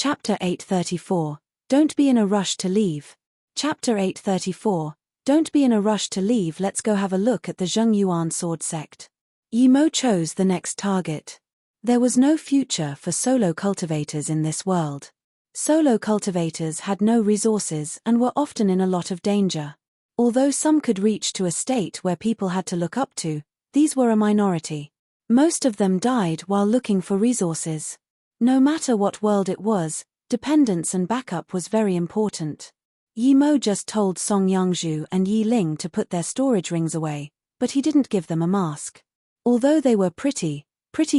Chapter 834. Don't be in a rush to leave. Chapter 834. Don't be in a rush to leave. Let's go have a look at the Zhengyuan sword sect. Yi Mo chose the next target. There was no future for solo cultivators in this world. Solo cultivators had no resources and were often in a lot of danger. Although some could reach to a state where people had to look up to, these were a minority. Most of them died while looking for resources. No matter what world it was, dependence and backup was very important. Yi Mo just told Song Yangzhu and Yi Ling to put their storage rings away, but he didn't give them a mask. Although they were pretty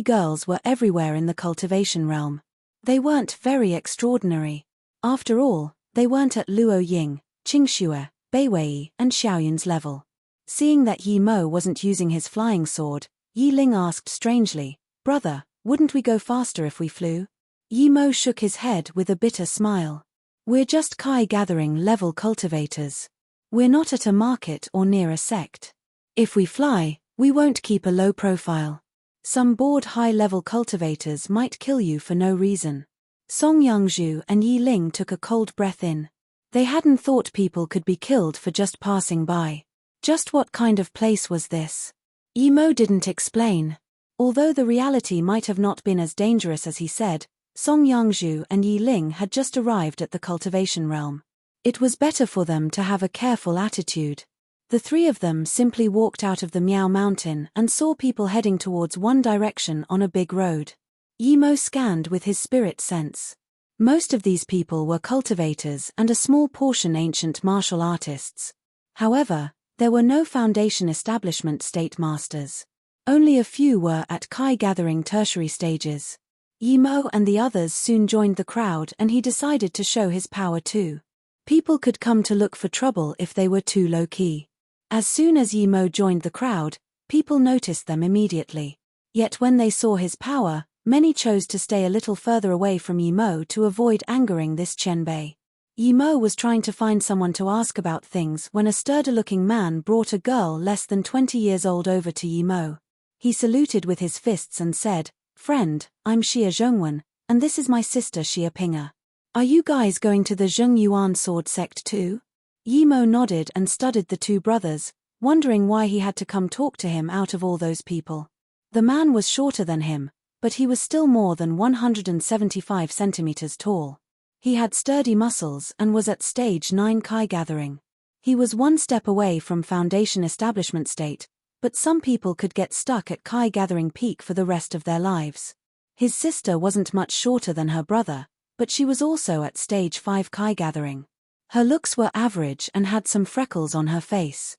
girls were everywhere in the cultivation realm. They weren't very extraordinary. After all, they weren't at Luo Ying, Qingxue, Beiwei, and Xiaoyun's level. Seeing that Yi Mo wasn't using his flying sword, Yi Ling asked strangely, "Brother, wouldn't we go faster if we flew?" Yi Mo shook his head with a bitter smile. "We're just Kai-gathering level cultivators. We're not at a market or near a sect. If we fly, we won't keep a low profile. Some bored high-level cultivators might kill you for no reason." Song Yangzhu and Yi Ling took a cold breath in. They hadn't thought people could be killed for just passing by. Just what kind of place was this? Yi Mo didn't explain. Although the reality might have not been as dangerous as he said, Song Yangzhu and Yi Ling had just arrived at the cultivation realm. It was better for them to have a careful attitude. The three of them simply walked out of the Miao Mountain and saw people heading towards one direction on a big road. Yi Mo scanned with his spirit sense. Most of these people were cultivators and a small portion ancient martial artists. However, there were no foundation establishment state masters. Only a few were at Kai-gathering tertiary stages. Yi Mo and the others soon joined the crowd and he decided to show his power too. People could come to look for trouble if they were too low-key. As soon as Yi Mo joined the crowd, people noticed them immediately. Yet when they saw his power, many chose to stay a little further away from Yi Mo to avoid angering this Qianbei. Yi Mo was trying to find someone to ask about things when a sturdy-looking man brought a girl less than 20 years old over to Yi Mo. He saluted with his fists and said, "Friend, I'm Xia Zhongwen, and this is my sister Xia Pinga. Are you guys going to the Zhengyuan sword sect too?" Yi Mo nodded and studied the two brothers, wondering why he had to come talk to him out of all those people. The man was shorter than him, but he was still more than 175 centimeters tall. He had sturdy muscles and was at stage 9 Kai gathering. He was one step away from foundation establishment state, but some people could get stuck at Kai gathering peak for the rest of their lives. His sister wasn't much shorter than her brother, but she was also at stage 5 Kai gathering. Her looks were average and had some freckles on her face.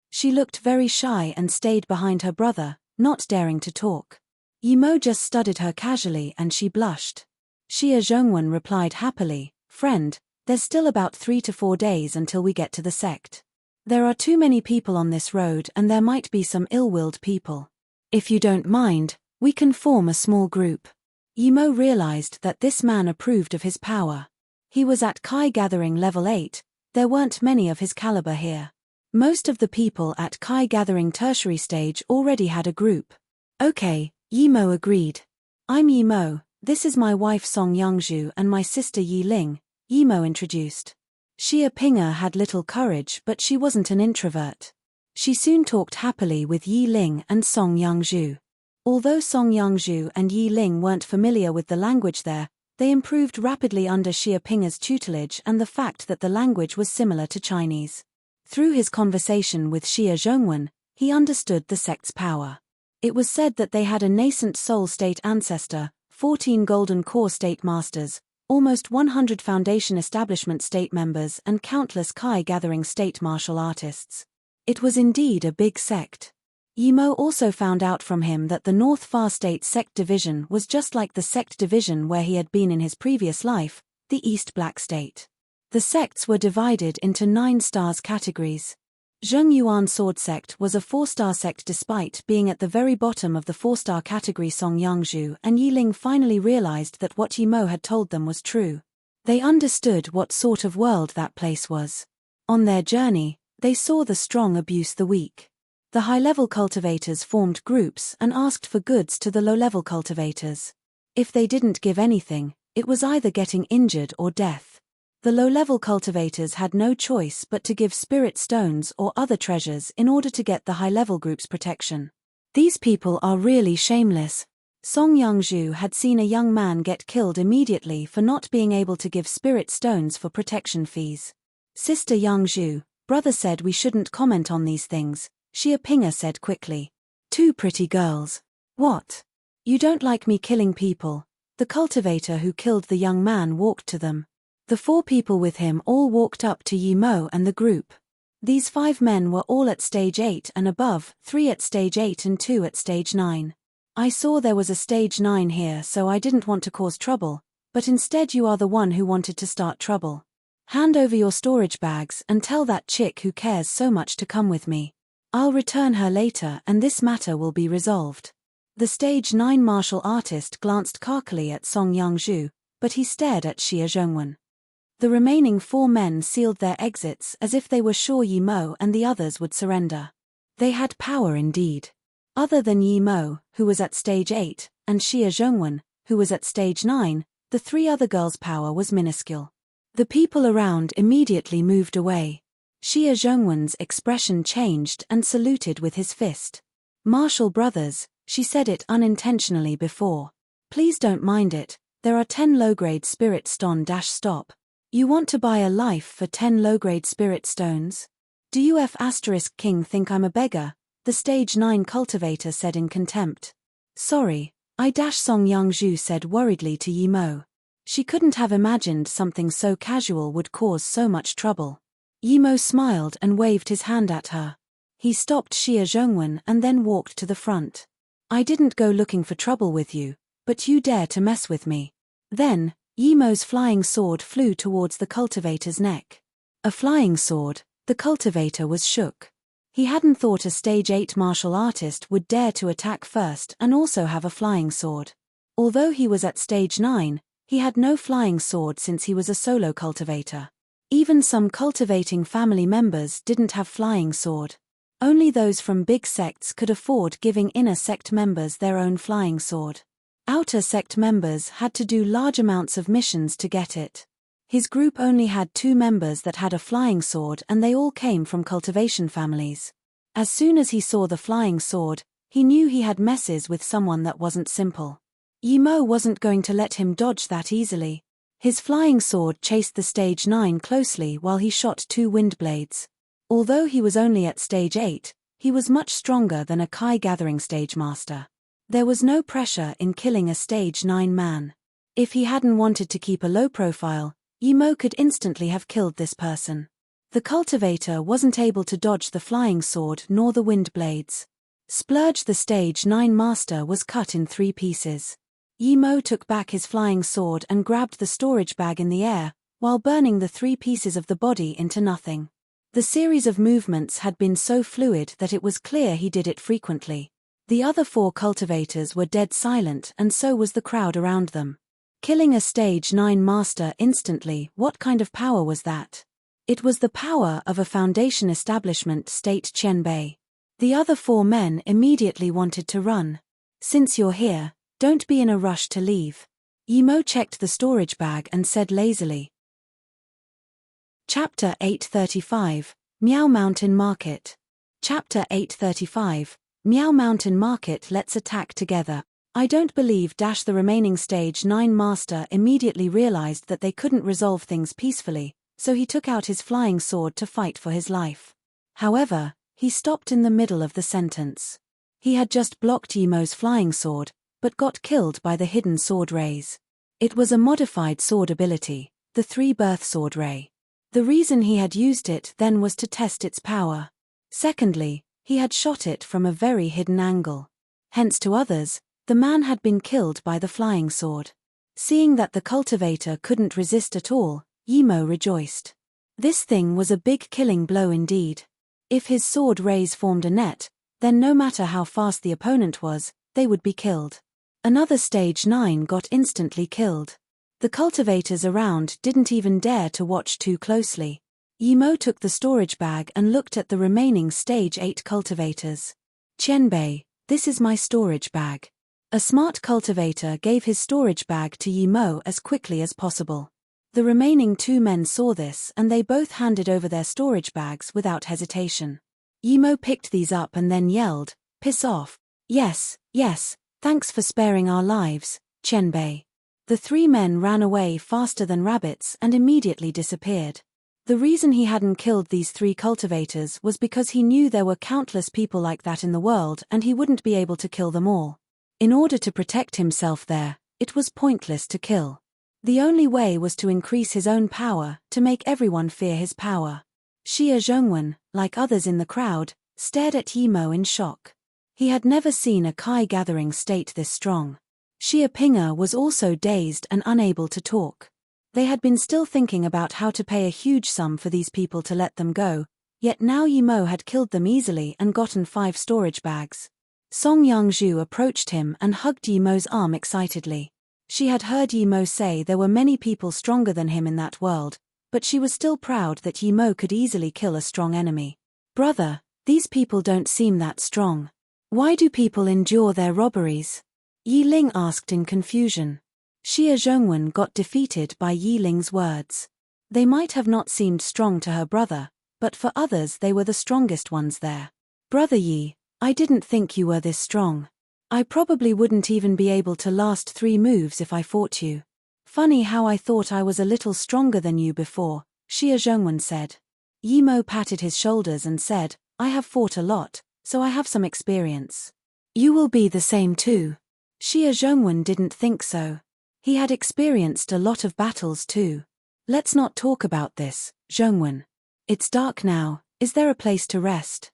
She looked very shy and stayed behind her brother, not daring to talk. Yi Mo just studied her casually and she blushed. Xia Zhongwen replied happily, "Friend, there's still about 3 to 4 days until we get to the sect. There are too many people on this road and there might be some ill-willed people. If you don't mind, we can form a small group." Yi Mo realized that this man approved of his power. He was at Kai gathering level 8, there weren't many of his caliber here. Most of the people at Kai gathering tertiary stage already had a group. "Okay," Yi Mo agreed. "I'm Yi Mo, this is my wife Song Yangzhu and my sister Yi Ling," Yi Mo introduced. Xia Pinga had little courage but she wasn't an introvert. She soon talked happily with Yi Ling and Song Yangzhu. Although Song Yangzhu and Yi Ling weren't familiar with the language there, they improved rapidly under Xia Pinga's tutelage and the fact that the language was similar to Chinese. Through his conversation with Xia Zhongwen, he understood the sect's power. It was said that they had a nascent soul state ancestor, 14 golden core state masters, almost 100 foundation establishment state members and countless Kai gathering state martial artists. It was indeed a big sect. Yi Mo also found out from him that the North Far State sect division was just like the sect division where he had been in his previous life, the East Black State. The sects were divided into 9 stars categories. Zhengyuan Sword Sect was a 4-star sect despite being at the very bottom of the 4-star category. Song Yangzhu and Yi Ling finally realized that what Yi Mo had told them was true. They understood what sort of world that place was. On their journey, they saw the strong abuse the weak. The high-level cultivators formed groups and asked for goods to the low-level cultivators. If they didn't give anything, It was either getting injured or death. The low-level cultivators had no choice but to give spirit stones or other treasures in order to get the high-level group's protection. These people are really shameless. Song Yangzhu had seen a young man get killed immediately for not being able to give spirit stones for protection fees. Sister Yangzhu, brother said we shouldn't comment on these things, Xia Pinga said quickly. Two pretty girls. What? You don't like me killing people? The cultivator who killed the young man walked to them. The 4 people with him all walked up to Yi Mo and the group. These 5 men were all at stage 8 and above, 3 at stage 8 and 2 at stage 9. I saw there was a stage 9 here, so I didn't want to cause trouble, but instead you are the one who wanted to start trouble. Hand over your storage bags and tell that chick who cares so much to come with me. I'll return her later and this matter will be resolved. The stage 9 martial artist glanced carkily at Song Yangzhu, but he stared at Xia Zhongwen. The remaining 4 men sealed their exits as if they were sure Yi Mo and the others would surrender. They had power indeed. Other than Yi Mo, who was at stage 8, and Xia Zhongwen, who was at stage 9, the 3 other girls' power was minuscule. The people around immediately moved away. Xia Zhongwen's expression changed and saluted with his fist. Martial brothers, she said it unintentionally before. Please don't mind it, there are 10 low-grade spirit stone - stop. You want to buy a life for 10 low-grade spirit stones? Do you King think I'm a beggar? The stage 9 cultivator said in contempt. Sorry, I - Song Yangzhu said worriedly to Yi Mo. She couldn't have imagined something so casual would cause so much trouble. Yi Mo smiled and waved his hand at her. He stopped Xia Zhongwen and then walked to the front. I didn't go looking for trouble with you, but you dare to mess with me. Then, Yi Mo's flying sword flew towards the cultivator's neck. A flying sword, the cultivator was shook. He hadn't thought a stage 8 martial artist would dare to attack first and also have a flying sword. Although he was at stage 9, he had no flying sword since he was a solo cultivator. Even some cultivating family members didn't have flying sword. Only those from big sects could afford giving inner sect members their own flying sword. Outer sect members had to do large amounts of missions to get it. His group only had 2 members that had a flying sword and they all came from cultivation families. As soon as he saw the flying sword, he knew he had messes with someone that wasn't simple. Yi Mo wasn't going to let him dodge that easily. His flying sword chased the stage 9 closely while he shot 2 wind blades. Although he was only at stage 8, he was much stronger than a Kai gathering stage master. There was no pressure in killing a stage 9 man. If he hadn't wanted to keep a low profile, Yi Mo could instantly have killed this person. The cultivator wasn't able to dodge the flying sword nor the wind blades. Splurge the stage 9 master was cut in 3 pieces. Yi Mo took back his flying sword and grabbed the storage bag in the air, while burning the 3 pieces of the body into nothing. The series of movements had been so fluid that it was clear he did it frequently. The other 4 cultivators were dead silent and so was the crowd around them. Killing a stage 9 master instantly, what kind of power was that? It was the power of a foundation establishment state Qianbei. The other 4 men immediately wanted to run. Since you're here, don't be in a rush to leave. Yi Mo checked the storage bag and said lazily. Chapter 835, Miao Mountain Market. Chapter 835, Miao Mountain Market. Let's attack together. I don't believe the remaining stage 9 master immediately realized that they couldn't resolve things peacefully, so he took out his flying sword to fight for his life. However, he stopped in the middle of the sentence. He had just blocked Yi Mo's flying sword, but got killed by the hidden sword rays. It was a modified sword ability, the 3-birth sword ray. The reason he had used it then was to test its power. Secondly, he had shot it from a very hidden angle. Hence to others, the man had been killed by the flying sword. Seeing that the cultivator couldn't resist at all, Yi Mo rejoiced. This thing was a big killing blow indeed. If his sword rays formed a net, then no matter how fast the opponent was, they would be killed. Another stage 9 got instantly killed. The cultivators around didn't even dare to watch too closely. Yi Mo took the storage bag and looked at the remaining stage 8 cultivators. Qianbei, this is my storage bag. A smart cultivator gave his storage bag to Yimo as quickly as possible. The remaining 2 men saw this and they both handed over their storage bags without hesitation. Yimo picked these up and then yelled, "Piss off." Yes, thanks for sparing our lives, Qianbei." The 3 men ran away faster than rabbits and immediately disappeared. The reason he hadn't killed these 3 cultivators was because he knew there were countless people like that in the world and he wouldn't be able to kill them all. In order to protect himself there, it was pointless to kill. The only way was to increase his own power, to make everyone fear his power. Xie Zhongwen, like others in the crowd, stared at Yimo in shock. He had never seen a Kai gathering state this strong. Xie Ping'er was also dazed and unable to talk. They had been still thinking about how to pay a huge sum for these people to let them go, yet now Yimo had killed them easily and gotten 5 storage bags. Song Yangzhu approached him and hugged Yimo's arm excitedly. She had heard Yimo say there were many people stronger than him in that world, but she was still proud that Yimo could easily kill a strong enemy. "Brother, these people don't seem that strong. Why do people endure their robberies?" Yi Ling asked in confusion. Xie Zhongwen got defeated by Yi Ling's words. They might have not seemed strong to her brother, but for others they were the strongest ones there. "Brother Yi, I didn't think you were this strong. I probably wouldn't even be able to last 3 moves if I fought you. Funny how I thought I was a little stronger than you before," Xie Zhongwen said. Yimo patted his shoulders and said, "I have fought a lot, so I have some experience. You will be the same too." Xie Zhongwen didn't think so. He had experienced a lot of battles too. "Let's not talk about this, Zhongwen. It's dark now, is there a place to rest?"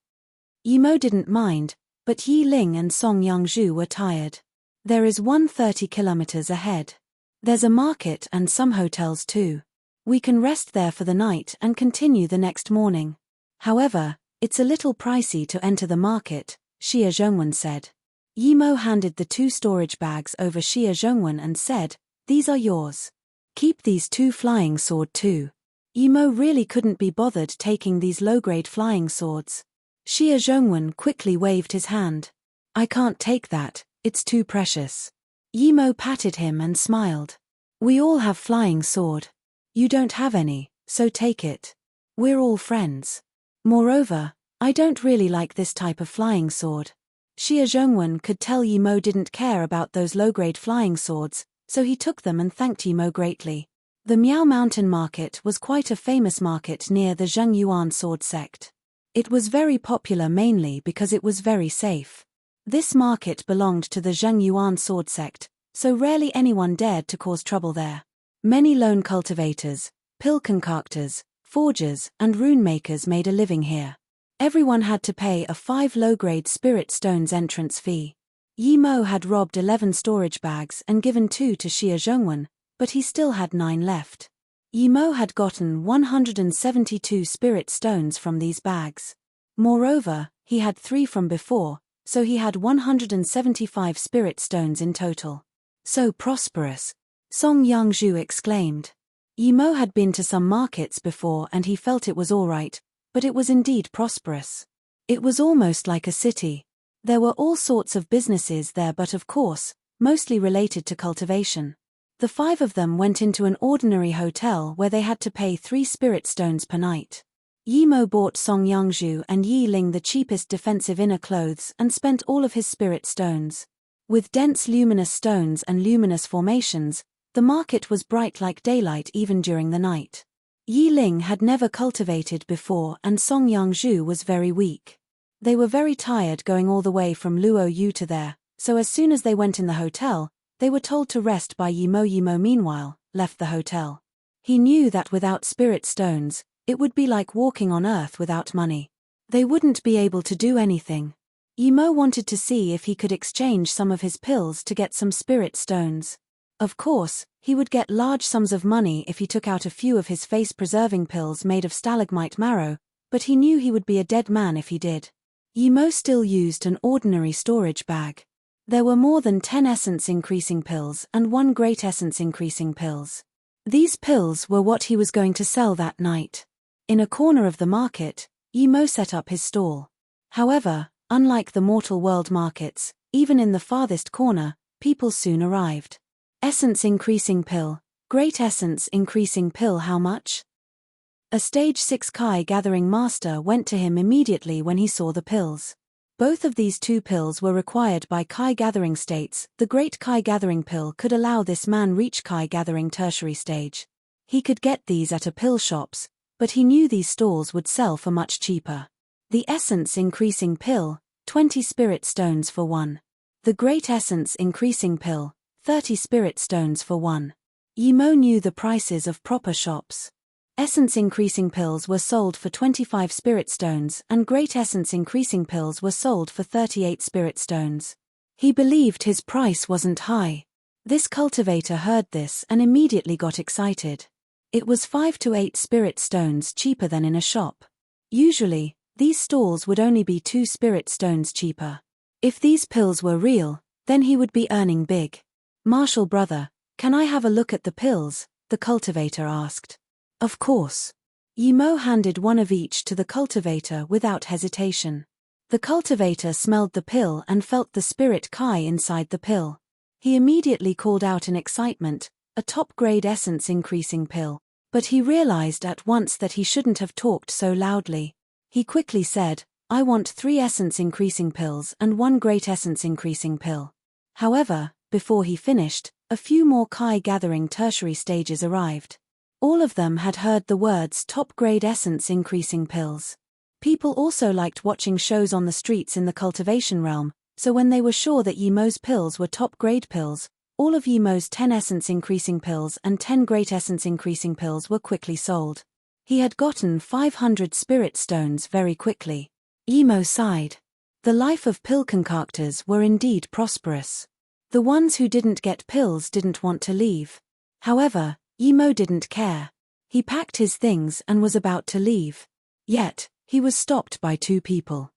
Yimo didn't mind, but Yi Ling and Song Yangzhu were tired. "There is 130 kilometers ahead. There's a market and some hotels too. We can rest there for the night and continue the next morning. However, it's a little pricey to enter the market," Xie Zhongwen said. Yimo handed the 2 storage bags over Xie Zhongwen and said, "These are yours. Keep these 2 flying sword too." Yimo really couldn't be bothered taking these low-grade flying swords. Xie Zhongwen quickly waved his hand. "I can't take that, it's too precious." Yimo patted him and smiled. "We all have flying sword. You don't have any, so take it. We're all friends. Moreover, I don't really like this type of flying sword." Xie Zhongwen could tell Yimo didn't care about those low-grade flying swords, so he took them and thanked Yimo greatly. The Miao Mountain Market was quite a famous market near the Zhengyuan sword sect. It was very popular mainly because it was very safe. This market belonged to the Zhengyuan sword sect, so rarely anyone dared to cause trouble there. Many lone cultivators, pill concoctors, forgers, and rune makers made a living here. Everyone had to pay a 5 low-grade spirit stones entrance fee. Yimo had robbed 11 storage bags and given 2 to Xie Zhongwen, but he still had 9 left. Yimo had gotten 172 spirit stones from these bags. Moreover, he had 3 from before, so he had 175 spirit stones in total. "So prosperous," Song Yangzhu exclaimed. Yimo had been to some markets before and he felt it was alright, but it was indeed prosperous. It was almost like a city. There were all sorts of businesses there, but of course, mostly related to cultivation. The 5 of them went into an ordinary hotel where they had to pay 3 spirit stones per night. Yimo bought Song Yangzhu and Yi Ling the cheapest defensive inner clothes and spent all of his spirit stones. With dense luminous stones and luminous formations, the market was bright like daylight even during the night. Yi Ling had never cultivated before and Song Yangzhu was very weak. They were very tired going all the way from Luo Yu to there, so as soon as they went in the hotel, they were told to rest by Yimo. Yimo meanwhile, left the hotel. He knew that without spirit stones, it would be like walking on earth without money. They wouldn't be able to do anything. Yimo wanted to see if he could exchange some of his pills to get some spirit stones. Of course, he would get large sums of money if he took out a few of his face-preserving pills made of stalagmite marrow, but he knew he would be a dead man if he did. Yimo still used an ordinary storage bag. There were more than 10 essence-increasing pills and 1 great essence-increasing pills. These pills were what he was going to sell that night. In a corner of the market, Yimo set up his stall. However, unlike the mortal world markets, even in the farthest corner, people soon arrived. Essence increasing pill. Great essence increasing pill, how much? A stage 6 Kai gathering master went to him immediately when he saw the pills. Both of these 2 pills were required by Kai gathering states. The Great Kai gathering pill could allow this man reach Kai gathering tertiary stage. He could get these at a pill shops, but he knew these stalls would sell for much cheaper. The essence increasing pill, 20 spirit stones for 1. The Great Essence increasing pill, 30 spirit stones for 1. Yi Mo knew the prices of proper shops. Essence increasing pills were sold for 25 spirit stones and Great Essence increasing pills were sold for 38 spirit stones. He believed his price wasn't high. This cultivator heard this and immediately got excited. It was 5 to 8 spirit stones cheaper than in a shop. Usually, these stalls would only be 2 spirit stones cheaper. If these pills were real, then he would be earning big. "Marshal brother, can I have a look at the pills?" the cultivator asked. Of course. Yi Mo handed one of each to the cultivator without hesitation. The cultivator smelled the pill and felt the spirit Kai inside the pill. He immediately called out in excitement, "A top-grade essence increasing pill." But he realized at once that he shouldn't have talked so loudly. He quickly said, "I want 3 essence increasing pills and 1 great essence increasing pill." However, before he finished, a few more Kai gathering tertiary stages arrived. All of them had heard the words top-grade essence increasing pills. People also liked watching shows on the streets in the cultivation realm, so when they were sure that Yi Mo's pills were top-grade pills, all of Yi Mo's 10 essence increasing pills and 10 great essence increasing pills were quickly sold. He had gotten 500 spirit stones very quickly. Yi Mo sighed. The life of pill concoctors were indeed prosperous. The ones who didn't get pills didn't want to leave. However, Yi Mo didn't care. He packed his things and was about to leave. Yet, he was stopped by 2 people.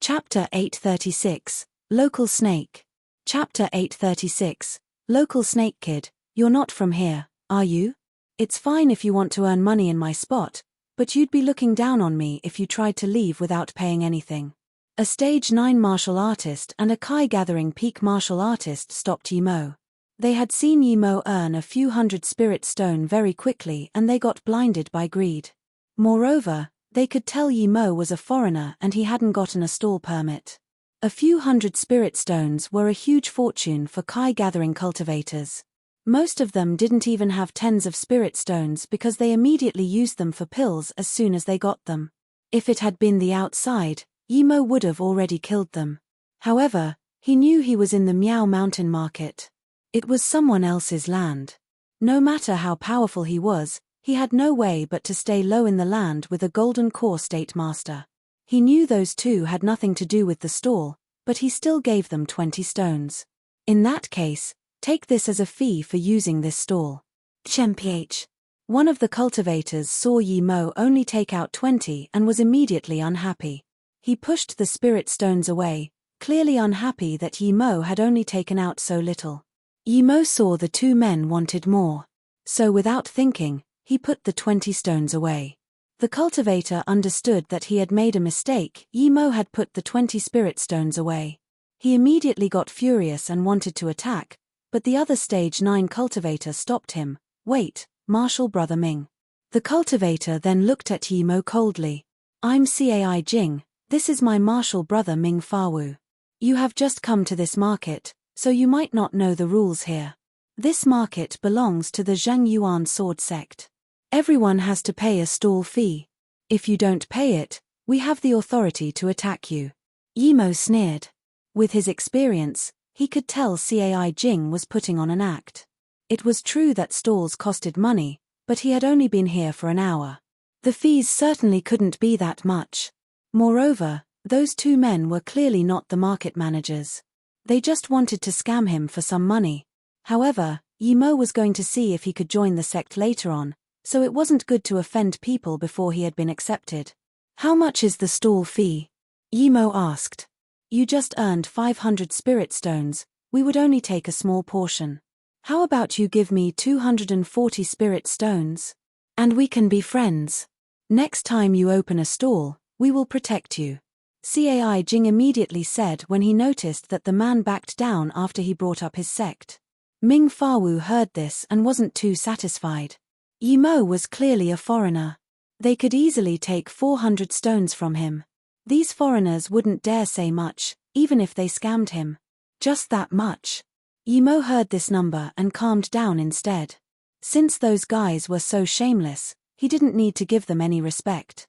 Chapter 836, Local Snake. Chapter 836, Local Snake Kid, you're not from here, are you? It's fine if you want to earn money in my spot, but you'd be looking down on me if you tried to leave without paying anything. A stage 9 martial artist and a Kai gathering peak martial artist stopped Yi Mo. They had seen Yi Mo earn a few hundred spirit stone very quickly and they got blinded by greed. Moreover, they could tell Yi Mo was a foreigner and he hadn't gotten a stall permit. A few hundred spirit stones were a huge fortune for Kai gathering cultivators. Most of them didn't even have tens of spirit stones because they immediately used them for pills as soon as they got them. If it had been the outside, Yi Mo would have already killed them. However, he knew he was in the Miao Mountain market. It was someone else's land. No matter how powerful he was, he had no way but to stay low in the land with a golden core state master. He knew those 2 had nothing to do with the stall, but he still gave them 20 stones. In that case, take this as a fee for using this stall. Chmph. One of the cultivators saw Yi Mo only take out 20 and was immediately unhappy. He pushed the spirit stones away, clearly unhappy that Yi Mo had only taken out so little. Yi Mo saw the 2 men wanted more. So without thinking, he put the 20 stones away. The cultivator understood that he had made a mistake. Yi Mo had put the 20 spirit stones away. He immediately got furious and wanted to attack, but the other stage 9 cultivator stopped him. "Wait, Marshal Brother Ming." The cultivator then looked at Yi Mo coldly. "I'm Cai Jing, this is my Marshal Brother Ming Fawu. You have just come to this market, so you might not know the rules here. This market belongs to the Zhang Yuan sword sect. Everyone has to pay a stall fee. If you don't pay it, we have the authority to attack you." Yi Mo sneered. With his experience, he could tell Cai Jing was putting on an act. It was true that stalls costed money, but he had only been here for an hour. The fees certainly couldn't be that much. Moreover, those 2 men were clearly not the market managers. They just wanted to scam him for some money. However, Yi Mo was going to see if he could join the sect later on, so it wasn't good to offend people before he had been accepted. "How much is the stall fee?" Yi Mo asked. "You just earned 500 spirit stones, we would only take a small portion. How about you give me 240 spirit stones? And we can be friends. Next time you open a stall, we will protect you." Cai Jing immediately said when he noticed that the man backed down after he brought up his sect. Ming Fawu heard this and wasn't too satisfied. Yi Mo was clearly a foreigner. They could easily take 400 stones from him. These foreigners wouldn't dare say much, even if they scammed him. Just that much. Yi Mo heard this number and calmed down instead. Since those guys were so shameless, he didn't need to give them any respect.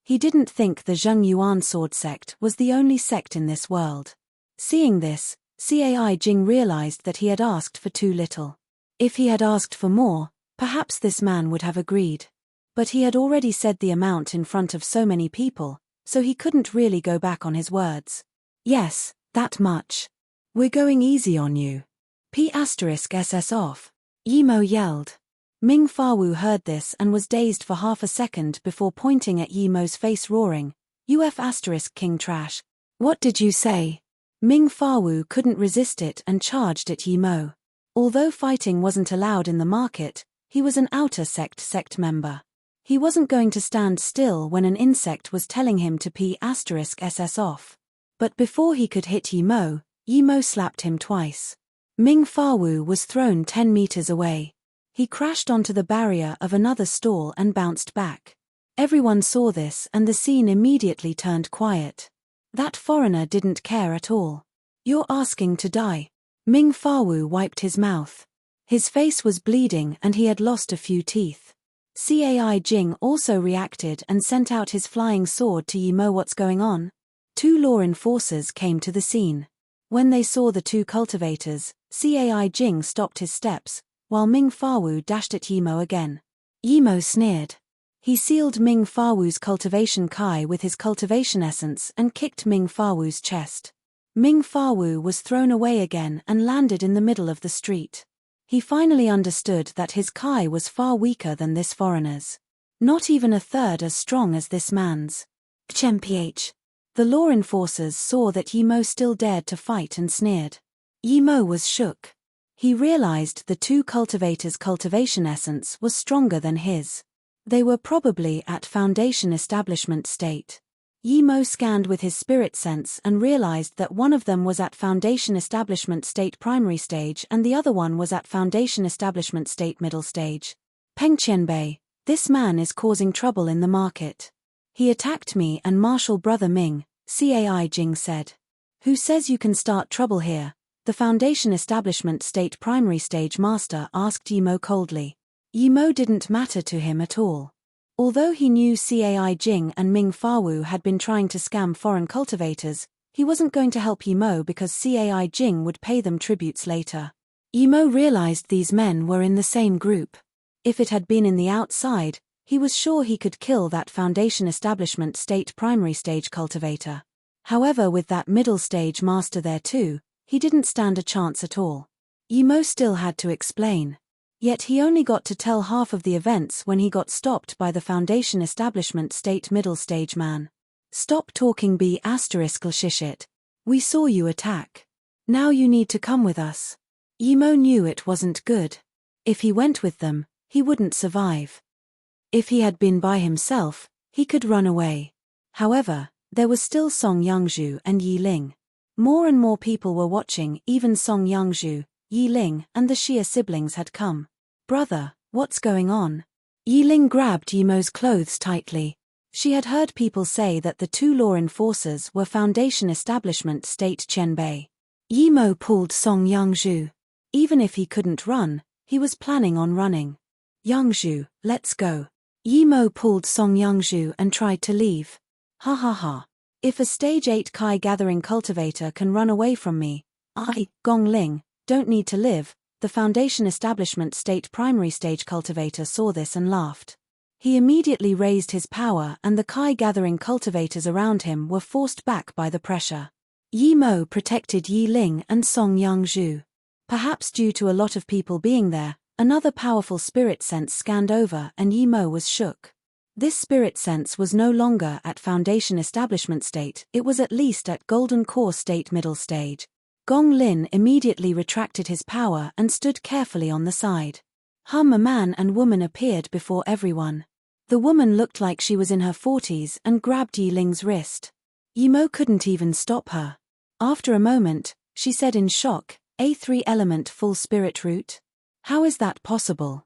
He didn't think the Zheng Yuan sword sect was the only sect in this world. Seeing this, Cai Jing realized that he had asked for too little. If he had asked for more, perhaps this man would have agreed. But he had already said the amount in front of so many people, so he couldn't really go back on his words. Yes, that much. We're going easy on you. P*SS off. Yi Mo yelled. Ming Fawu heard this and was dazed for half a second before pointing at Yi Mo's face roaring, "UF** King Trash. What did you say?" Ming Fawu couldn't resist it and charged at Yi Mo. Although fighting wasn't allowed in the market, he was an outer sect member. He wasn't going to stand still when an insect was telling him to P*SS off. But before he could hit Yi Mo slapped him twice. Ming Fawu was thrown 10 meters away. He crashed onto the barrier of another stall and bounced back. Everyone saw this and the scene immediately turned quiet. That foreigner didn't care at all. "You're asking to die." Ming Fawu wiped his mouth. His face was bleeding and he had lost a few teeth. Cai Jing also reacted and sent out his flying sword to Yi Mo. "What's going on?" 2 law enforcers came to the scene. When they saw the 2 cultivators, Cai Jing stopped his steps, while Ming Fawu dashed at Yi Mo again. Yi Mo sneered. He sealed Ming Fawu's cultivation kai with his cultivation essence and kicked Ming Fawu's chest. Ming Fawu was thrown away again and landed in the middle of the street. He finally understood that his kai was far weaker than this foreigner's. Not even a third as strong as this man's. Mph. The law enforcers saw that Yi Mo still dared to fight and sneered. Yi Mo was shook. He realized the 2 cultivators' cultivation essence was stronger than his. They were probably at foundation establishment state. Yi Mo scanned with his spirit sense and realized that one of them was at foundation establishment state primary stage and the other one was at foundation establishment state middle stage. "Peng Qianbei, this man is causing trouble in the market. He attacked me and Marshal Brother Ming," Cai Jing said. "Who says you can start trouble here?" The foundation establishment state primary stage master asked Yi Mo coldly. Yi Mo didn't matter to him at all. Although he knew Cai Jing and Ming Fawu had been trying to scam foreign cultivators, he wasn't going to help Yi Mo because Cai Jing would pay them tributes later. Yi Mo realized these men were in the same group. If it had been in the outside, he was sure he could kill that foundation establishment state primary stage cultivator. However, with that middle stage master there too, he didn't stand a chance at all. Yi Mo still had to explain. Yet he only got to tell half of the events when he got stopped by the foundation establishment state middle stage man. "Stop talking B***shit. We saw you attack. Now you need to come with us." Yi Mo knew it wasn't good. If he went with them, he wouldn't survive. If he had been by himself, he could run away. However, there was still Song Yangzhu and Yi Ling. More and more people were watching, even Song Yangzhu, Yi Ling, and the Xia siblings had come. "Brother, what's going on?" Yi Ling grabbed Yi Mo's clothes tightly. She had heard people say that the 2 law enforcers were foundation establishment state Qianbei. Yi Mo pulled Song Yangzhu. Even if he couldn't run, he was planning on running. "Yangzhu, let's go." Yi Mo pulled Song Yangzhu and tried to leave. "Ha ha ha. If a stage 8 Kai gathering cultivator can run away from me, I, Gong Ling, don't need to live." The foundation establishment state primary stage cultivator saw this and laughed. He immediately raised his power and the Kai gathering cultivators around him were forced back by the pressure. Yi Mo protected Yi Ling and Song Yangzhu. Perhaps due to a lot of people being there, another powerful spirit sense scanned over and Yi Mo was shook. This spirit sense was no longer at foundation establishment state, it was at least at golden core state middle stage. Gong Lin immediately retracted his power and stood carefully on the side. A man and woman appeared before everyone. The woman looked like she was in her 40s and grabbed Yi Ling's wrist. Yimo couldn't even stop her. After a moment, she said in shock, "A 3-element full spirit root? How is that possible?"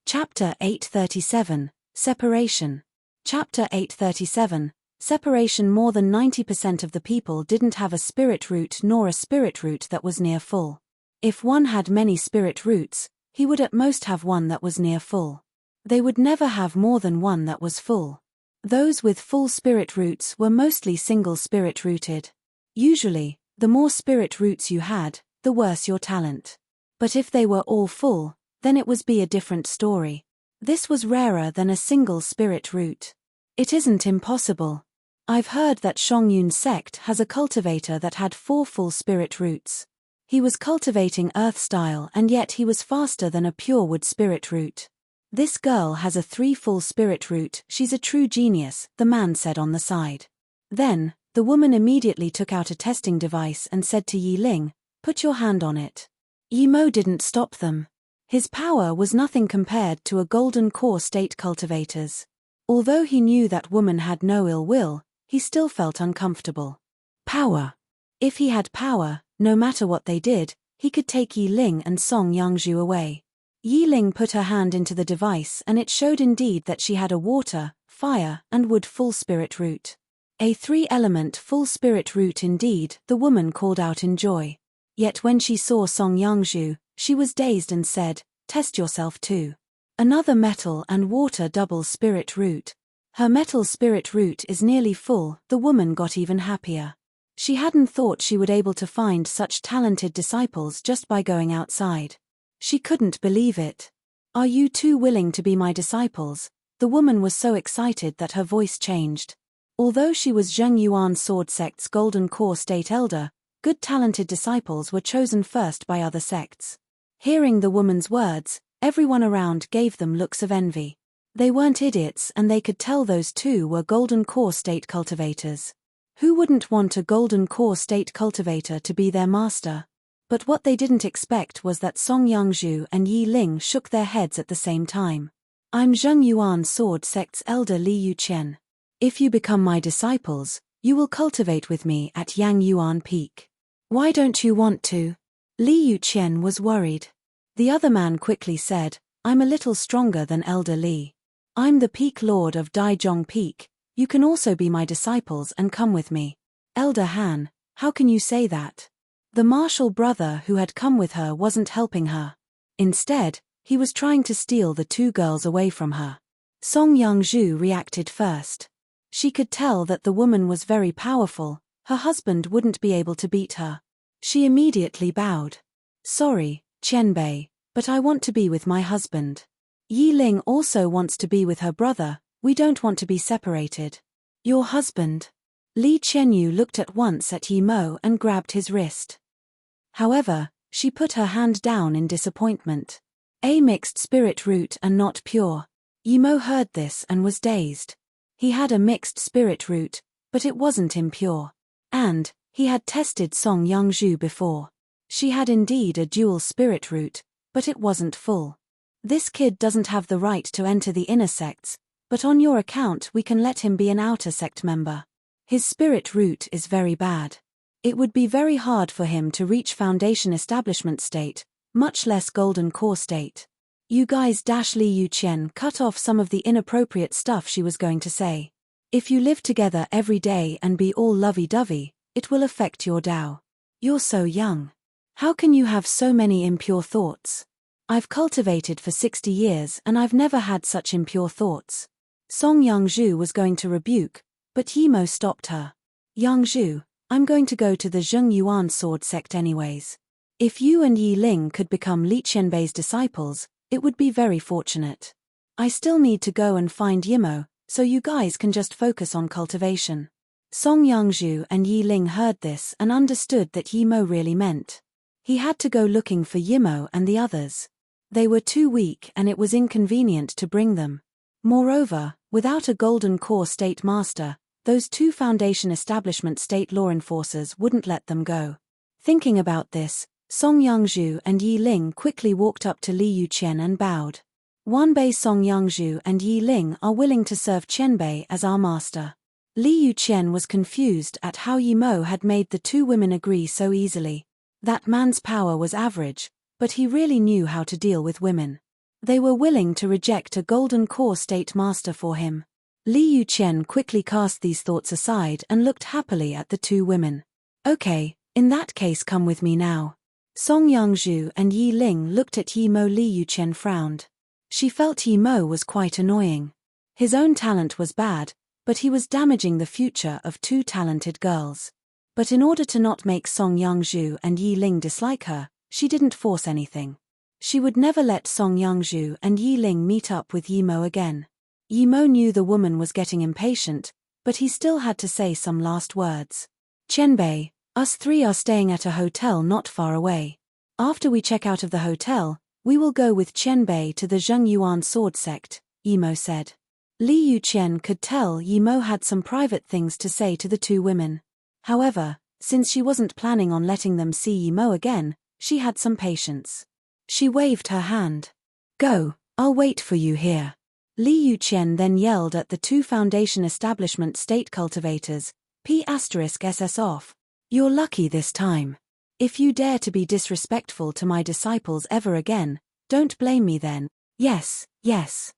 Chapter 837, Separation. Chapter 837, Separation. More than 90% of the people didn't have a spirit root nor a spirit root that was near full. If one had many spirit roots, he would at most have one that was near full. They would never have more than one that was full. Those with full spirit roots were mostly single spirit rooted. Usually, the more spirit roots you had, the worse your talent. But if they were all full, then it would be a different story. This was rarer than a single spirit root. It isn't impossible. I've heard that Shongyun's sect has a cultivator that had 4 full spirit roots. He was cultivating earth style and yet he was faster than a pure wood spirit root. "This girl has a 3 full spirit root, she's a true genius," the man said on the side. Then, the woman immediately took out a testing device and said to Yi Ling, "Put your hand on it." Yimo didn't stop them. His power was nothing compared to a golden core state cultivator's. Although he knew that woman had no ill will, he still felt uncomfortable. Power. If he had power, no matter what they did, he could take Yi Ling and Song Yangzhu away. Yi Ling put her hand into the device and it showed indeed that she had a water, fire, and wood full spirit root. A 3-element full spirit root indeed, the woman called out in joy. Yet when she saw Song Yangzhu, she was dazed and said, "Test yourself too." Another metal and water double spirit root. Her metal spirit root is nearly full. The woman got even happier. She hadn't thought she would able to find such talented disciples just by going outside. She couldn't believe it. "Are you too willing to be my disciples?" The woman was so excited that her voice changed. Although she was Zheng Yuan Sword Sect's Golden Core State Elder, good talented disciples were chosen first by other sects. Hearing the woman's words, everyone around gave them looks of envy. They weren't idiots and they could tell those two were Golden Core State cultivators. Who wouldn't want a Golden Core State cultivator to be their master? But what they didn't expect was that Song Yangzhu and Yi Ling shook their heads at the same time. "I'm Zheng Yuan Sword Sect's elder Li Yuqian. If you become my disciples, you will cultivate with me at Yang Yuan Peak. Why don't you want to?" Li Yuqian was worried. The other man quickly said, "I'm a little stronger than Elder Li. I'm the Peak Lord of Daizhong Peak. You can also be my disciples and come with me." "Elder Han, how can you say that?" The martial brother who had come with her wasn't helping her. Instead, he was trying to steal the 2 girls away from her. Song Yangzhu reacted first. She could tell that the woman was very powerful, her husband wouldn't be able to beat her. She immediately bowed. "Sorry, Qianbei, but I want to be with my husband. Yi Ling also wants to be with her brother, we don't want to be separated." "Your husband?" Li Qianyu looked at once at Yi Mo and grabbed his wrist. However, she put her hand down in disappointment. "A mixed spirit root and not pure." Yi Mo heard this and was dazed. He had a mixed spirit root, but it wasn't impure. And, he had tested Song Yangzhu before. She had indeed a dual spirit root, but it wasn't full. "This kid doesn't have the right to enter the inner sects, but on your account we can let him be an outer sect member. His spirit root is very bad. It would be very hard for him to reach Foundation Establishment State, much less Golden Core State." "You guys." Li Yuqian cut off some of the inappropriate stuff she was going to say. "If you live together every day and be all lovey-dovey, it will affect your Dao. You're so young. How can you have so many impure thoughts? I've cultivated for 60 years and I've never had such impure thoughts." Song Yangzhu was going to rebuke, but Yi Mo stopped her. "Yangzhu, I'm going to go to the Zheng Yuan Sword Sect anyways. If you and Yi Ling could become Li Qianbei's disciples, it would be very fortunate. I still need to go and find Yi Mo, so you guys can just focus on cultivation." Song Yangzhu and Yi Ling heard this and understood that Yi Mo really meant. He had to go looking for Yi Mo and the others. They were too weak and it was inconvenient to bring them. Moreover, without a Golden Core State Master, those 2 Foundation Establishment State law enforcers wouldn't let them go. Thinking about this, Song Yangzhu and Yi Ling quickly walked up to Li Yuqian and bowed. "Wanbei, Song Yangzhu and Yi Ling are willing to serve Qianbei as our master. Li Yuqian was confused at how Yi Mo had made the two women agree so easily. That man's power was average, but he really knew how to deal with women. They were willing to reject a golden core state master for him. Li Yuqian quickly cast these thoughts aside and looked happily at the two women. Okay, in that case come with me now. Song Yangzhu and Yi Ling looked at Yi Mo. Li Yuqian frowned. She felt Yi Mo was quite annoying. His own talent was bad, but he was damaging the future of two talented girls. But in order to not make Song Yangzhu and Yi Ling dislike her, she didn't force anything. She would never let Song Yangzhu and Yi Ling meet up with Yi Mo again. Yi Mo knew the woman was getting impatient, but he still had to say some last words. Qianbei, us three are staying at a hotel not far away. After we check out of the hotel, we will go with Qianbei to the Zheng Yuan sword sect, Yi Mo said. Li Yuqian could tell Yi Mo had some private things to say to the two women. However, since she wasn't planning on letting them see Yi Mo again, she had some patience. She waved her hand. Go, I'll wait for you here. Li Yuqian then yelled at the two Foundation Establishment state cultivators, P*SS off. You're lucky this time. If you dare to be disrespectful to my disciples ever again, don't blame me then. Yes, yes.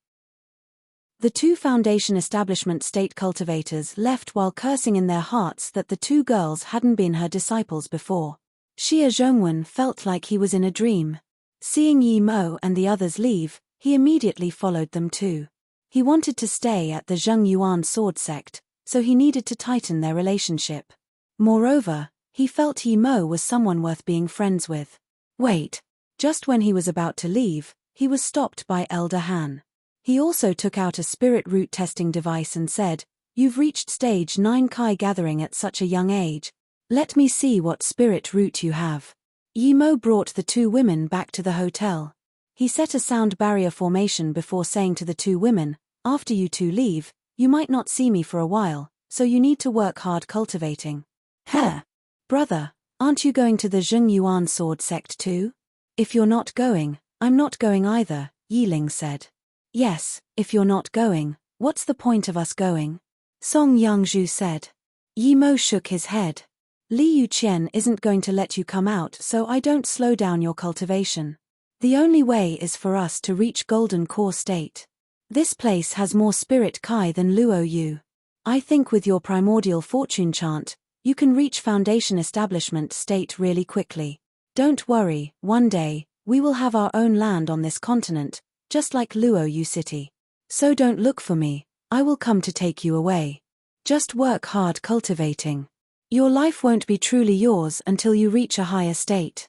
The two Foundation Establishment state cultivators left while cursing in their hearts that the two girls hadn't been her disciples before. Xie Zhongwen felt like he was in a dream. Seeing Yi Mo and the others leave, he immediately followed them too. He wanted to stay at the Zheng Yuan sword sect, so he needed to tighten their relationship. Moreover, he felt Yi Mo was someone worth being friends with. Wait. Just when he was about to leave, he was stopped by Elder Han. He also took out a spirit root testing device and said, "You've reached stage 9 Kai gathering at such a young age. Let me see what spirit root you have." Yi Mo brought the two women back to the hotel. He set a sound barrier formation before saying to the two women, "After you two leave, you might not see me for a while, so you need to work hard cultivating." Heh! Brother, aren't you going to the Zheng Yuan sword sect too? If you're not going, I'm not going either, Yi Ling said. Yes, if you're not going, what's the point of us going? Song Yangzhu said. Yi Mo shook his head. Li Yuqian isn't going to let you come out, so I don't slow down your cultivation. The only way is for us to reach golden core state. This place has more spirit Kai than Luo Yu. I think with your primordial fortune chant, you can reach Foundation Establishment state really quickly. Don't worry, one day, we will have our own land on this continent, just like Luo Yu City. So don't look for me, I will come to take you away. Just work hard cultivating. Your life won't be truly yours until you reach a higher state.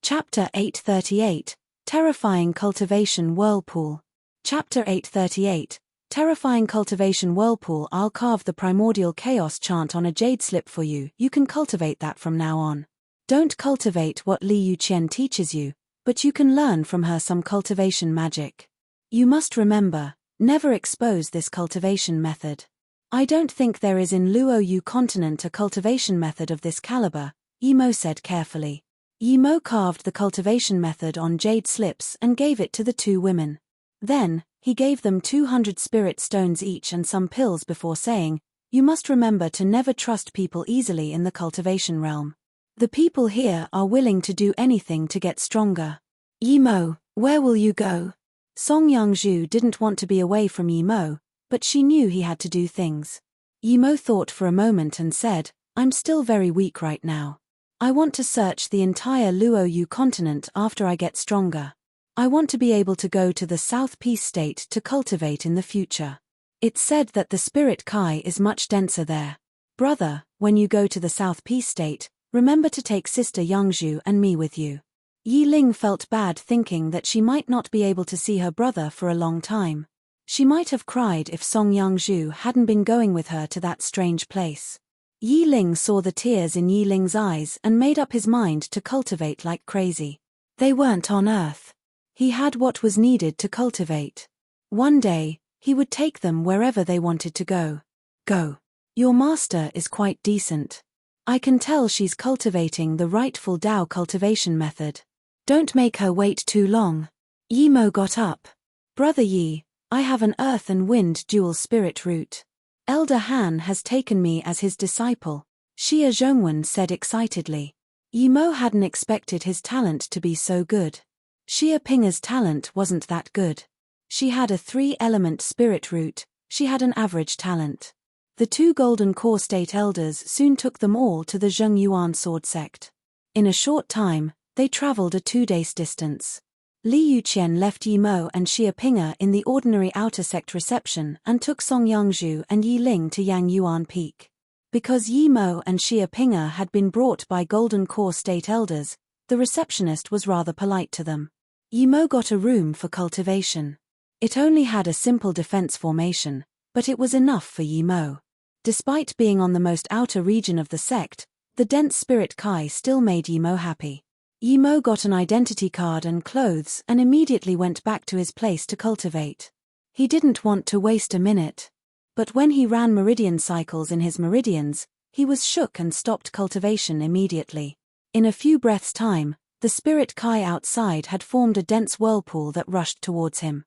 Chapter 838, Terrifying Cultivation Whirlpool. Chapter 838, Terrifying Cultivation Whirlpool. I'll carve the primordial chaos chant on a jade slip for you. You can cultivate that from now on. Don't cultivate what Li Yuqian teaches you, but you can learn from her some cultivation magic. You must remember, never expose this cultivation method. I don't think there is in Luo Yu continent a cultivation method of this caliber, Yi Mo said carefully. Yi Mo carved the cultivation method on jade slips and gave it to the two women. Then, he gave them 200 spirit stones each and some pills before saying, "You must remember to never trust people easily in the cultivation realm. The people here are willing to do anything to get stronger." Yi Mo, where will you go? Song Yangzhu didn't want to be away from Yi Mo, but she knew he had to do things. Yi Mo thought for a moment and said, "I'm still very weak right now. I want to search the entire Luo Yu continent after I get stronger. I want to be able to go to the South Peace State to cultivate in the future. It's said that the spirit Kai is much denser there. Brother, when you go to the South Peace State, remember to take Sister Yangzhu and me with you." Yi Ling felt bad thinking that she might not be able to see her brother for a long time. She might have cried if Song Yangzhu hadn't been going with her to that strange place. Yi Ling saw the tears in Yi Ling's eyes and made up his mind to cultivate like crazy. They weren't on Earth. He had what was needed to cultivate. One day, he would take them wherever they wanted to go. Go. Your master is quite decent. I can tell she's cultivating the rightful Dao cultivation method. Don't make her wait too long. Yi Mo got up. Brother Yi, I have an earth and wind dual spirit root. Elder Han has taken me as his disciple, Xia Zhongwen said excitedly. Yi Mo hadn't expected his talent to be so good. Xia Pinger's talent wasn't that good. She had a 3-element spirit root, she had an average talent. The 2 golden core state elders soon took them all to the Zheng Yuan sword sect. In a short time, they traveled a 2-day's distance. Li Yuqian left Yi Mo and Xia Pinger in the ordinary outer sect reception and took Song Yangzhu and Yi Ling to Yang Yuan Peak. Because Yi Mo and Xia Pinger had been brought by golden core state elders, the receptionist was rather polite to them. Yi Mo got a room for cultivation. It only had a simple defense formation, but it was enough for Yi Mo. Despite being on the most outer region of the sect, the dense spirit Kai still made Yi Mo happy. Yi Mo got an identity card and clothes and immediately went back to his place to cultivate. He didn't want to waste a minute. But when he ran meridian cycles in his meridians, he was shook and stopped cultivation immediately. In a few breaths' time, the spirit Kai outside had formed a dense whirlpool that rushed towards him.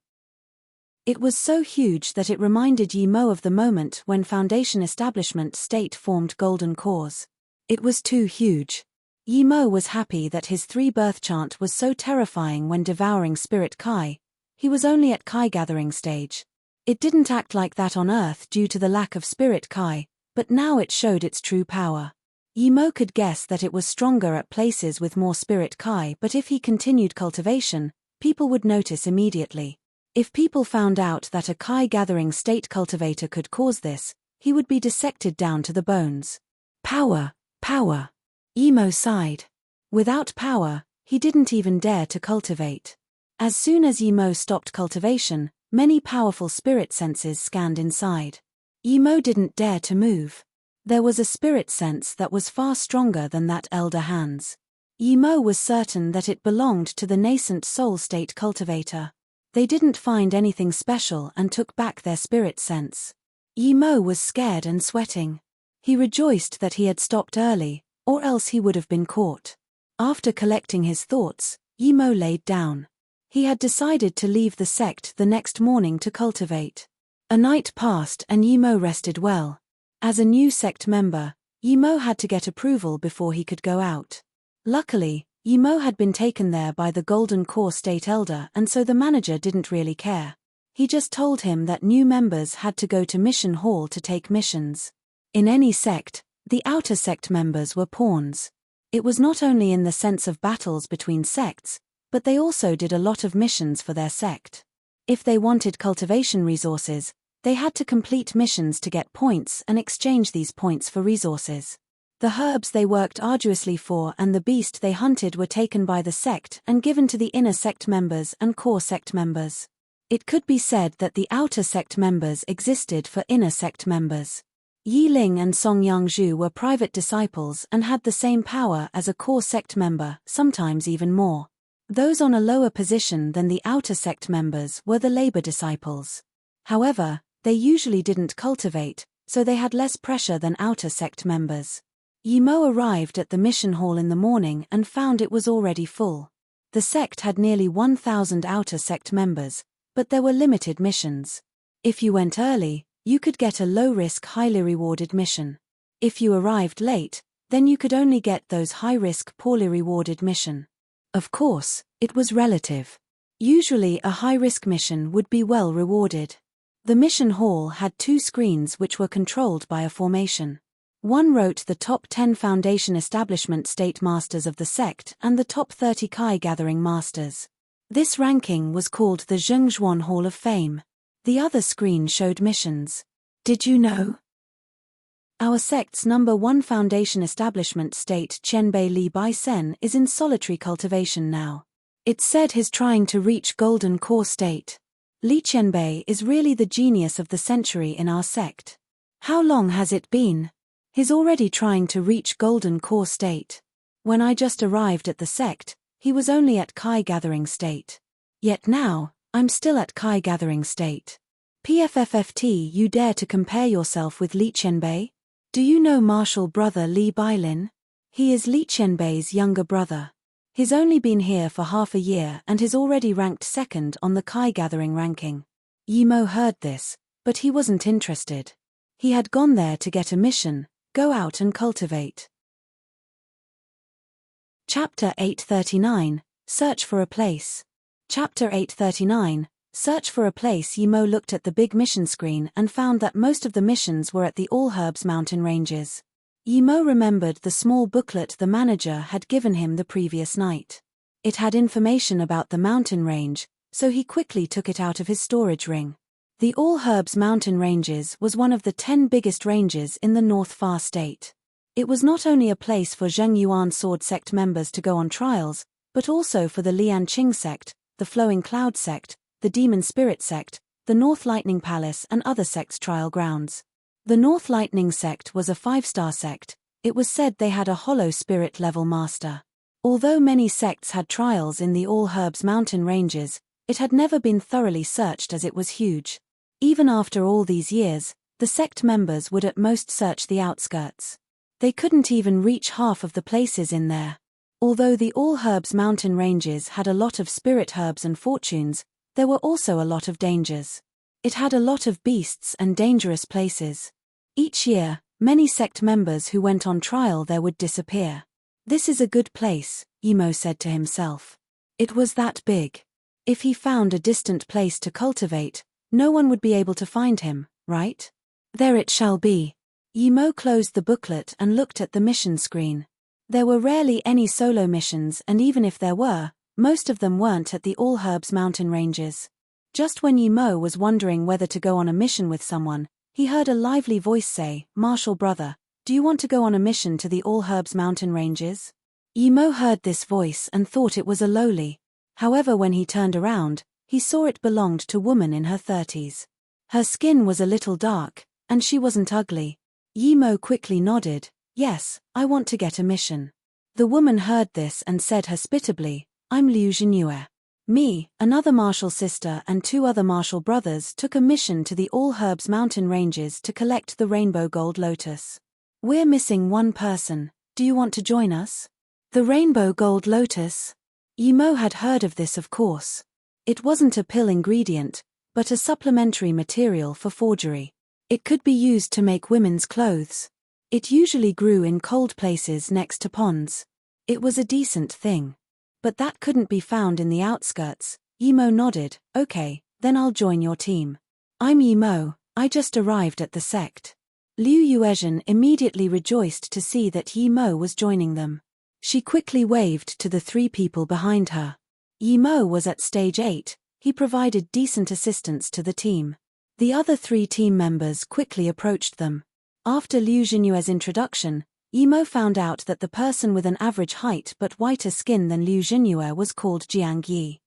It was so huge that it reminded Yi Mo of the moment when Foundation Establishment State formed golden cores. It was too huge. Yi Mo was happy that his 3-birth chant was so terrifying when devouring spirit Kai. He was only at Kai gathering stage. It didn't act like that on Earth due to the lack of spirit Kai, but now it showed its true power. Yi Mo could guess that it was stronger at places with more spirit Kai, but if he continued cultivation, people would notice immediately. If people found out that a Kai gathering state cultivator could cause this, he would be dissected down to the bones. Power, power. Yi Mo sighed. Without power, he didn't even dare to cultivate. As soon as Yi Mo stopped cultivation, many powerful spirit senses scanned inside. Yi Mo didn't dare to move. There was a spirit sense that was far stronger than that Elder Han's. Yi Mo was certain that it belonged to the nascent soul state cultivator. They didn't find anything special and took back their spirit sense. Yi Mo was scared and sweating. He rejoiced that he had stopped early, or else he would have been caught. After collecting his thoughts, Yi Mo laid down. He had decided to leave the sect the next morning to cultivate. A night passed and Yi Mo rested well. As a new sect member, Yi Mo had to get approval before he could go out. Luckily, Yi Mo had been taken there by the Golden Core State Elder, and so the manager didn't really care. He just told him that new members had to go to Mission Hall to take missions. In any sect, the outer sect members were pawns. It was not only in the sense of battles between sects, but they also did a lot of missions for their sect. If they wanted cultivation resources, they had to complete missions to get points and exchange these points for resources. The herbs they worked arduously for and the beast they hunted were taken by the sect and given to the inner sect members and core sect members. It could be said that the outer sect members existed for inner sect members. Yi Ling and Song Yangzhu were private disciples and had the same power as a core sect member, sometimes even more. Those on a lower position than the outer sect members were the labor disciples. However, they usually didn't cultivate, so they had less pressure than outer sect members. Yi Mo arrived at the mission hall in the morning and found it was already full. The sect had nearly 1,000 outer sect members, but there were limited missions. If you went early, you could get a low-risk, highly rewarded mission. If you arrived late, then you could only get those high-risk, poorly rewarded mission. Of course, it was relative. Usually a high-risk mission would be well rewarded. The mission hall had 2 screens which were controlled by a formation. One wrote the top 10 Foundation Establishment State Masters of the sect and the top 30 Kai Gathering Masters. This ranking was called the Zhengzhuan Hall of Fame. The other screen showed missions. Did you know? Our sect's number 1 Foundation Establishment State Qianbei Li Baisen is in solitary cultivation now. It's said he's trying to reach Golden Core State. Li Qianbei is really the genius of the century in our sect. How long has it been? He's already trying to reach Golden Core State. When I just arrived at the sect, he was only at Kai Gathering State. Yet now, I'm still at Kai Gathering State. PFFFT, you dare to compare yourself with Li Qianbei? Do you know Marshal Brother Li Bailin? He is Li Qianbei's younger brother. He's only been here for half a year and is already ranked 2nd on the Kai Gathering ranking. Yi Mo heard this, but he wasn't interested. He had gone there to get a mission, go out and cultivate. Chapter 839, Search for a Place. Chapter 839, Search for a Place. Yimo looked at the big mission screen and found that most of the missions were at the All Herbs mountain ranges. Yimo remembered the small booklet the manager had given him the previous night. It had information about the mountain range, so he quickly took it out of his storage ring. The All Herbs mountain ranges was one of the 10 biggest ranges in the North Far State. It was not only a place for Zheng Yuan Sword Sect members to go on trials, but also for the Lian Qing Sect, the Flowing Cloud Sect, the Demon Spirit Sect, the North Lightning Palace and other sects' trial grounds. The North Lightning Sect was a 5-star sect. It was said they had a hollow spirit level master. Although many sects had trials in the All Herbs mountain ranges, it had never been thoroughly searched as it was huge. Even after all these years, the sect members would at most search the outskirts. They couldn't even reach half of the places in there. Although the All Herbs mountain ranges had a lot of spirit herbs and fortunes, there were also a lot of dangers. It had a lot of beasts and dangerous places. Each year, many sect members who went on trial there would disappear. This is a good place, Yimo said to himself. It was that big. If he found a distant place to cultivate, no one would be able to find him, right? There it shall be. Yimo closed the booklet and looked at the mission screen. There were rarely any solo missions, and even if there were, most of them weren't at the All Herbs mountain ranges. Just when Yimo was wondering whether to go on a mission with someone, he heard a lively voice say, "Marshal brother, do you want to go on a mission to the All Herbs mountain ranges?" Yimo heard this voice and thought it was a lowly. However, when he turned around, he saw it belonged to a woman in her 30s. Her skin was a little dark, and she wasn't ugly. Yimo quickly nodded, "Yes, I want to get a mission." The woman heard this and said hospitably, "I'm Liu Zhenyue. Me, another martial sister and 2 other martial brothers took a mission to the All Herbs mountain ranges to collect the rainbow gold lotus. We're missing 1 person, do you want to join us?" The rainbow gold lotus? Yimo had heard of this, of course. It wasn't a pill ingredient, but a supplementary material for forgery. It could be used to make women's clothes. It usually grew in cold places next to ponds. It was a decent thing. But that couldn't be found in the outskirts. Yimo nodded, "Okay, then I'll join your team. I'm Yimo, I just arrived at the sect." Liu Yuezhen immediately rejoiced to see that Yimo was joining them. She quickly waved to the 3 people behind her. Yimo was at stage 8, he provided decent assistance to the team. The other 3 team members quickly approached them. After Liu Zhenyue's introduction, Yimo found out that the person with an average height but whiter skin than Liu Zhenyue was called Jiang Yi.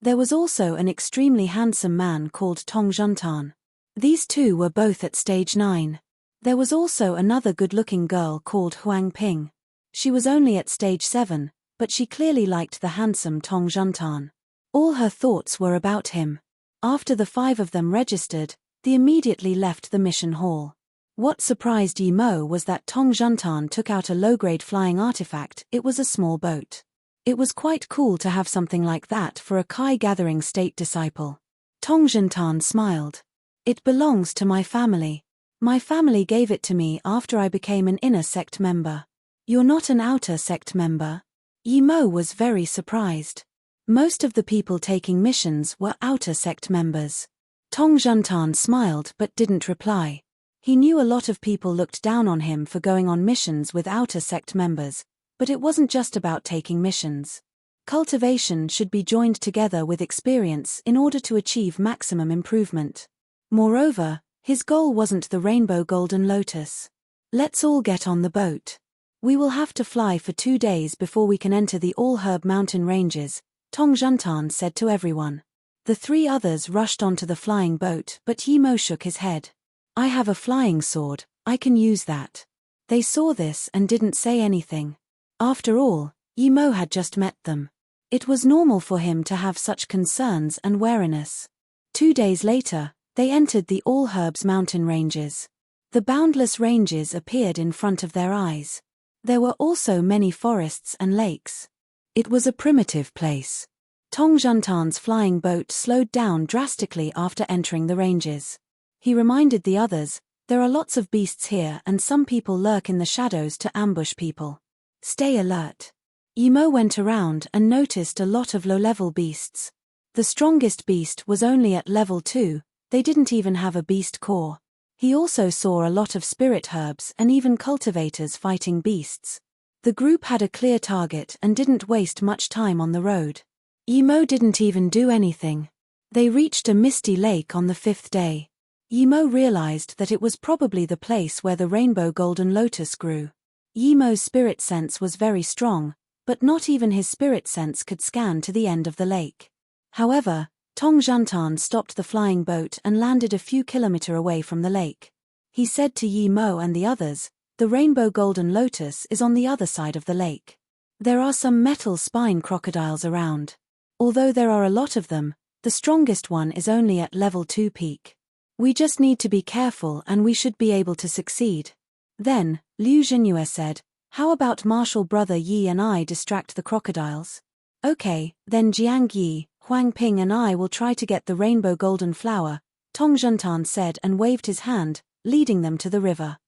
There was also an extremely handsome man called Tong Zhuntan. These 2 were both at stage 9. There was also another good-looking girl called Huang Ping. She was only at stage 7, but she clearly liked the handsome Tong Zhuntan. All her thoughts were about him. After the 5 of them registered, they immediately left the mission hall. What surprised Yimo was that Tong Zhuntan took out a low-grade flying artifact. It was a small boat. It was quite cool to have something like that for a Kai-gathering state disciple. Tong Zhuntan smiled. "It belongs to my family. My family gave it to me after I became an inner sect member." "You're not an outer sect member?" Yimo was very surprised. Most of the people taking missions were outer sect members. Tong Zhuntan smiled but didn't reply. He knew a lot of people looked down on him for going on missions with outer sect members, but it wasn't just about taking missions. Cultivation should be joined together with experience in order to achieve maximum improvement. Moreover, his goal wasn't the rainbow golden lotus. "Let's all get on the boat. We will have to fly for 2 days before we can enter the All Herb mountain ranges," Tong Zhuntan said to everyone. The 3 others rushed onto the flying boat, but Yimo shook his head. "I have a flying sword, I can use that." They saw this and didn't say anything. After all, Yimo had just met them. It was normal for him to have such concerns and wariness. 2 days later, they entered the All Herbs mountain ranges. The boundless ranges appeared in front of their eyes. There were also many forests and lakes. It was a primitive place. Tong Zhuntan's flying boat slowed down drastically after entering the ranges. He reminded the others, There are lots of beasts here and some people lurk in the shadows to ambush people. Stay alert. Emo went around and noticed a lot of low-level beasts. The strongest beast was only at level 2, they didn't even have a beast core. He also saw a lot of spirit herbs and even cultivators fighting beasts. The group had a clear target and didn't waste much time on the road. Emo didn't even do anything. They reached a misty lake on the 5th day. Emo realized that it was probably the place where the rainbow golden lotus grew. Emo's spirit sense was very strong, but not even his spirit sense could scan to the end of the lake. However, Tong Juntan stopped the flying boat and landed a few kilometers away from the lake. He said to Emo and the others, "The rainbow golden lotus is on the other side of the lake. There are some metal spine crocodiles around. Although there are a lot of them, the strongest one is only at level 2 peak. We just need to be careful and we should be able to succeed." Then, Liu Zhenyue said, "How about Martial Brother Yi and I distract the crocodiles?" "Okay, then Jiang Yi, Huang Ping and I will try to get the rainbow golden flower," Tong Juntan said and waved his hand, leading them to the river.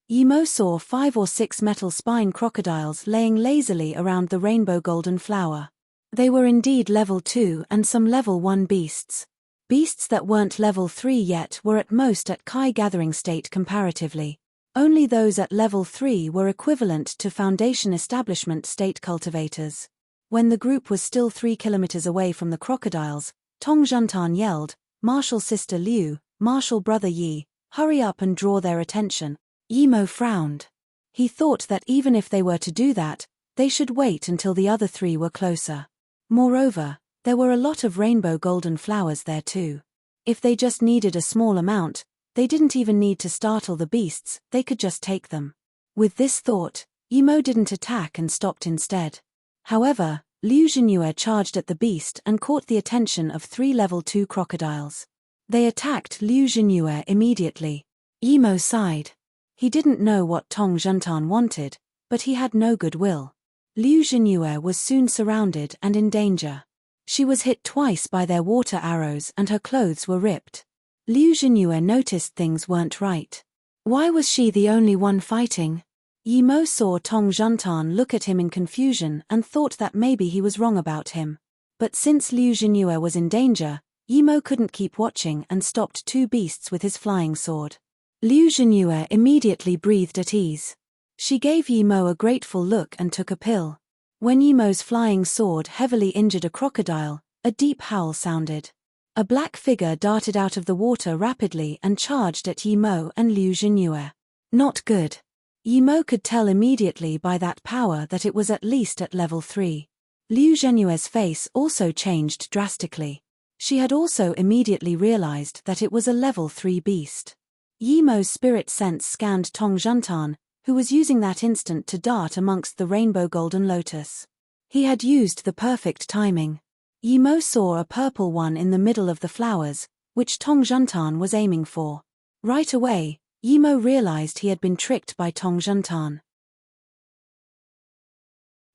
Emo saw 5 or 6 metal spine crocodiles laying lazily around the rainbow golden flower. They were indeed level 2 and some level 1 beasts. Beasts that weren't level 3 yet were at most at Kai gathering state comparatively. Only those at level 3 were equivalent to Foundation establishment state cultivators. When the group was still 3 kilometers away from the crocodiles, Tong Juntan yelled, "Martial Sister Liu, Martial Brother Yi, hurry up and draw their attention." Emo frowned. He thought that even if they were to do that, they should wait until the other 3 were closer. Moreover, there were a lot of rainbow golden flowers there too. If they just needed a small amount, they didn't even need to startle the beasts, they could just take them. With this thought, Emo didn't attack and stopped instead. However, Liu Zhenyue charged at the beast and caught the attention of 3 level 2 crocodiles. They attacked Liu Zhenyue immediately. Emo sighed. He didn't know what Tong Juntan wanted, but he had no goodwill. Liu Zhenyue was soon surrounded and in danger. She was hit twice by their water arrows and her clothes were ripped. Liu Zhenyue noticed things weren't right. Why was she the only one fighting? Emo saw Tong Juntan look at him in confusion and thought that maybe he was wrong about him. But since Liu Zhenyue was in danger, Emo couldn't keep watching and stopped 2 beasts with his flying sword. Liu Zhenyue immediately breathed at ease. She gave Emo a grateful look and took a pill. When Emo's flying sword heavily injured a crocodile, a deep howl sounded. A black figure darted out of the water rapidly and charged at Emo and Liu Zhenyue. Not good. Emo could tell immediately by that power that it was at least at level 3. Liu Zhenyue's face also changed drastically. She had also immediately realized that it was a level 3 beast. Emo's spirit sense scanned Tong Juntan, who was using that instant to dart amongst the rainbow golden lotus. He had used the perfect timing. Emo saw a purple one in the middle of the flowers, which Tong Juntan was aiming for. Right away, Emo realized he had been tricked by Tong Juntan.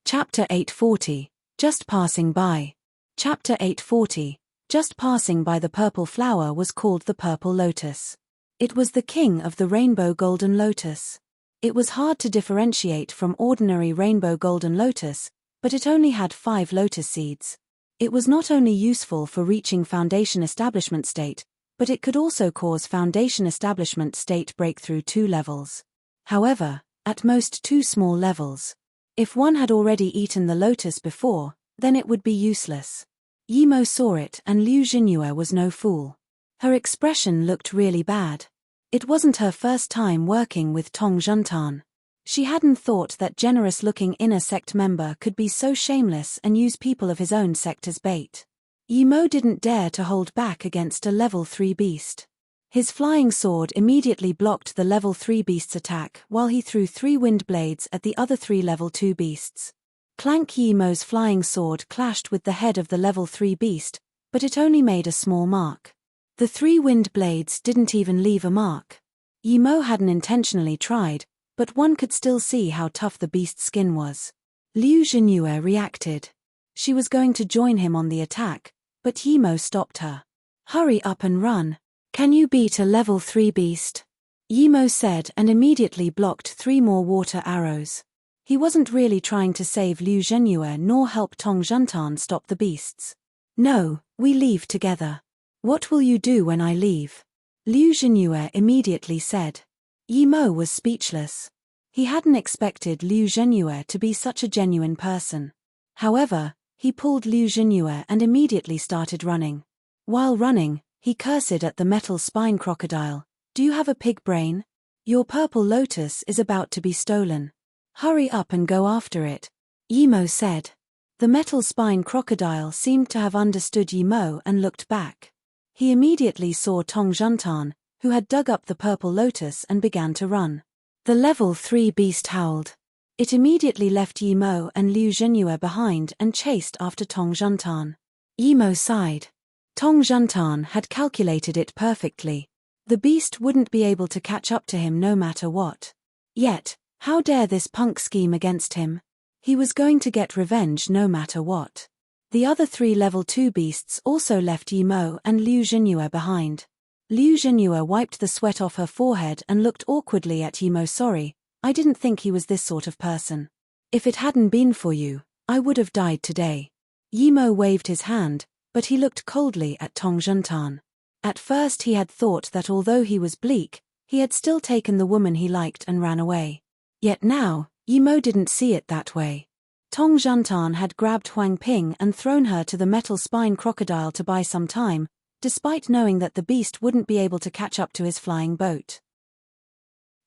Chapter 840, Just Passing By. Chapter 840, Just Passing By. The purple flower was called the purple lotus. It was the king of the rainbow golden lotus. It was hard to differentiate from ordinary rainbow golden lotus, but it only had 5 lotus seeds. It was not only useful for reaching Foundation establishment state, but it could also cause Foundation establishment state breakthrough 2 levels. However, at most 2 small levels. If one had already eaten the lotus before, then it would be useless. Emo saw it and Liu Zhenyue was no fool. Her expression looked really bad. It wasn't her first time working with Tong Juntan. She hadn't thought that generous-looking inner sect member could be so shameless and use people of his own sect as bait. Emo didn't dare to hold back against a level 3 beast. His flying sword immediately blocked the level 3 beast's attack while he threw 3 wind blades at the other 3 level 2 beasts. Clank. Emo's flying sword clashed with the head of the level 3 beast, but it only made a small mark. The 3 wind blades didn't even leave a mark. Emo hadn't intentionally tried, but one could still see how tough the beast's skin was. Liu Zhenyue reacted. She was going to join him on the attack, but Emo stopped her. "Hurry up and run. Can you beat a level 3 beast?" Yimo said and immediately blocked 3 more water arrows. He wasn't really trying to save Liu Zhenyue nor help Tong Zhentan stop the beasts. No, we leave together. What will you do when I leave? Liu Zhenyue immediately said. Yimo was speechless. He hadn't expected Liu Zhenyue to be such a genuine person. However, he pulled Liu Zhenyue and immediately started running. While running, he cursed at the metal spine crocodile. Do you have a pig brain? Your purple lotus is about to be stolen. Hurry up and go after it, Yimo said. The metal spine crocodile seemed to have understood Yimo and looked back. He immediately saw Tong Zhentan, who had dug up the purple lotus and began to run. The level 3 beast howled. It immediately left Yimo and Liu Zhenyue behind and chased after Tong Zhentan. Yimo sighed. Tong Zhentan had calculated it perfectly. The beast wouldn't be able to catch up to him no matter what. Yet, how dare this punk scheme against him? He was going to get revenge no matter what. The other 3 level 2 beasts also left Yimo and Liu Zhenyue behind. Liu Zhenyue wiped the sweat off her forehead and looked awkwardly at Yimo. Sorry, I didn't think he was this sort of person. If it hadn't been for you, I would have died today. Yimo waved his hand, but he looked coldly at Tong Zhentan. At first he had thought that although he was bleak, he had still taken the woman he liked and ran away. Yet now, Yimo didn't see it that way. Tong Zhentan had grabbed Huang Ping and thrown her to the metal spine crocodile to buy some time, despite knowing that the beast wouldn't be able to catch up to his flying boat.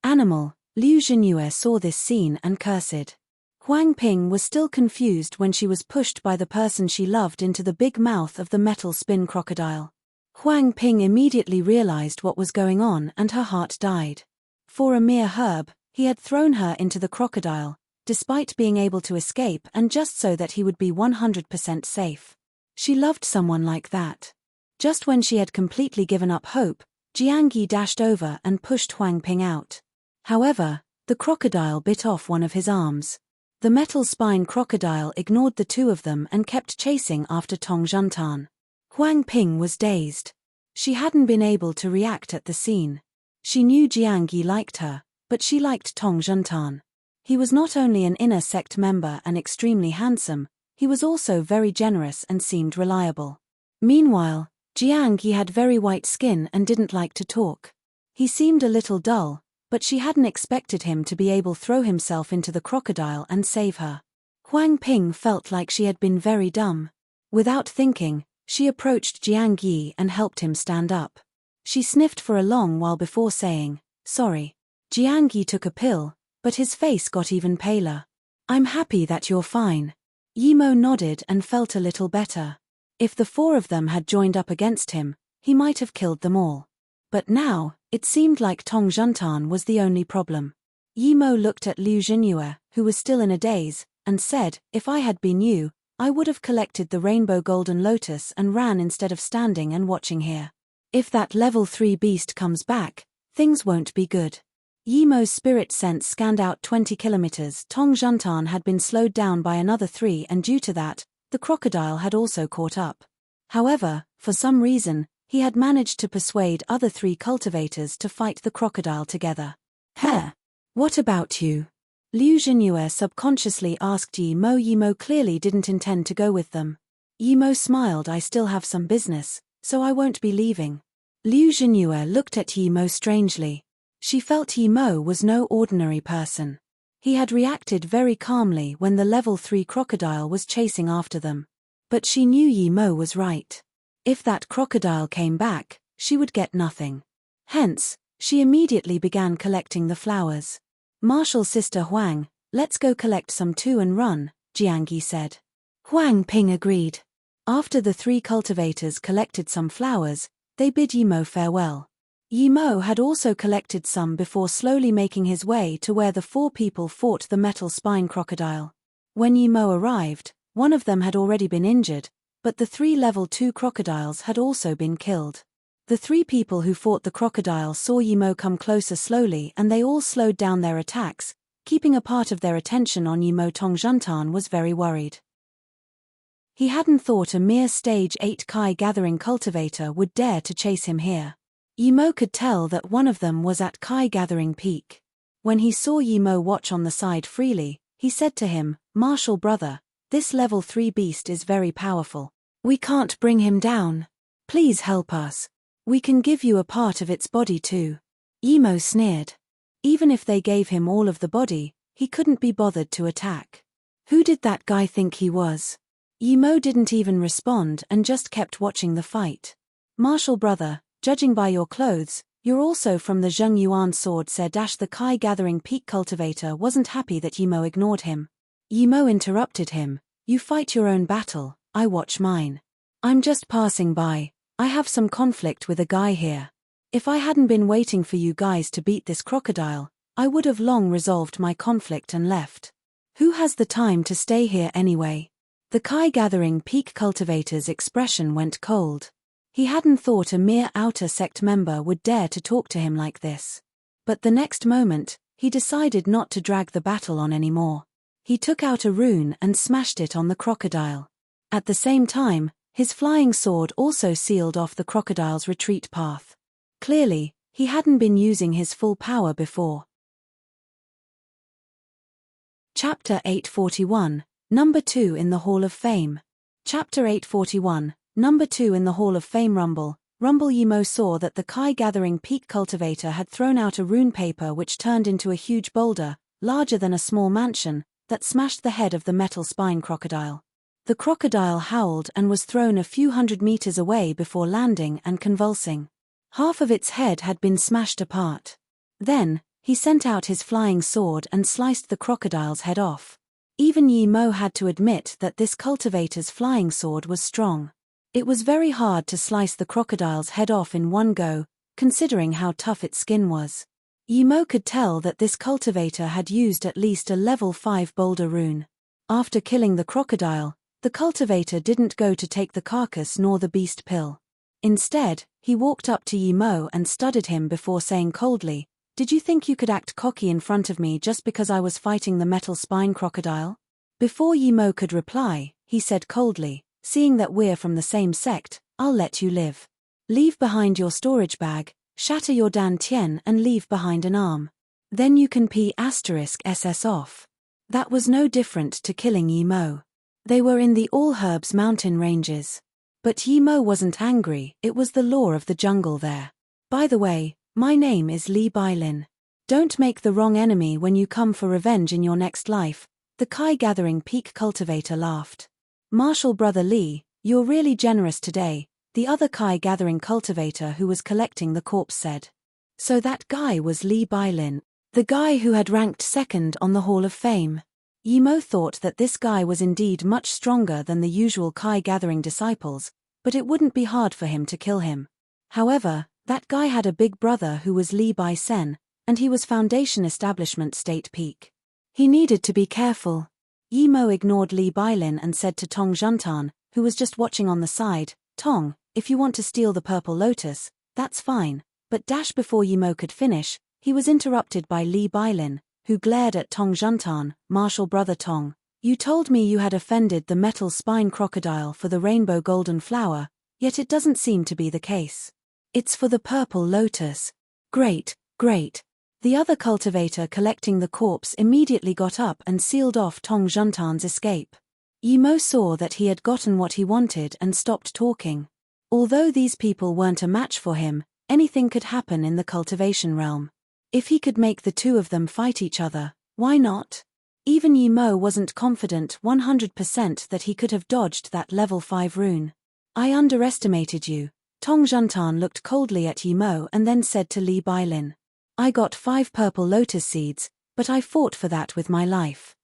Animal, Liu Zhenyue saw this scene and cursed. Huang Ping was still confused when she was pushed by the person she loved into the big mouth of the metal spin crocodile. Huang Ping immediately realized what was going on and her heart died. For a mere herb, he had thrown her into the crocodile, despite being able to escape and just so that he would be 100% safe. She loved someone like that. Just when she had completely given up hope, Jiangyi dashed over and pushed Huang Ping out. However, the crocodile bit off one of his arms. The metal spine crocodile ignored the 2 of them and kept chasing after Tong Zhentan. Huang Ping was dazed. She hadn't been able to react at the scene. She knew Jiangyi liked her, but she liked Tong Zhentan. He was not only an inner sect member and extremely handsome, he was also very generous and seemed reliable. Meanwhile, Jiangyi had very white skin and didn't like to talk. He seemed a little dull, but she hadn't expected him to be able to throw himself into the crocodile and save her. Huang Ping felt like she had been very dumb. Without thinking, she approached Jiangyi and helped him stand up. She sniffed for a long while before saying, "Sorry." Jiangyi took a pill, but his face got even paler. "I'm happy that you're fine." Yimo nodded and felt a little better. If the 4 of them had joined up against him, he might have killed them all. But now, it seemed like Tong Zhentan was the only problem. Yimo looked at Liu Zhenyue, who was still in a daze, and said, "If I had been you, I would have collected the rainbow golden lotus and ran instead of standing and watching here. If that level 3 beast comes back, things won't be good." Yimo's spirit sense scanned out 20 kilometers. Tong Zhentan had been slowed down by another 3 and due to that, the crocodile had also caught up. However, for some reason, he had managed to persuade other 3 cultivators to fight the crocodile together. "Heh! What about you?" Liu Zhenyue subconsciously asked Yimo. Yimo clearly didn't intend to go with them. Yimo smiled. "I still have some business, so I won't be leaving." Liu Zhenyue looked at Yimo strangely. She felt Yimo was no ordinary person. He had reacted very calmly when the level 3 crocodile was chasing after them. But she knew Yimo was right. If that crocodile came back, she would get nothing. Hence, she immediately began collecting the flowers. "Martial sister Huang, let's go collect some too and run," Jiangyi said. Huang Ping agreed. After the 3 cultivators collected some flowers, they bid Yimo farewell. Yimo had also collected some before slowly making his way to where the 4 people fought the metal spine crocodile. When Yimo arrived, one of them had already been injured, but the 3 level 2 crocodiles had also been killed. The 3 people who fought the crocodile saw Yimo come closer slowly and they all slowed down their attacks, keeping a part of their attention on Yimo. Tong Zhentan was very worried. He hadn't thought a mere stage 8 Kai gathering cultivator would dare to chase him here. Yimo could tell that one of them was at Kai Gathering Peak. When he saw Yimo watch on the side freely, he said to him, "Martial brother, this level 3 beast is very powerful. We can't bring him down. Please help us. We can give you a part of its body too." Yimo sneered. Even if they gave him all of the body, he couldn't be bothered to attack. Who did that guy think he was? Yimo didn't even respond and just kept watching the fight. "Martial brother, judging by your clothes, you're also from the Zhengyuan sword," said the Kai Gathering Peak cultivator wasn't happy that Yimo ignored him. Yimo interrupted him, "You fight your own battle, I watch mine. I'm just passing by, I have some conflict with a guy here. If I hadn't been waiting for you guys to beat this crocodile, I would have long resolved my conflict and left. Who has the time to stay here anyway?" The Kai Gathering Peak cultivator's expression went cold. He hadn't thought a mere outer sect member would dare to talk to him like this. But the next moment, he decided not to drag the battle on anymore. He took out a rune and smashed it on the crocodile. At the same time, his flying sword also sealed off the crocodile's retreat path. Clearly, he hadn't been using his full power before. Chapter 841, Number 2 in the Hall of Fame. Chapter 841, Number 2 in the Hall of Fame. Rumble. Yimo saw that the Kai Gathering Peak cultivator had thrown out a rune paper which turned into a huge boulder, larger than a small mansion, that smashed the head of the metal spine crocodile. The crocodile howled and was thrown a few hundred meters away before landing and convulsing. Half of its head had been smashed apart. Then, he sent out his flying sword and sliced the crocodile's head off. Even Yimo had to admit that this cultivator's flying sword was strong. It was very hard to slice the crocodile's head off in one go, considering how tough its skin was. Yimo could tell that this cultivator had used at least a level 5 boulder rune. After killing the crocodile, the cultivator didn't go to take the carcass nor the beast pill. Instead, he walked up to Yimo and studied him before saying coldly, "Did you think you could act cocky in front of me just because I was fighting the metal spine crocodile?" Before Yimo could reply, he said coldly, "Seeing that we're from the same sect, I'll let you live. Leave behind your storage bag, shatter your dantian and leave behind an arm. Then you can *SS off." That was no different to killing Yimo. They were in the All Herbs mountain ranges. But Yimo wasn't angry, it was the law of the jungle there. "By the way, my name is Li Bailin. Don't make the wrong enemy when you come for revenge in your next life," the Kai Gathering Peak cultivator laughed. "Martial brother Li, you're really generous today," the other Kai Gathering cultivator who was collecting the corpse said. So that guy was Li Bailin, the guy who had ranked second on the Hall of Fame. Yimo thought that this guy was indeed much stronger than the usual Kai Gathering disciples, but it wouldn't be hard for him to kill him. However, that guy had a big brother who was Li Bai-sen, and he was Foundation Establishment State Peak. He needed to be careful. Yimo ignored Li Bailin and said to Tong Juntan, who was just watching on the side, "Tong, if you want to steal the purple lotus, that's fine," but before Yimo could finish, he was interrupted by Li Bailin, who glared at Tong Juntan, "Martial brother Tong, you told me you had offended the metal spine crocodile for the rainbow golden flower, yet it doesn't seem to be the case. It's for the purple lotus." "Great, great." The other cultivator collecting the corpse immediately got up and sealed off Tong Juntan's escape. Yimo saw that he had gotten what he wanted and stopped talking. Although these people weren't a match for him, anything could happen in the cultivation realm. If he could make the two of them fight each other, why not? Even Yimo wasn't confident 100% that he could have dodged that level 5 rune. "I underestimated you." Tong Juntan looked coldly at Yimo and then said to Li Bailin, "I got 5 purple lotus seeds, but I fought for that with my life.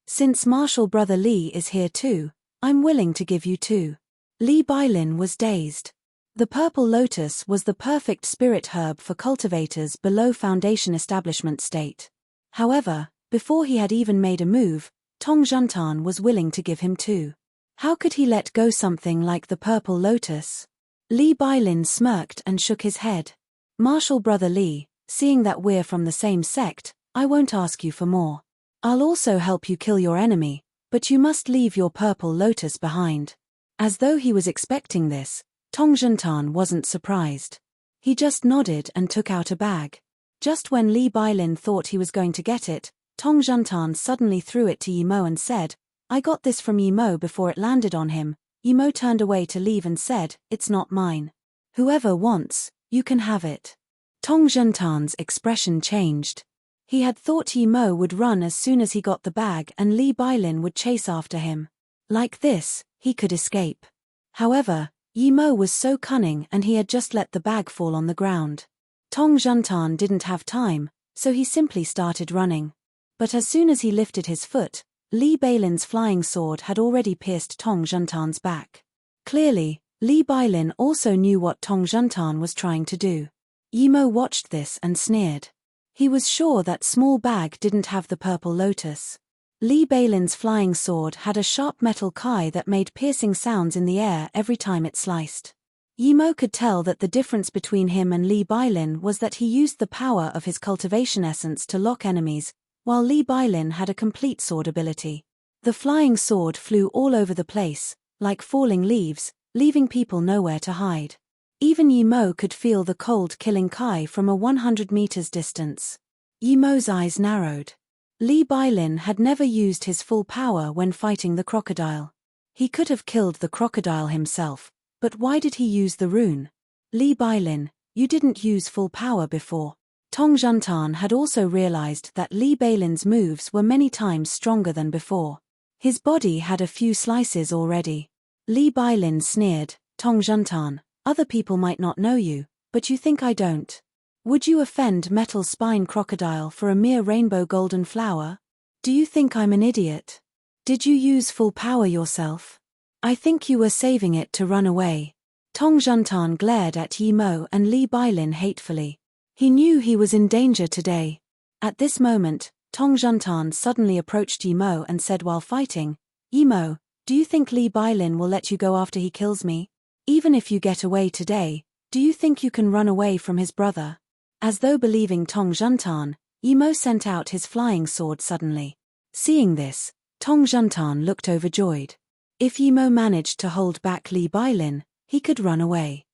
Since Martial brother Li is here too, I'm willing to give you 2. Li Bailin was dazed. The purple lotus was the perfect spirit herb for cultivators below Foundation Establishment State. However, before he had even made a move, Tong Juntan was willing to give him 2. How could he let go something like the purple lotus? Li Bailin smirked and shook his head. "Martial brother Li, seeing that we're from the same sect, I won't ask you for more. I'll also help you kill your enemy, but you must leave your purple lotus behind." As though he was expecting this, Tong Juntan wasn't surprised. He just nodded and took out a bag. Just when Li Bailin thought he was going to get it, Tong Juntan suddenly threw it to Yi Mo and said, "I got this from Yi Mo before it landed on him." Yi Mo turned away to leave and said, "It's not mine. Whoever wants, you can have it." Tong Juntan's expression changed. He had thought Yi Mo would run as soon as he got the bag and Li Bailin would chase after him. Like this, he could escape. However, Yi Mo was so cunning and he had just let the bag fall on the ground. Tong Juntan didn't have time, so he simply started running. But as soon as he lifted his foot, Li Bailin's flying sword had already pierced Tong Juntan's back. Clearly, Li Bailin also knew what Tong Juntan was trying to do. Yi Mo watched this and sneered. He was sure that small bag didn't have the purple lotus. Li Bailin's flying sword had a sharp metal kai that made piercing sounds in the air every time it sliced. Yi Mo could tell that the difference between him and Li Bailin was that he used the power of his cultivation essence to lock enemies, while Li Bailin had a complete sword ability. The flying sword flew all over the place, like falling leaves, leaving people nowhere to hide. Even Yi Mo could feel the cold killing kai from a 100 meters distance. Yi Mo's eyes narrowed. Li Bailin had never used his full power when fighting the crocodile. He could have killed the crocodile himself, but why did he use the rune? Li Bailin, you didn't use full power before. Tong Juntan had also realized that Li Bailin's moves were many times stronger than before. His body had a few slices already. Li Bailin sneered, "Tong Juntan, other people might not know you, but you think I don't? Would you offend Metal Spine Crocodile for a mere rainbow golden flower? Do you think I'm an idiot? Did you use full power yourself? I think you were saving it to run away." Tong Juntan glared at Yi Mo and Li Bailin hatefully. He knew he was in danger today. At this moment, Tong Juntan suddenly approached Yi Mo and said while fighting, "Yi Mo, do you think Li Bailin will let you go after he kills me? Even if you get away today, do you think you can run away from his brother?" As though believing Tong Juntan, Yi Mo sent out his flying sword suddenly. Seeing this, Tong Juntan looked overjoyed. If Yi Mo managed to hold back Li Bailin, he could run away.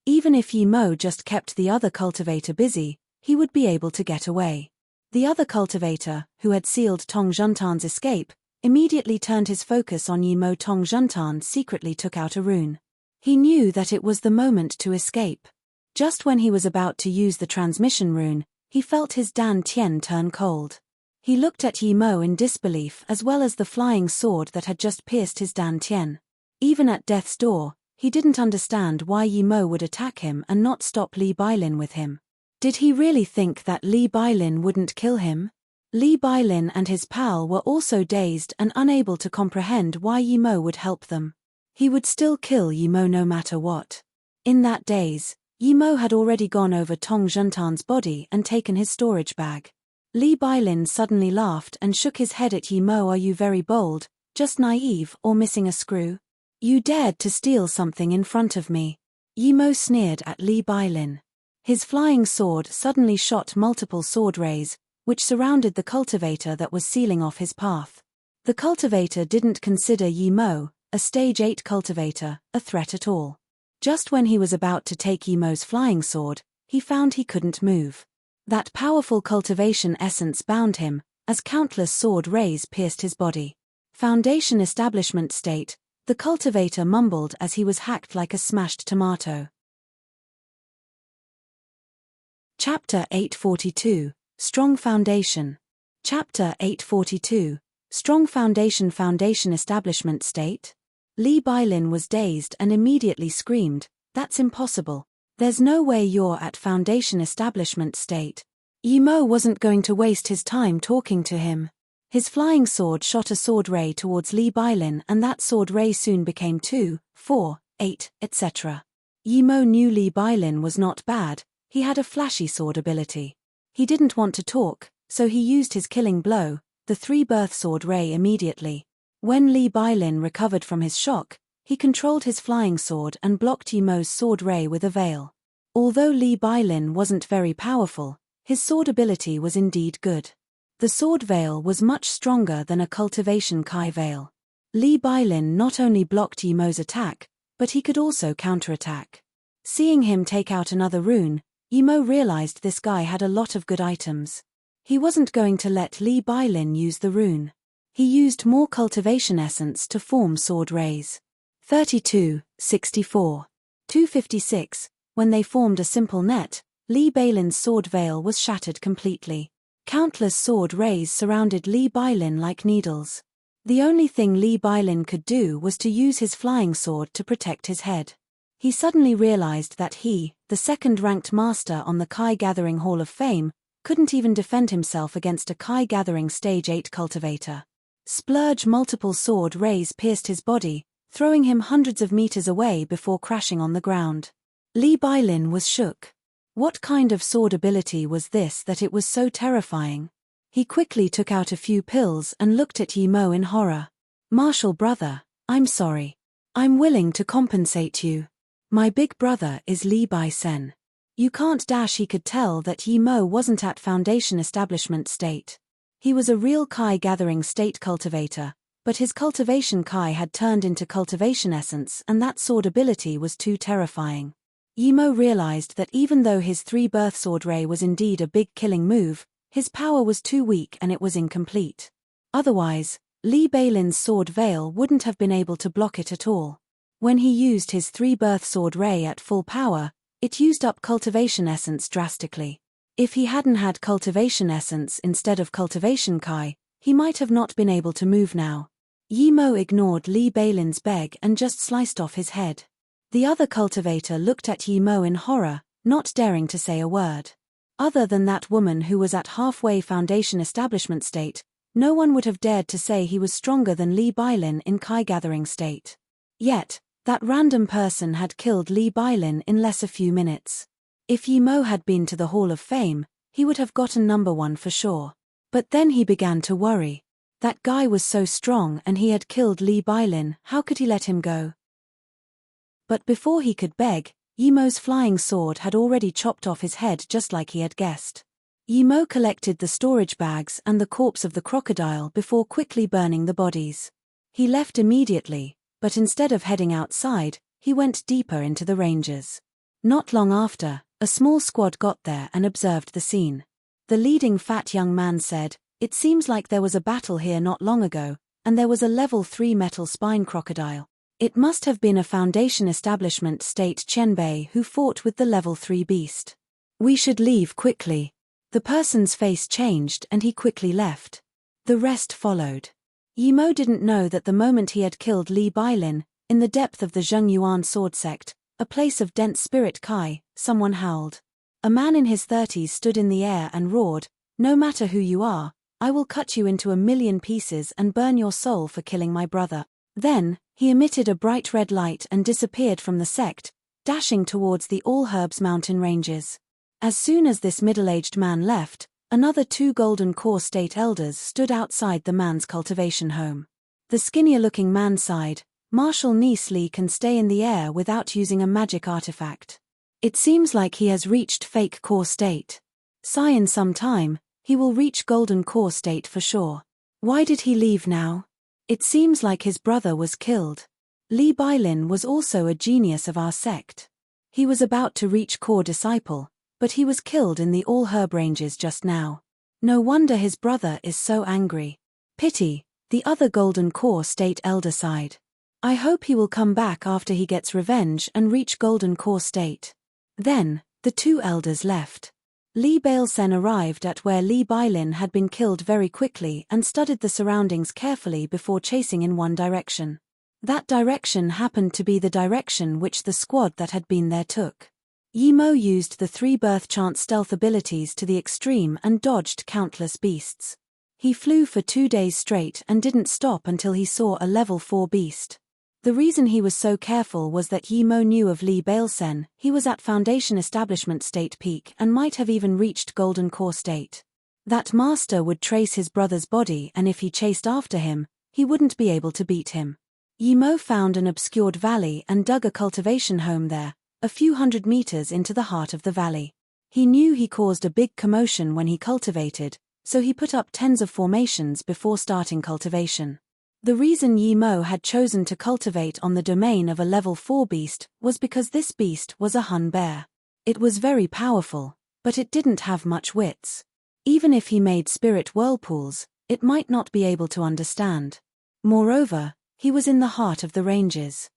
Even if Yi Mo just kept the other cultivator busy, he would be able to get away. The other cultivator, who had sealed Tong Juntan's escape, immediately turned his focus on Yi Mo. Tong Juntan secretly took out a rune. He knew that it was the moment to escape. Just when he was about to use the transmission rune, he felt his Dan Tien turn cold. He looked at Yi Mo in disbelief as well as the flying sword that had just pierced his Dan Tien. Even at death's door, he didn't understand why Yi Mo would attack him and not stop Li Bailin with him. Did he really think that Li Bailin wouldn't kill him? Li Bailin and his pal were also dazed and unable to comprehend why Yi Mo would help them. He would still kill Yi Mo no matter what. In that daze, Yi Mo had already gone over Tong Juntan's body and taken his storage bag. Li Bailin suddenly laughed and shook his head at Yi Mo. "Are you very bold, just naive, or missing a screw? You dared to steal something in front of me." Yi Mo sneered at Li Bailin. His flying sword suddenly shot multiple sword rays, which surrounded the cultivator that was sealing off his path. The cultivator didn't consider Yi Mo, a stage 8 cultivator, a threat at all. Just when he was about to take Yi Mo's flying sword, he found he couldn't move. That powerful cultivation essence bound him, as countless sword rays pierced his body. Foundation establishment state, the cultivator mumbled as he was hacked like a smashed tomato. Chapter 842, Strong Foundation. Chapter 842, Strong Foundation. Foundation establishment state. Li Bailin was dazed and immediately screamed, "That's impossible. There's no way you're at foundation establishment state." Yi Mo wasn't going to waste his time talking to him. His flying sword shot a sword ray towards Li Bailin and that sword ray soon became 2, 4, 8, etc. Yi Mo knew Li Bailin was not bad, he had a flashy sword ability. He didn't want to talk, so he used his killing blow, the 3-birth sword ray immediately. When Li Bailin recovered from his shock, he controlled his flying sword and blocked Yi Mo's sword ray with a veil. Although Li Bailin wasn't very powerful, his sword ability was indeed good. The sword veil was much stronger than a cultivation kai veil. Li Bailin not only blocked Yi Mo's attack, but he could also counterattack. Seeing him take out another rune, Yimo realized this guy had a lot of good items. He wasn't going to let Li Bailin use the rune. He used more cultivation essence to form sword rays. 32, 64. 256. When they formed a simple net, Li Bailin's sword veil was shattered completely. Countless sword rays surrounded Li Bailin like needles. The only thing Li Bailin could do was to use his flying sword to protect his head. He suddenly realized that he, the second-ranked master on the Kai Gathering Hall of Fame, couldn't even defend himself against a Kai Gathering Stage 8 cultivator. Splurge multiple sword rays pierced his body, throwing him hundreds of meters away before crashing on the ground. Li Bailin was shook. What kind of sword ability was this that it was so terrifying? He quickly took out a few pills and looked at Yimo in horror. "Martial brother, I'm sorry. I'm willing to compensate you. My big brother is Li Bai-sen." You can't dash. He could tell that Yimo wasn't at foundation establishment state. He was a real Kai Gathering state cultivator, but his cultivation Kai had turned into cultivation essence, and that sword ability was too terrifying. Yimo realized that even though his 3-birth sword ray was indeed a big killing move, his power was too weak and it was incomplete. Otherwise, Li Bailin's sword veil wouldn't have been able to block it at all. When he used his 3-birth sword ray at full power, it used up cultivation essence drastically. If he hadn't had cultivation essence instead of cultivation Kai, he might have not been able to move now. Yimo ignored Li Bailin's beg and just sliced off his head. The other cultivator looked at Yimo in horror, not daring to say a word. Other than that woman who was at halfway foundation establishment state, no one would have dared to say he was stronger than Li Bailin in Kai Gathering state. Yet, that random person had killed Li Bailin in less a few minutes. If Yimo had been to the Hall of Fame, he would have gotten number 1 for sure. But then he began to worry. That guy was so strong and he had killed Li Bailin, how could he let him go? But before he could beg, Yimo's flying sword had already chopped off his head just like he had guessed. Yimo collected the storage bags and the corpse of the crocodile before quickly burning the bodies. He left immediately, but instead of heading outside, he went deeper into the ranges. Not long after, a small squad got there and observed the scene. The leading fat young man said, "It seems like there was a battle here not long ago, and there was a level 3 metal spine crocodile. It must have been a foundation establishment state Qianbei who fought with the level 3 beast. We should leave quickly." The person's face changed and he quickly left. The rest followed. Yimo didn't know that the moment he had killed Li Bailin, in the depth of the Zhengyuan sword sect, a place of dense spirit Kai, someone howled. A man in his 30s stood in the air and roared, "No matter who you are, I will cut you into 1,000,000 pieces and burn your soul for killing my brother." Then, he emitted a bright red light and disappeared from the sect, dashing towards the All Herbs mountain ranges. As soon as this middle-aged man left, another 2 golden core state elders stood outside the man's cultivation home. The skinnier-looking man sighed, "Marshal Li can stay in the air without using a magic artifact. It seems like he has reached fake core state. In some time, he will reach golden core state for sure. Why did he leave now? It seems like his brother was killed. Li Bailin was also a genius of our sect. He was about to reach core disciple, but he was killed in the All Herb ranges just now. No wonder his brother is so angry. Pity," the other golden core state elder sighed. "I hope he will come back after he gets revenge and reach golden core state." Then, the 2 elders left. Li Bailsen arrived at where Li Bailin had been killed very quickly and studied the surroundings carefully before chasing in one direction. That direction happened to be the direction which the squad that had been there took. Yimo used the 3-birth chance stealth abilities to the extreme and dodged countless beasts. He flew for 2 days straight and didn't stop until he saw a level 4 beast. The reason he was so careful was that Yimo knew of Li Bailsen. He was at foundation establishment state peak and might have even reached golden core state. That master would trace his brother's body, and if he chased after him, he wouldn't be able to beat him. Yimo found an obscured valley and dug a cultivation home there, a few hundred meters into the heart of the valley. He knew he caused a big commotion when he cultivated, so he put up tens of formations before starting cultivation. The reason Yi Mo had chosen to cultivate on the domain of a level 4 beast was because this beast was a Hun bear. It was very powerful, but it didn't have much wits. Even if he made spirit whirlpools, it might not be able to understand. Moreover, he was in the heart of the ranges.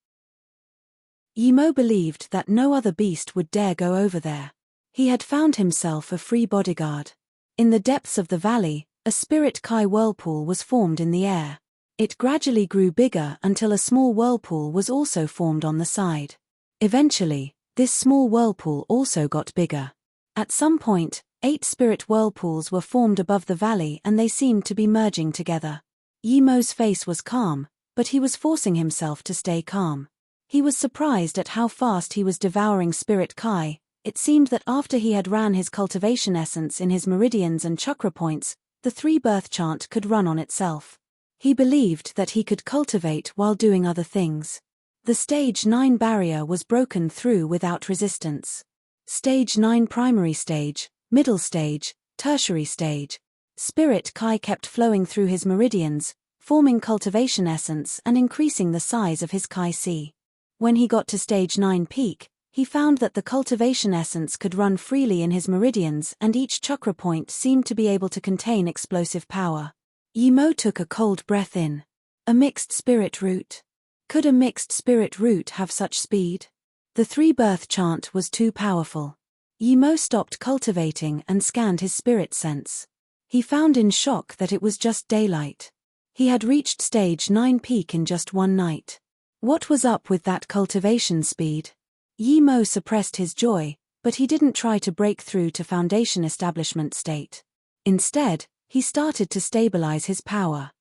Yi Mo believed that no other beast would dare go over there. He had found himself a free bodyguard. In the depths of the valley, a spirit Kai whirlpool was formed in the air. It gradually grew bigger until a small whirlpool was also formed on the side. Eventually, this small whirlpool also got bigger. At some point, 8 spirit whirlpools were formed above the valley and they seemed to be merging together. Yi Mo's face was calm, but he was forcing himself to stay calm. He was surprised at how fast he was devouring spirit Kai. It seemed that after he had ran his cultivation essence in his meridians and chakra points, the 3-birth chant could run on itself. He believed that he could cultivate while doing other things. The stage 9 barrier was broken through without resistance. Stage 9 primary stage, middle stage, tertiary stage. Spirit Kai kept flowing through his meridians, forming cultivation essence and increasing the size of his Kai C. When he got to stage 9 peak, he found that the cultivation essence could run freely in his meridians and each chakra point seemed to be able to contain explosive power. Yi Mo took a cold breath in. A mixed spirit root. Could a mixed spirit root have such speed? The 3-birth chant was too powerful. Yi Mo stopped cultivating and scanned his spirit sense. He found in shock that it was just daylight. He had reached stage 9 peak in just one night. What was up with that cultivation speed? Yi Mo suppressed his joy, but he didn't try to break through to foundation establishment state. Instead, he started to stabilize his power.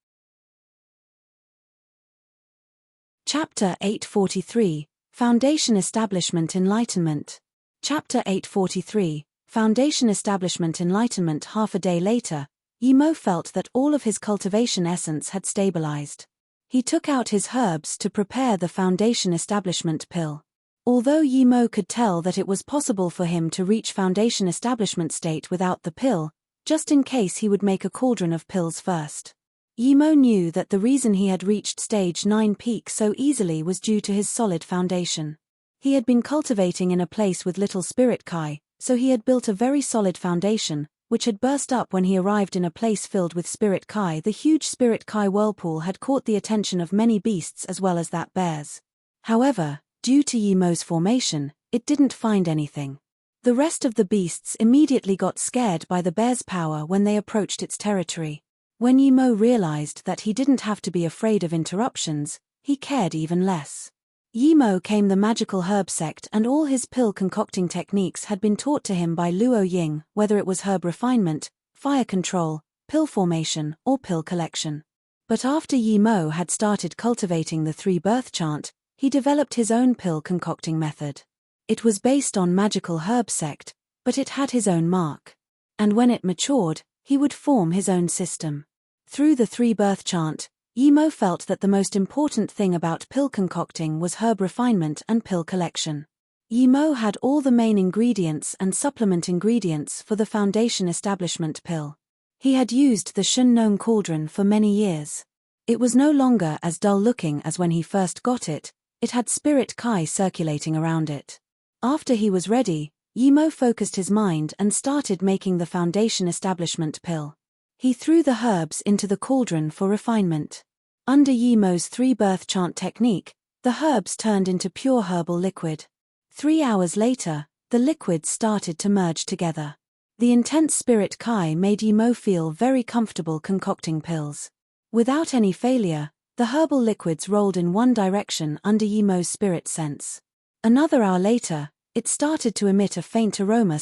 Chapter 843, Foundation Establishment Enlightenment. Chapter 843, Foundation Establishment Enlightenment. Half a day later, Yi Mo felt that all of his cultivation essence had stabilized. He took out his herbs to prepare the Foundation Establishment pill. Although Yi Mo could tell that it was possible for him to reach Foundation Establishment state without the pill, just in case he would make a cauldron of pills first. Yi Mo knew that the reason he had reached stage 9 peak so easily was due to his solid foundation. He had been cultivating in a place with little spirit Kai, so he had built a very solid foundation, which had burst up when he arrived in a place filled with spirit Kai. The huge spirit Kai whirlpool had caught the attention of many beasts as well as that bears. However, due to Yi Mo's formation, it didn't find anything. The rest of the beasts immediately got scared by the bear's power when they approached its territory. When Yi Mo realized that he didn't have to be afraid of interruptions, he cared even less. Yi Mo came the magical herb sect and all his pill concocting techniques had been taught to him by Luo Ying, whether it was herb refinement, fire control, pill formation, or pill collection. But after Yi Mo had started cultivating the 3-birth chant, he developed his own pill concocting method. It was based on magical herb sect, but it had his own mark. And when it matured, he would form his own system. Through the 3-birth chant, Yi Mo felt that the most important thing about pill concocting was herb refinement and pill collection. Yi Mo had all the main ingredients and supplement ingredients for the Foundation Establishment pill. He had used the Shunnong cauldron for many years. It was no longer as dull-looking as when he first got it. It had spirit Kai circulating around it. After he was ready, Yi Mo focused his mind and started making the Foundation Establishment pill. He threw the herbs into the cauldron for refinement. Under Yi Mo's 3-birth chant technique, the herbs turned into pure herbal liquid. 3 hours later, the liquids started to merge together. The intense spirit Kai made Yi Mo feel very comfortable concocting pills. Without any failure, the herbal liquids rolled in one direction under Yi Mo's spirit sense. Another hour later, it started to emit a faint aroma.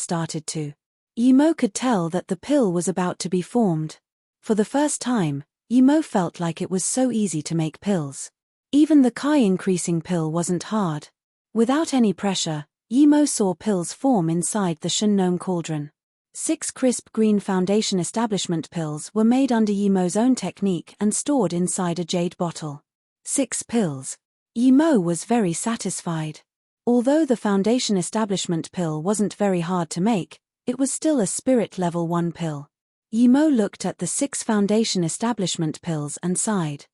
Yi Mo could tell that the pill was about to be formed. For the first time, Yi Mo felt like it was so easy to make pills. Even the Kai-increasing pill wasn't hard. Without any pressure, Yi Mo saw pills form inside the Shunnong cauldron. 6 crisp green Foundation Establishment pills were made under Yi Mo's own technique and stored inside a jade bottle. 6 pills. Yi Mo was very satisfied. Although the Foundation Establishment pill wasn't very hard to make, it was still a spirit level 1 pill. Yi Mo looked at the 6 Foundation Establishment pills and sighed.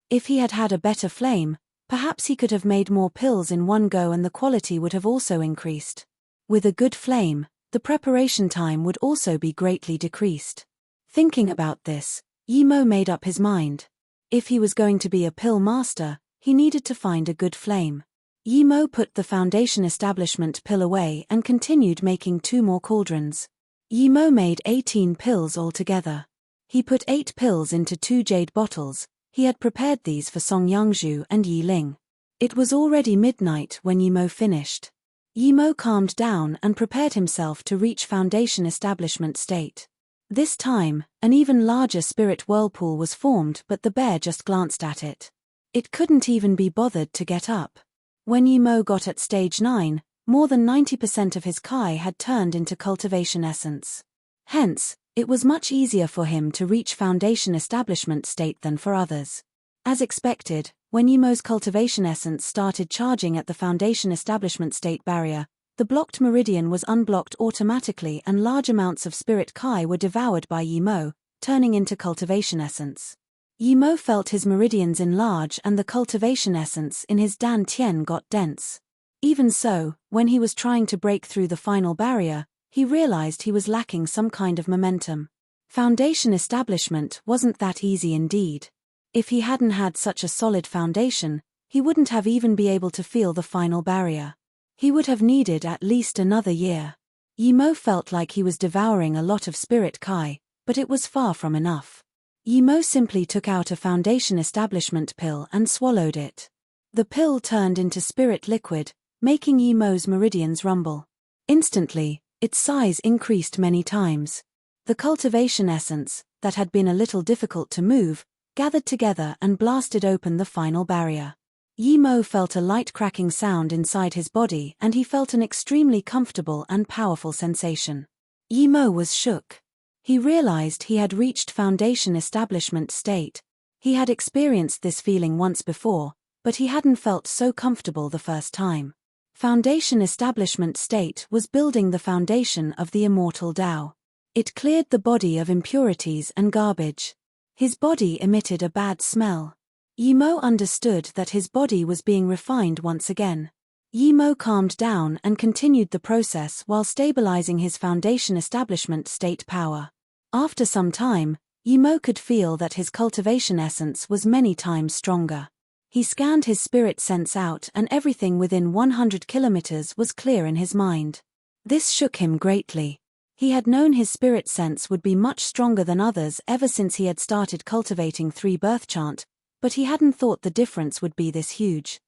If he had had a better flame, perhaps he could have made more pills in one go and the quality would have also increased. With a good flame, the preparation time would also be greatly decreased. Thinking about this, Yimo made up his mind. If he was going to be a pill master, he needed to find a good flame. Yimo put the foundation establishment pill away and continued making 2 more cauldrons. Yimo made 18 pills altogether. He put 8 pills into 2 jade bottles. He had prepared these for Song Yangzhu and Yi Ling. It was already midnight when Yimo finished. Yimo calmed down and prepared himself to reach foundation establishment state. This time, an even larger spirit whirlpool was formed, but the bear just glanced at it. It couldn't even be bothered to get up. When Yimo got at stage 9, more than 90% of his Kai had turned into cultivation essence. Hence, it was much easier for him to reach foundation establishment state than for others. As expected, when Yimo's cultivation essence started charging at the foundation establishment state barrier, the blocked meridian was unblocked automatically and large amounts of spirit Kai were devoured by Yimo, turning into cultivation essence. Yimo felt his meridians enlarge and the cultivation essence in his dantian got dense. Even so, when he was trying to break through the final barrier, he realized he was lacking some kind of momentum. Foundation establishment wasn't that easy indeed. If he hadn't had such a solid foundation, he wouldn't have even be able to feel the final barrier. He would have needed at least another year. Yimo felt like he was devouring a lot of spirit Kai, but it was far from enough. Yimo simply took out a foundation establishment pill and swallowed it. The pill turned into spirit liquid, making Yimo's meridians rumble. Instantly, its size increased many times. The cultivation essence, that had been a little difficult to move, gathered together and blasted open the final barrier. Yimo felt a light cracking sound inside his body and he felt an extremely comfortable and powerful sensation. Yimo was shook. He realized he had reached foundation establishment state. He had experienced this feeling once before, but he hadn't felt so comfortable the first time. Foundation establishment state was building the foundation of the immortal Tao. It cleared the body of impurities and garbage. His body emitted a bad smell. Yimo understood that his body was being refined once again. Yimo calmed down and continued the process while stabilizing his foundation establishment state power. After some time, Yimo could feel that his cultivation essence was many times stronger. He scanned his spirit sense out and everything within 100 kilometers was clear in his mind. This shook him greatly. He had known his spirit sense would be much stronger than others ever since he had started cultivating 3 birth chant, but he hadn't thought the difference would be this huge.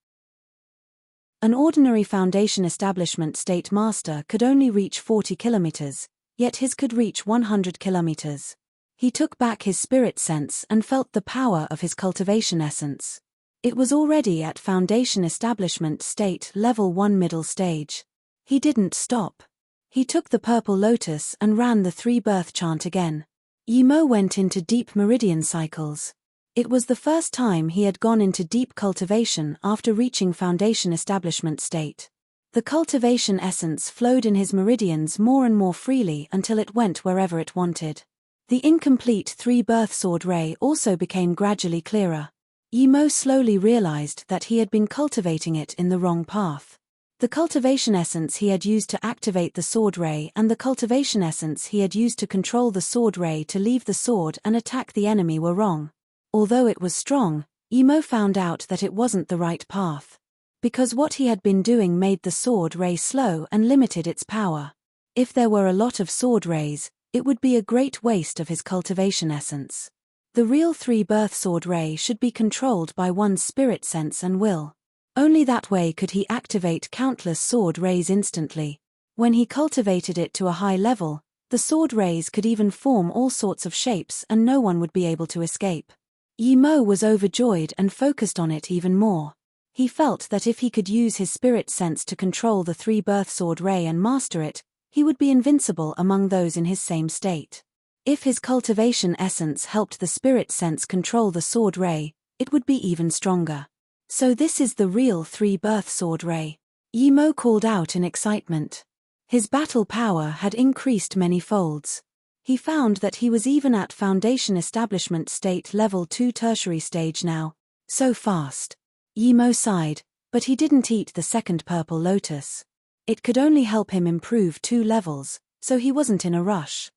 An ordinary foundation establishment state master could only reach 40 kilometers, yet his could reach 100 kilometers. He took back his spirit sense and felt the power of his cultivation essence. It was already at foundation establishment state level 1 middle stage. He didn't stop. He took the purple lotus and ran the 3 birth chant again. Yimo went into deep meridian cycles. It was the first time he had gone into deep cultivation after reaching foundation establishment state. The cultivation essence flowed in his meridians more and more freely until it went wherever it wanted. The incomplete 3 birth sword ray also became gradually clearer. Yimo slowly realized that he had been cultivating it in the wrong path. The cultivation essence he had used to activate the sword ray and the cultivation essence he had used to control the sword ray to leave the sword and attack the enemy were wrong. Although it was strong, Yimo found out that it wasn't the right path. Because what he had been doing made the sword ray slow and limited its power. If there were a lot of sword rays, it would be a great waste of his cultivation essence. The real 3 birth sword ray should be controlled by one's spirit sense and will. Only that way could he activate countless sword rays instantly. When he cultivated it to a high level, the sword rays could even form all sorts of shapes and no one would be able to escape. Yimo was overjoyed and focused on it even more. He felt that if he could use his spirit sense to control the 3 birth sword ray and master it, he would be invincible among those in his same state. If his cultivation essence helped the spirit sense control the sword ray, it would be even stronger. So this is the real 3 birth sword ray. Yimo called out in excitement. His battle power had increased many folds. He found that he was even at foundation establishment state level 2 tertiary stage now. So fast. Yimo sighed, but he didn't eat the second purple lotus. It could only help him improve 2 levels, so he wasn't in a rush.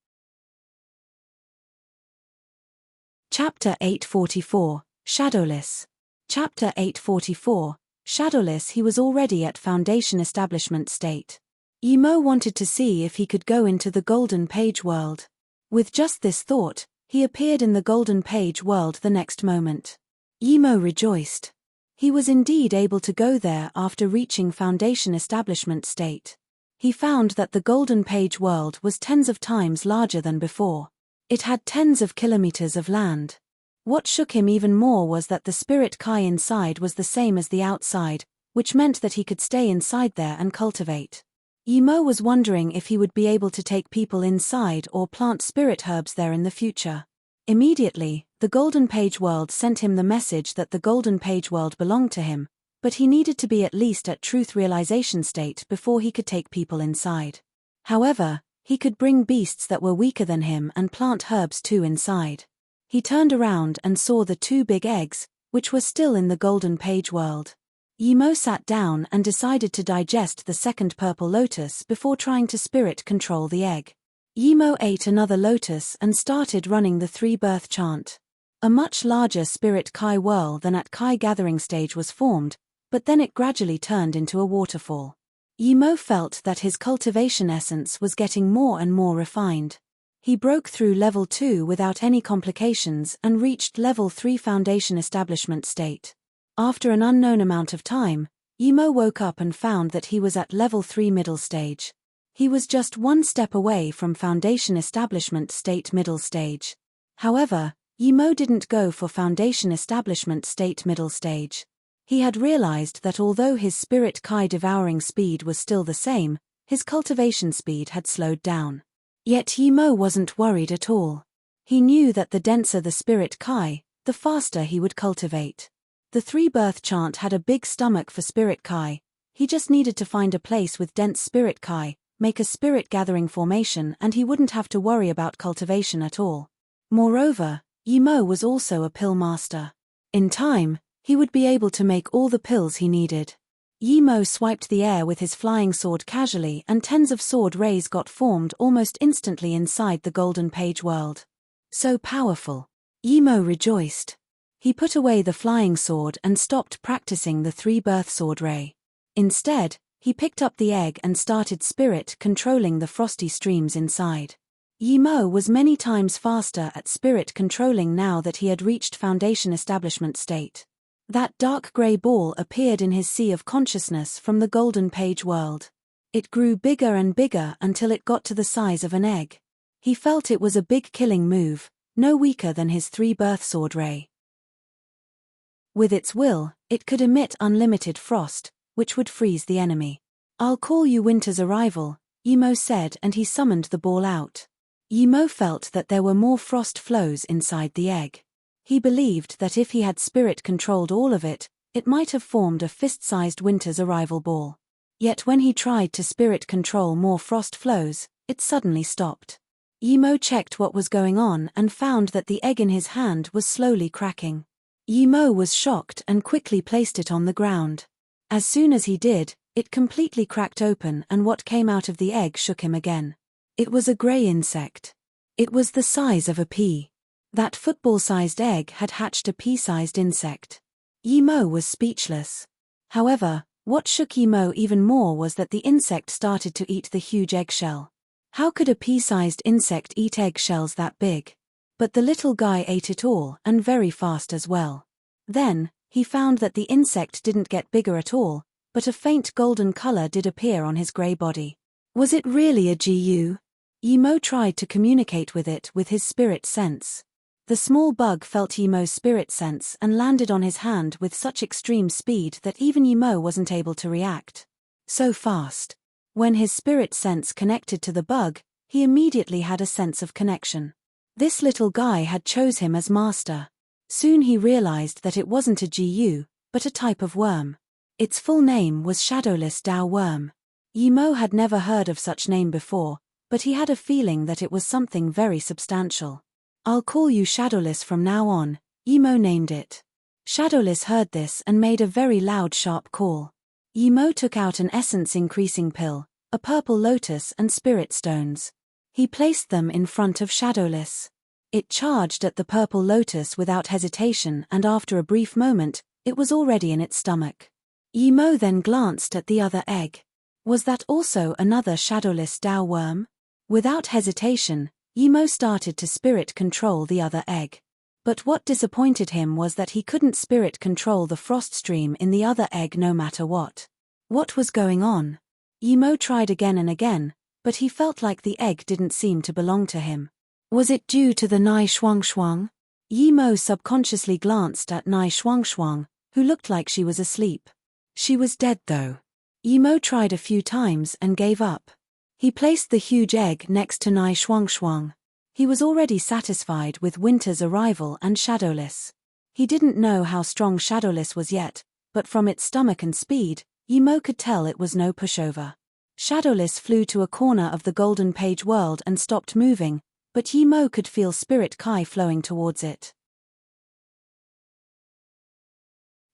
Chapter 844, Shadowless. Chapter 844, Shadowless. He was already at Foundation Establishment state. Yimo wanted to see if he could go into the Golden Page world. With just this thought, he appeared in the Golden Page world the next moment. Yimo rejoiced. He was indeed able to go there after reaching Foundation Establishment state. He found that the Golden Page world was tens of times larger than before. It had tens of kilometers of land. What shook him even more was that the spirit Kai inside was the same as the outside, which meant that he could stay inside there and cultivate. Yimo was wondering if he would be able to take people inside or plant spirit herbs there in the future. Immediately, the Golden Page world sent him the message that the Golden Page world belonged to him, but he needed to be at least at truth realization state before he could take people inside. However, he could bring beasts that were weaker than him and plant herbs too inside. He turned around and saw the 2 big eggs, which were still in the Golden Page world. Yimo sat down and decided to digest the second purple lotus before trying to spirit control the egg. Yimo ate another lotus and started running the 3-birth chant. A much larger spirit Kai whirl than at Kai gathering stage was formed, but then it gradually turned into a waterfall. Yimo felt that his cultivation essence was getting more and more refined. He broke through level 2 without any complications and reached level 3 Foundation Establishment state. After an unknown amount of time, Yimo woke up and found that he was at level 3 middle stage. He was just 1 step away from Foundation Establishment state middle stage. However, Yimo didn't go for Foundation Establishment state middle stage. He had realized that although his spirit Kai devouring speed was still the same, his cultivation speed had slowed down. Yet Yimo wasn't worried at all. He knew that the denser the spirit Kai, the faster he would cultivate. The 3-birth chant had a big stomach for spirit Kai. He just needed to find a place with dense spirit Kai, make a spirit gathering formation, and he wouldn't have to worry about cultivation at all. Moreover, Yimo was also a pill master. In time, he would be able to make all the pills he needed. Yimo swiped the air with his flying sword casually and tens of sword rays got formed almost instantly inside the Golden Page world. So powerful. Yimo rejoiced. He put away the flying sword and stopped practicing the 3-birth sword ray. Instead, he picked up the egg and started spirit controlling the frosty streams inside. Yimo was many times faster at spirit controlling now that he had reached Foundation Establishment state. That dark grey ball appeared in his sea of consciousness from the Golden Page world. It grew bigger and bigger until it got to the size of an egg. He felt it was a big killing move, no weaker than his 3-birth sword ray. With its will, it could emit unlimited frost, which would freeze the enemy. "I'll call you Winter's arrival," Yimo said, and he summoned the ball out. Yimo felt that there were more frost flows inside the egg. He believed that if he had spirit controlled all of it, it might have formed a fist-sized Winter's arrival ball. Yet when he tried to spirit control more frost flows, it suddenly stopped. Yimo checked what was going on and found that the egg in his hand was slowly cracking. Yimo was shocked and quickly placed it on the ground. As soon as he did, it completely cracked open and what came out of the egg shook him again. It was a grey insect. It was the size of a pea. That football-sized egg had hatched a pea-sized insect. Yimo was speechless. However, what shook Yimo even more was that the insect started to eat the huge eggshell. How could a pea-sized insect eat eggshells that big? But the little guy ate it all, and very fast as well. Then, he found that the insect didn't get bigger at all, but a faint golden color did appear on his grey body. Was it really a GU? Yimo tried to communicate with it with his spirit sense. The small bug felt Yimo's spirit sense and landed on his hand with such extreme speed that even Yimo wasn't able to react. So fast. When his spirit sense connected to the bug, he immediately had a sense of connection. This little guy had chose him as master. Soon he realized that it wasn't a GU, but a type of worm. Its full name was Shadowless Dao Worm. Yimo had never heard of such name before, but he had a feeling that it was something very substantial. "I'll call you Shadowless from now on," Yimo named it. Shadowless heard this and made a very loud sharp call. Yimo took out an essence-increasing pill, a purple lotus and spirit stones. He placed them in front of Shadowless. It charged at the purple lotus without hesitation, and after a brief moment, it was already in its stomach. Yimo then glanced at the other egg. Was that also another Shadowless Dao worm? Without hesitation, Yimo started to spirit control the other egg. But what disappointed him was that he couldn't spirit control the frost stream in the other egg no matter what. What was going on? Yimo tried again and again, but he felt like the egg didn't seem to belong to him. Was it due to the Nai Shuang Shuang? Yimo subconsciously glanced at Nai Shuang Shuang, who looked like she was asleep. She was dead though. Yimo tried a few times and gave up. He placed the huge egg next to Nai Shuang Shuang. He was already satisfied with Winter's arrival and Shadowless. He didn't know how strong Shadowless was yet, but from its stomach and speed, Yimo could tell it was no pushover. Shadowless flew to a corner of the golden page world and stopped moving, but Yimo could feel spirit Kai flowing towards it.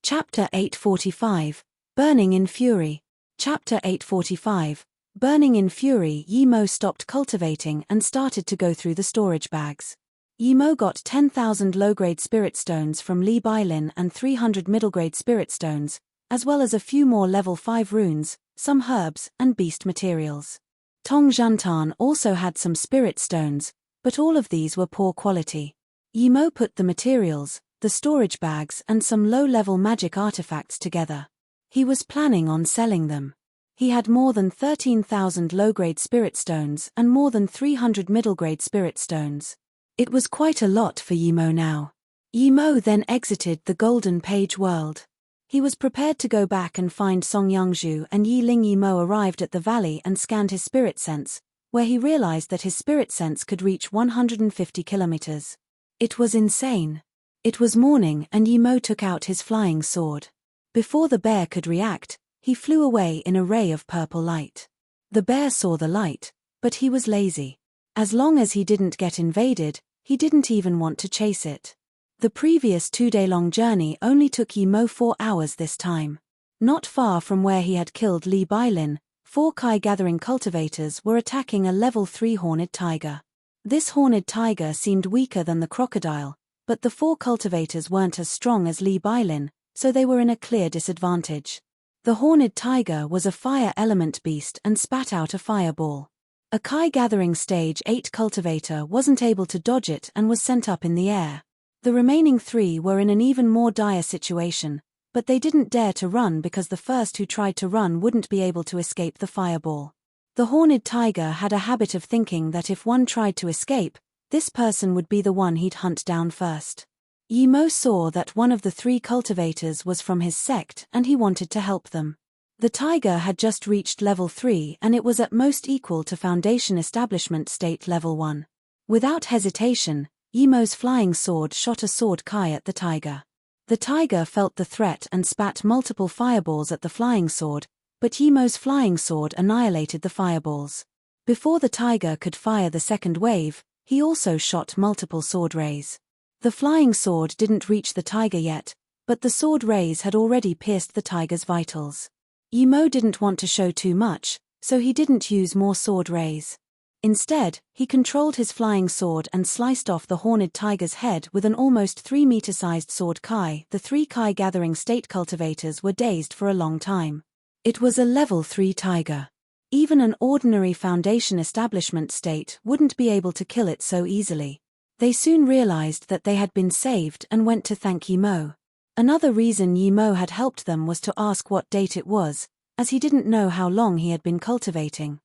Chapter 845, Burning in Fury. Chapter 845, Burning in Fury. Yimo stopped cultivating and started to go through the storage bags. Yimo got 10,000 low-grade spirit stones from Li Bailin and 300 middle-grade spirit stones, as well as a few more level 5 runes, some herbs, and beast materials. Tong Jantan also had some spirit stones, but all of these were poor quality. Yimo put the materials, the storage bags and some low-level magic artifacts together. He was planning on selling them. He had more than 13,000 low-grade spirit stones and more than 300 middle-grade spirit stones. It was quite a lot for Yimo now. Yimo then exited the golden page world. He was prepared to go back and find Song Yangzhu, and Yi Ling. Yimo arrived at the valley and scanned his spirit sense, where he realized that his spirit sense could reach 150 kilometers. It was insane. It was morning and Yimo took out his flying sword. Before the bear could react, he flew away in a ray of purple light. The bear saw the light, but he was lazy. As long as he didn't get invaded, he didn't even want to chase it. The previous 2-day-long journey only took Yimo 4 hours this time. Not far from where he had killed Li Bailin, 4 Kai-gathering cultivators were attacking a level 3 horned tiger. This horned tiger seemed weaker than the crocodile, but the 4 cultivators weren't as strong as Li Bailin, so they were in a clear disadvantage. The horned tiger was a fire element beast and spat out a fireball. A Kai-gathering stage 8 cultivator wasn't able to dodge it and was sent up in the air. The remaining 3 were in an even more dire situation, but they didn't dare to run because the first who tried to run wouldn't be able to escape the fireball. The horned tiger had a habit of thinking that if one tried to escape, this person would be the one he'd hunt down first. Yimo saw that one of the 3 cultivators was from his sect and he wanted to help them. The tiger had just reached level 3 and it was at most equal to Foundation Establishment State level 1. Without hesitation, Yimo's flying sword shot a sword Kai at the tiger. The tiger felt the threat and spat multiple fireballs at the flying sword, but Yimo's flying sword annihilated the fireballs. Before the tiger could fire the second wave, he also shot multiple sword rays. The flying sword didn't reach the tiger yet, but the sword rays had already pierced the tiger's vitals. Yimo didn't want to show too much, so he didn't use more sword rays. Instead, he controlled his flying sword and sliced off the horned tiger's head with an almost 3-meter-sized sword Kai. The 3 Kai-gathering state cultivators were dazed for a long time. It was a level 3 tiger. Even an ordinary Foundation Establishment State wouldn't be able to kill it so easily. They soon realized that they had been saved and went to thank Yimo. Another reason Yimo had helped them was to ask what date it was, as he didn't know how long he had been cultivating.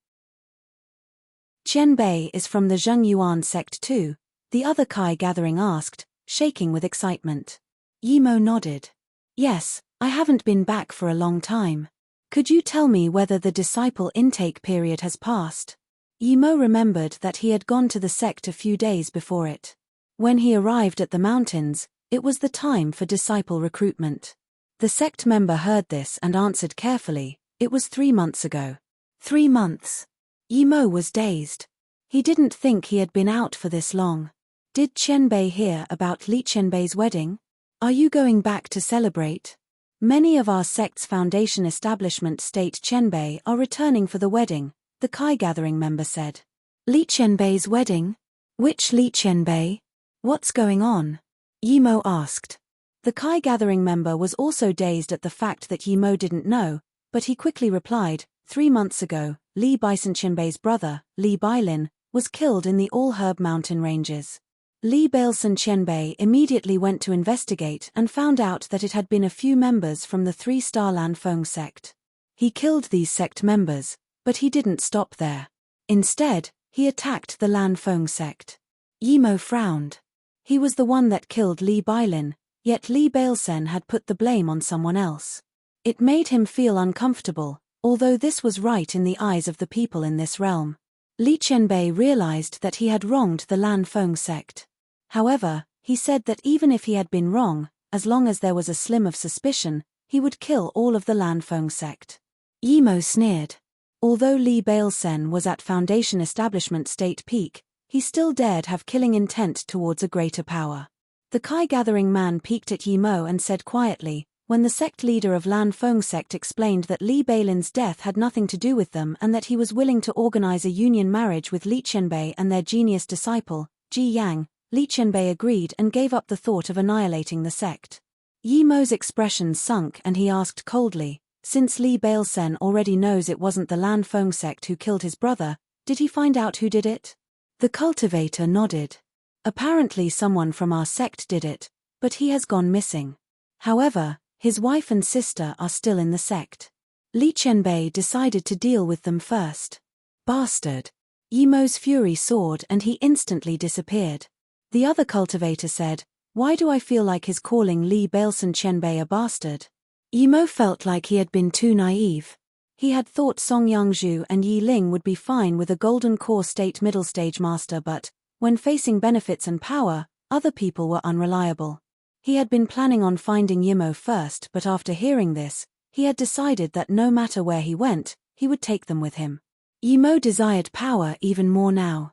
Qianbei is from the Zhengyuan sect too, the other Kai-gathering asked, shaking with excitement. Yimo nodded. Yes, I haven't been back for a long time. Could you tell me whether the disciple intake period has passed? Yimo remembered that he had gone to the sect a few days before it. When he arrived at the mountains, it was the time for disciple recruitment. The sect member heard this and answered carefully, it was 3 months ago. 3 months. Yimo was dazed. He didn't think he had been out for this long. Did Qianbei hear about Li Qianbei's wedding? Are you going back to celebrate? Many of our sect's foundation establishment state Qianbei are returning for the wedding, the Kai gathering member said. Li Qianbei's wedding? Which Li Qianbei? What's going on? Yimo asked. The Kai gathering member was also dazed at the fact that Yimo didn't know, but he quickly replied, 3 months ago, Li Bison Qianbei's brother, Li Bailin, was killed in the All-Herb mountain ranges. Li Bailson Qianbei immediately went to investigate and found out that it had been a few members from the 3-star Lanfeng sect. He killed these sect members, but he didn't stop there. Instead, he attacked the Lanfeng sect. Yimo frowned. He was the one that killed Li Bailin, yet Li Bailsen had put the blame on someone else. It made him feel uncomfortable, although this was right in the eyes of the people in this realm. Li Qianbei realized that he had wronged the Lanfeng sect. However, he said that even if he had been wrong, as long as there was a slim of suspicion, he would kill all of the Lanfeng sect. Yimo sneered. Although Li Bailsen was at Foundation Establishment state peak, he still dared have killing intent towards a greater power. The Kai gathering man peeked at Yimo and said quietly, when the sect leader of Lanfeng sect explained that Li Bailin's death had nothing to do with them and that he was willing to organize a union marriage with Li Qianbei and their genius disciple, Ji Yang, Li Qianbei agreed and gave up the thought of annihilating the sect. Yimo's expression sunk and he asked coldly, since Li Bailsen already knows it wasn't the Lanfeng sect who killed his brother, did he find out who did it? The cultivator nodded. Apparently someone from our sect did it, but he has gone missing. However, his wife and sister are still in the sect. Li Qianbei decided to deal with them first. Bastard! Yimo's fury soared and he instantly disappeared. The other cultivator said, why do I feel like he's calling Li Bailson Qianbei a bastard? Yimo felt like he had been too naive. He had thought Song Yangzhu and Yi Ling would be fine with a golden core state middle stage master, but, when facing benefits and power, other people were unreliable. He had been planning on finding Yimo first, but after hearing this, he had decided that no matter where he went, he would take them with him. Yimo desired power even more now.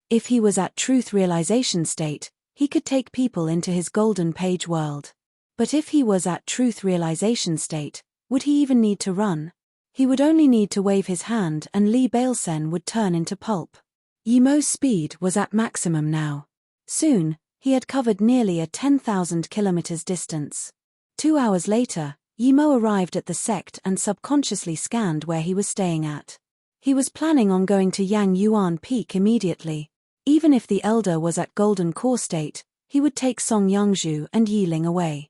If he was at truth realization state, he could take people into his golden page world. But if he was at truth realization state, would he even need to run? He would only need to wave his hand and Li Bailsen would turn into pulp. Yimo's speed was at maximum now. Soon, he had covered nearly a 10,000 kilometers distance. 2 hours later, Yimo arrived at the sect and subconsciously scanned where he was staying at. He was planning on going to Yang Yuan Peak immediately. Even if the elder was at golden core state, he would take Song Yangzhu and Yi Ling away.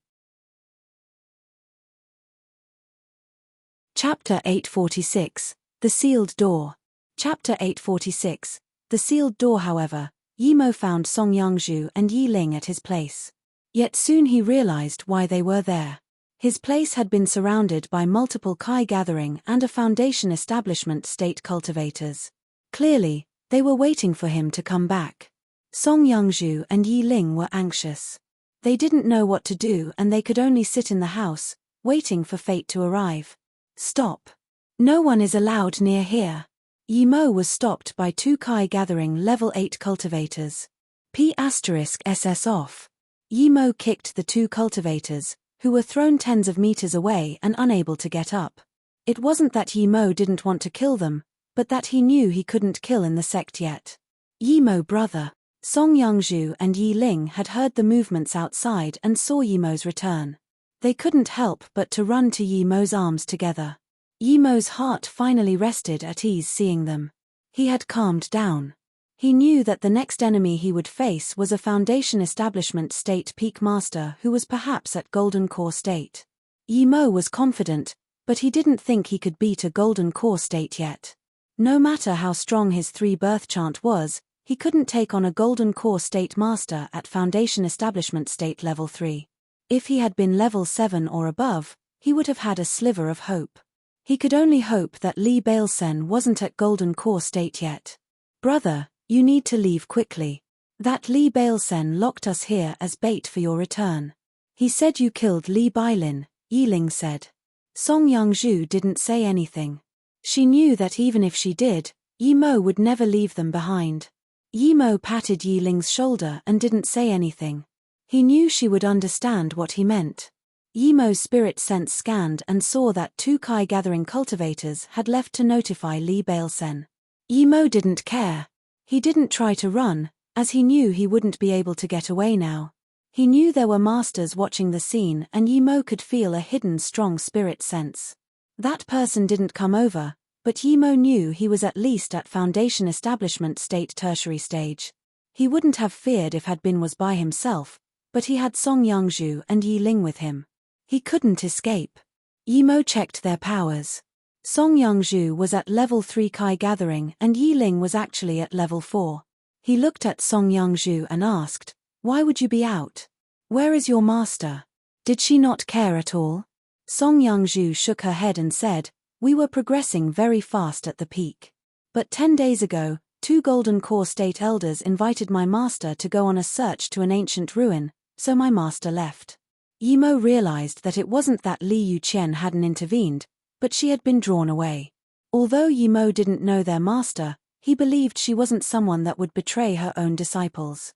Chapter 846, The Sealed Door. Chapter 846, The Sealed Door. However, Yimo found Song Yangzhu and Yi Ling at his place. Yet soon he realized why they were there. His place had been surrounded by multiple Kai gathering and a foundation establishment state cultivators. Clearly, they were waiting for him to come back. Song Yangzhu and Yi Ling were anxious. They didn't know what to do and they could only sit in the house, waiting for fate to arrive. Stop. No one is allowed near here. Yimo was stopped by 2 Kai gathering level 8 cultivators. P*SS off. Yimo kicked the 2 cultivators, who were thrown tens of meters away and unable to get up. It wasn't that Yimo didn't want to kill them, but that he knew he couldn't kill in the sect yet. Yimo brother. Song Yangzhu and Yi Ling had heard the movements outside and saw Yimo's return. They couldn't help but to run to Yimo's arms together. Yimo's heart finally rested at ease seeing them. He had calmed down. He knew that the next enemy he would face was a foundation establishment state peak master who was perhaps at golden core state. Yimo was confident, but he didn't think he could beat a golden core state yet. No matter how strong his 3 birth chant was, he couldn't take on a golden core state master at foundation establishment state level 3. If he had been level 7 or above, he would have had a sliver of hope. He could only hope that Li Bailsen wasn't at golden core state yet. Brother, you need to leave quickly. That Li Bailsen locked us here as bait for your return. He said you killed Li Bailin, Yi Ling said. Song Yangzhu didn't say anything. She knew that even if she did, Yimo would never leave them behind. Yimo patted Yi Ling's shoulder and didn't say anything. He knew she would understand what he meant. Yimo's spirit sense scanned and saw that 2 Kai gathering cultivators had left to notify Li Bailsen. Yimo didn't care. He didn't try to run, as he knew he wouldn't be able to get away now. He knew there were masters watching the scene, and Yimo could feel a hidden strong spirit sense. That person didn't come over, but Yimo knew he was at least at Foundation Establishment State Tertiary stage. He wouldn't have feared if had been was by himself, but he had Song Yangzhu and Yi Ling with him. He couldn't escape. Yimo checked their powers. Song Yangzhu was at level 3 Kai gathering and Yi Ling was actually at level 4. He looked at Song Yangzhu and asked, "Why would you be out? Where is your master? Did she not care at all?" Song Yangzhu shook her head and said, "We were progressing very fast at the peak. But 10 days ago, 2 Golden Core State Elders invited my master to go on a search to an ancient ruin, so my master left." Yimo realized that it wasn't that Li Yuqian hadn't intervened, but she had been drawn away. Although Yimo didn't know their master, he believed she wasn't someone that would betray her own disciples.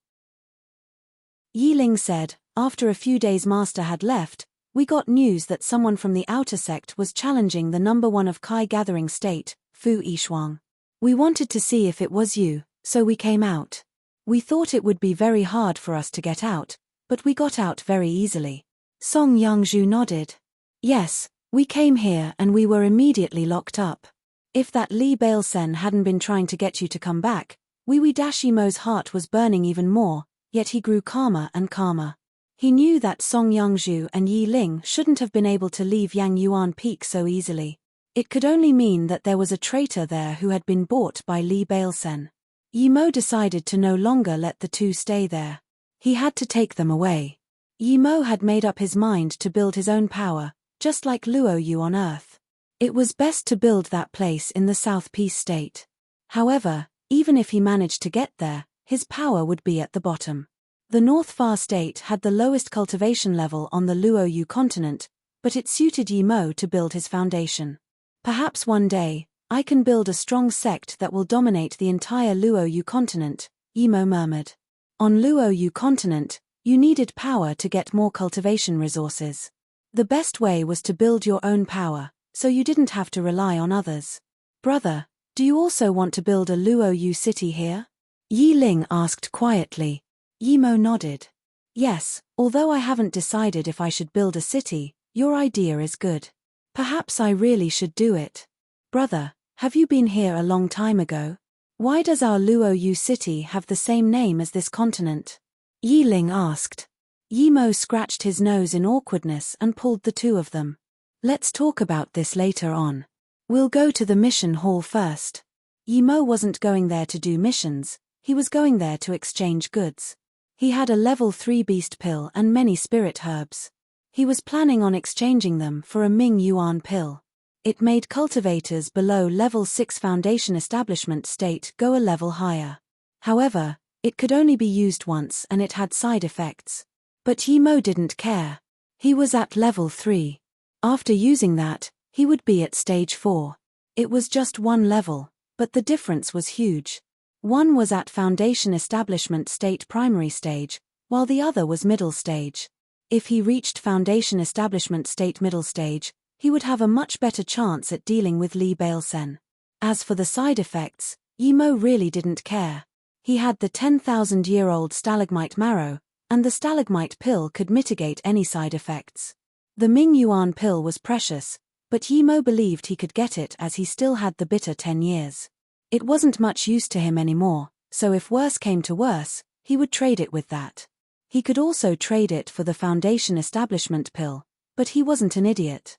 Yi Ling said, "After a few days master had left, we got news that someone from the outer sect was challenging the number 1 of Kai gathering state, Fu Yishuang. We wanted to see if it was you, so we came out. We thought it would be very hard for us to get out, but we got out very easily." Song Yangzhu nodded. "Yes, we came here and we were immediately locked up. If that Li Bailsen hadn't been trying to get you to come back, Yimo's heart was burning even more, yet he grew calmer and calmer. He knew that Song Yangzhu and Yi Ling shouldn't have been able to leave Yang Yuan Peak so easily. It could only mean that there was a traitor there who had been bought by Li Bailsen. Yimo decided to no longer let the 2 stay there. He had to take them away. Yimo had made up his mind to build his own power, just like Luo Yu on Earth. It was best to build that place in the South Peace State. However, even if he managed to get there, his power would be at the bottom. The North Far State had the lowest cultivation level on the Luo Yu continent, but it suited Yimo to build his foundation. "Perhaps one day, I can build a strong sect that will dominate the entire Luo Yu continent," Yimo murmured. On Luo Yu continent, you needed power to get more cultivation resources. The best way was to build your own power, so you didn't have to rely on others. "Brother, do you also want to build a Luo Yu city here?" Yi Ling asked quietly. Yimo nodded. "Yes, although I haven't decided if I should build a city, your idea is good. Perhaps I really should do it. Brother, have you been here a long time ago? Why does our Luo Yu city have the same name as this continent?" Yi Ling asked. Yimo scratched his nose in awkwardness and pulled the 2 of them. "Let's talk about this later on. We'll go to the mission hall first." Yimo wasn't going there to do missions, he was going there to exchange goods. He had a level 3 beast pill and many spirit herbs. He was planning on exchanging them for a Ming Yuan pill. It made cultivators below level 6 Foundation Establishment State go a level higher. However, it could only be used once and it had side effects. But Yimo didn't care. He was at level 3. After using that, he would be at stage 4. It was just 1 level, but the difference was huge. One was at Foundation Establishment State Primary Stage, while the other was Middle Stage. If he reached Foundation Establishment State Middle Stage, he would have a much better chance at dealing with Li Bailsen. As for the side effects, Yimo really didn't care. He had the 10,000-year-old stalagmite marrow, and the stalagmite pill could mitigate any side effects. The Ming Yuan pill was precious, but Yimo believed he could get it as he still had the bitter 10 years. It wasn't much use to him anymore, so if worse came to worse, he would trade it with that. He could also trade it for the Foundation Establishment pill, but he wasn't an idiot.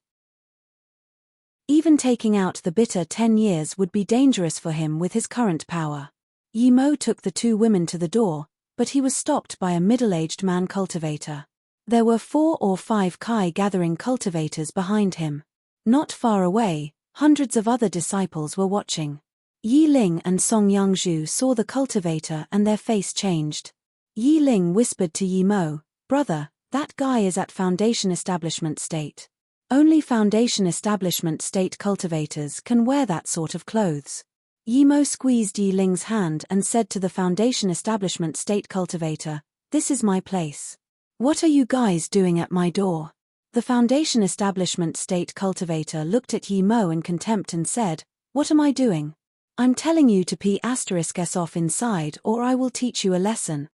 Even taking out the bitter 10 years would be dangerous for him with his current power. Yimo took the 2 women to the door, but he was stopped by a middle-aged man cultivator. There were 4 or 5 Kai gathering cultivators behind him. Not far away, hundreds of other disciples were watching. Yi Ling and Song Yangzhu saw the cultivator and their face changed. Yi Ling whispered to Yimo, "Brother, that guy is at Foundation Establishment State. Only Foundation Establishment State cultivators can wear that sort of clothes." Yimo squeezed Yi Ling's hand and said to the Foundation Establishment State cultivator, "This is my place. What are you guys doing at my door? The Foundation Establishment State Cultivator looked at Yi Mo in contempt and said, What am I doing? I'm telling you to p*s off inside or I will teach you a lesson.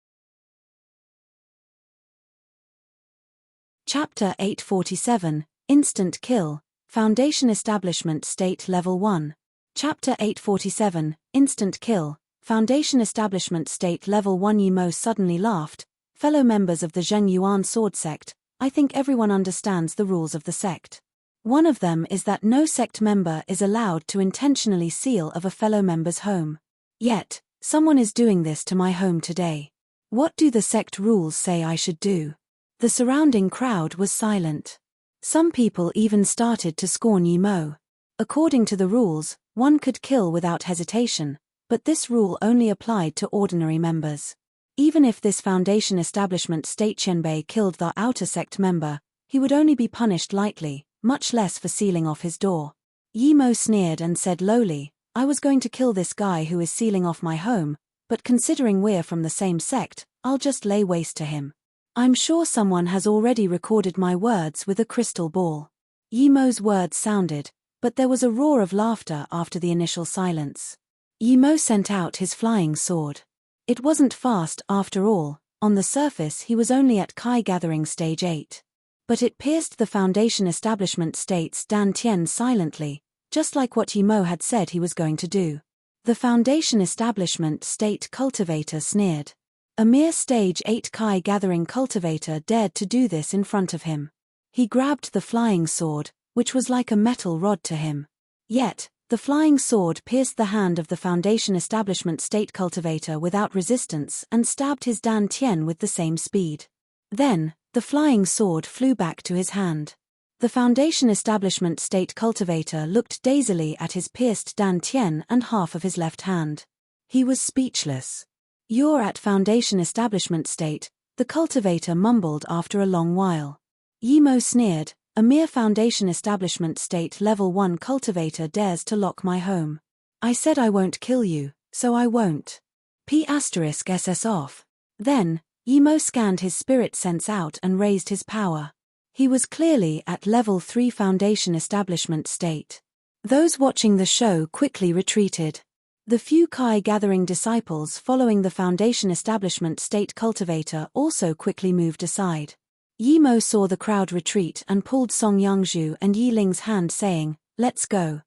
Chapter 847, Instant Kill, Foundation Establishment State Level 1. Chapter 847, Instant Kill, Foundation Establishment State Level 1. Yi Mo suddenly laughed. Fellow members of the Zheng Yuan Sword Sect, I think everyone understands the rules of the sect. One of them is that no sect member is allowed to intentionally seal of a fellow member's home. Yet, someone is doing this to my home today. What do the sect rules say I should do? The surrounding crowd was silent. Some people even started to scorn Yi Mo. According to the rules, one could kill without hesitation, but this rule only applied to ordinary members. Even if this Foundation Establishment State Qianbei killed the outer sect member, he would only be punished lightly, much less for sealing off his door. Yi Mo sneered and said lowly, I was going to kill this guy who is sealing off my home, but considering we're from the same sect, I'll just lay waste to him. I'm sure someone has already recorded my words with a crystal ball. Yi Mo's words sounded, but there was a roar of laughter after the initial silence. Yi Mo sent out his flying sword. It wasn't fast after all, on the surface he was only at Kai Gathering Stage 8. But it pierced the Foundation Establishment State's Dan Tian silently, just like what Yi Mo had said he was going to do. The Foundation Establishment State Cultivator sneered. A mere Stage 8 Kai Gathering Cultivator dared to do this in front of him. He grabbed the flying sword, which was like a metal rod to him. Yet, the flying sword pierced the hand of the Foundation Establishment State Cultivator without resistance and stabbed his Dan Tian with the same speed. Then, the flying sword flew back to his hand. The Foundation Establishment State Cultivator looked dazedly at his pierced Dan Tian and half of his left hand. He was speechless. You're at Foundation Establishment State, the cultivator mumbled after a long while. Yi Mo sneered, a mere Foundation Establishment State Level 1 cultivator dares to lock my home. I said I won't kill you, so I won't. p*s off. Then, Yi Mo scanned his spirit sense out and raised his power. He was clearly at Level 3 Foundation Establishment State. Those watching the show quickly retreated. The few Kai Gathering disciples following the Foundation Establishment State Cultivator also quickly moved aside. Yi Mo saw the crowd retreat and pulled Song Yangzhu and Yi Ling's hand saying, Let's go.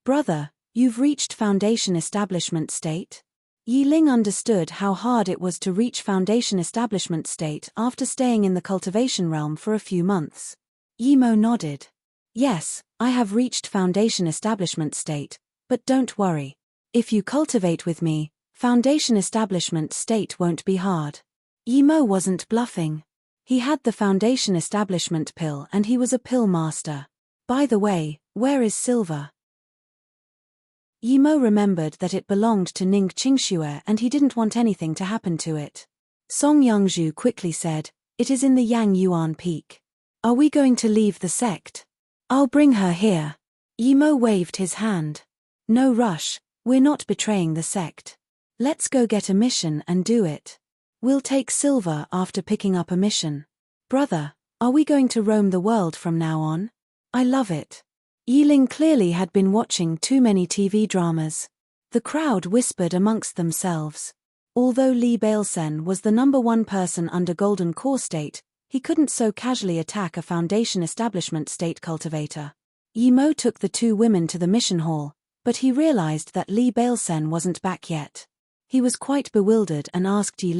Brother, you've reached Foundation Establishment State? Yi Ling understood how hard it was to reach Foundation Establishment State after staying in the cultivation realm for a few months. Yi Mo nodded. Yes, I have reached Foundation Establishment State, but don't worry. If you cultivate with me, Foundation Establishment State won't be hard. Yi Mo wasn't bluffing. He had the Foundation Establishment pill and he was a pill master. By the way, where is Silver? Yi Mo remembered that it belonged to Ning Qingxue and he didn't want anything to happen to it. Song Yangzhu quickly said, It is in the Yang Yuan Peak. Are we going to leave the sect? I'll bring her here. Yi Mo waved his hand. No rush, we're not betraying the sect. Let's go get a mission and do it. We'll take Silver after picking up a mission. Brother, are we going to roam the world from now on? I love it. Yi Ling clearly had been watching too many TV dramas. The crowd whispered amongst themselves. Although Li Bailsen was the #1 person under Golden Core State, he couldn't so casually attack a Foundation Establishment State cultivator. Yi Mo took the two women to the mission hall, but he realized that Li Bailsen wasn't back yet. He was quite bewildered and asked Yi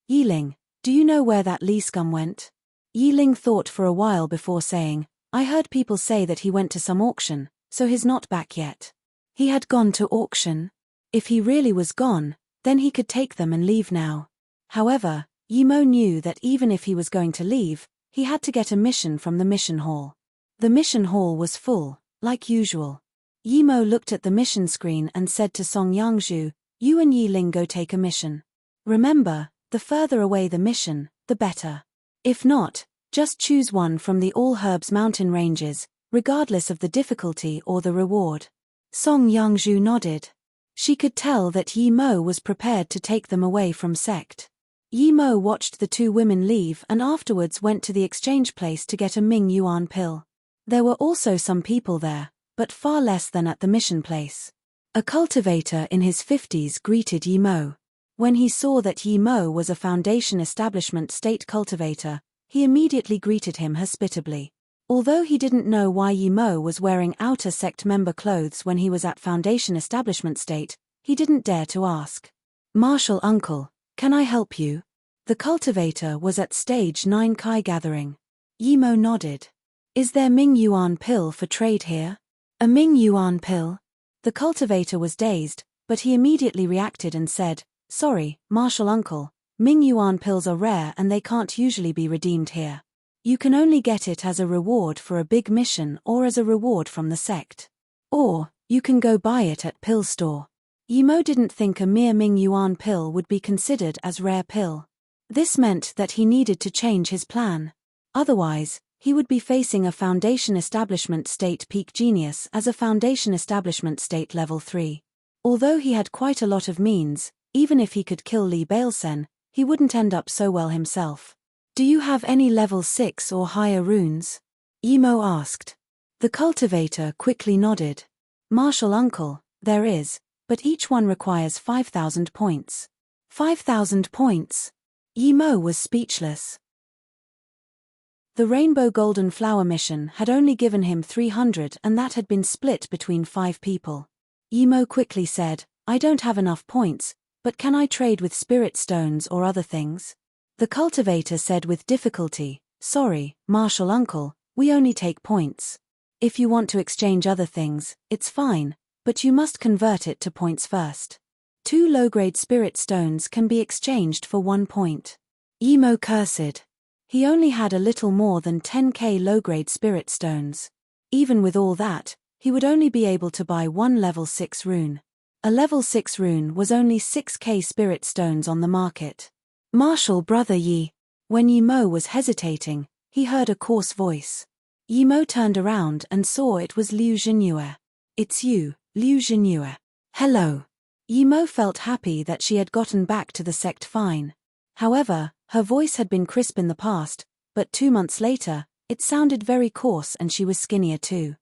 Ling, do you know where that Li scum went? Yi Ling thought for a while before saying, I heard people say that he went to some auction, so he's not back yet. He had gone to auction? If he really was gone, then he could take them and leave now. However, Yi Mo knew that even if he was going to leave, he had to get a mission from the mission hall. The mission hall was full, like usual. Yi Mo looked at the mission screen and said to Song Yangzhu, You and Yi Ling go take a mission. Remember, the further away the mission, the better. If not, just choose one from the All Herbs mountain ranges, regardless of the difficulty or the reward. Song Yangzhu nodded. She could tell that Yi Mo was prepared to take them away from sect. Yi Mo watched the two women leave and afterwards went to the exchange place to get a Ming Yuan pill. There were also some people there, but far less than at the mission place. A cultivator in his 50s greeted Yi Mo. When he saw that Yi Mo was a Foundation Establishment State cultivator, he immediately greeted him hospitably. Although he didn't know why Yi Mo was wearing outer sect member clothes when he was at Foundation Establishment State, he didn't dare to ask. "Marshal uncle, can I help you?" The cultivator was at Stage 9 Kai gathering. Yi Mo nodded. "Is there Ming Yuan pill for trade here?" "A Ming Yuan pill?" The cultivator was dazed, but he immediately reacted and said, "Sorry, Marshal uncle, Ming Yuan pills are rare and they can't usually be redeemed here. You can only get it as a reward for a big mission or as a reward from the sect. Or, you can go buy it at pill store." Yi Mo didn't think a mere Ming Yuan pill would be considered as rare pill. This meant that he needed to change his plan. Otherwise, he would be facing a Foundation Establishment State Peak Genius as a Foundation Establishment State Level 3. Although he had quite a lot of means, even if he could kill Li Bailsen, he wouldn't end up so well himself. "Do you have any level 6 or higher runes?" Yi Mo asked. The cultivator quickly nodded. "Marshal uncle, there is, but each one requires 5,000 points. 5,000 points? Yi Mo was speechless. The Rainbow Golden Flower mission had only given him 300 and that had been split between 5 people. Yi Mo quickly said, "I don't have enough points, but can I trade with spirit stones or other things?" The cultivator said with difficulty, "Sorry, Marshal uncle, we only take points. If you want to exchange other things, it's fine, but you must convert it to points first. 2 low-grade spirit stones can be exchanged for 1 point. Yi Mo cursed. He only had a little more than 10k low-grade spirit stones. Even with all that, he would only be able to buy 1 level 6 rune. A level 6 rune was only 6k spirit stones on the market. "Marshal brother Yi." When Yi Mo was hesitating, he heard a coarse voice. Yi Mo turned around and saw it was Liu Zhenyue. "It's you, Liu Zhenyue. Hello." Yi Mo felt happy that she had gotten back to the sect fine. However, her voice had been crisp in the past, but 2 months later, it sounded very coarse and she was skinnier too.